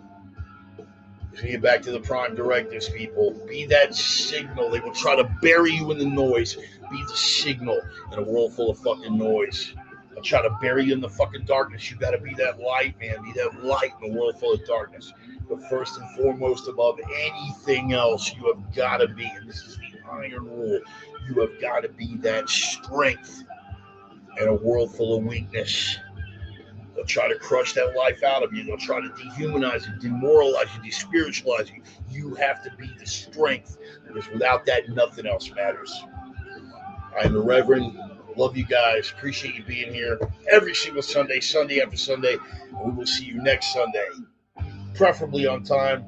As we get back to the prime directives, people, be that signal. They will try to bury you in the noise. Be the signal in a world full of fucking noise. They'll try to bury you in the fucking darkness. You got to be that light, man. Be that light in a world full of darkness. But first and foremost, above anything else, you have got to be, and this is the iron rule, you have got to be that strength in a world full of weakness. They'll try to crush that life out of you. They'll try to dehumanize you, demoralize you, despiritualize you. You have to be the strength, because without that, nothing else matters. I'm the Reverend. Love you guys. Appreciate you being here every single Sunday, Sunday after Sunday. And we will see you next Sunday, preferably on time.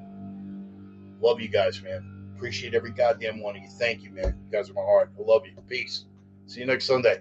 Love you guys, man. Appreciate every goddamn one of you. Thank you, man. You guys are my heart. I love you. Peace. See you next Sunday.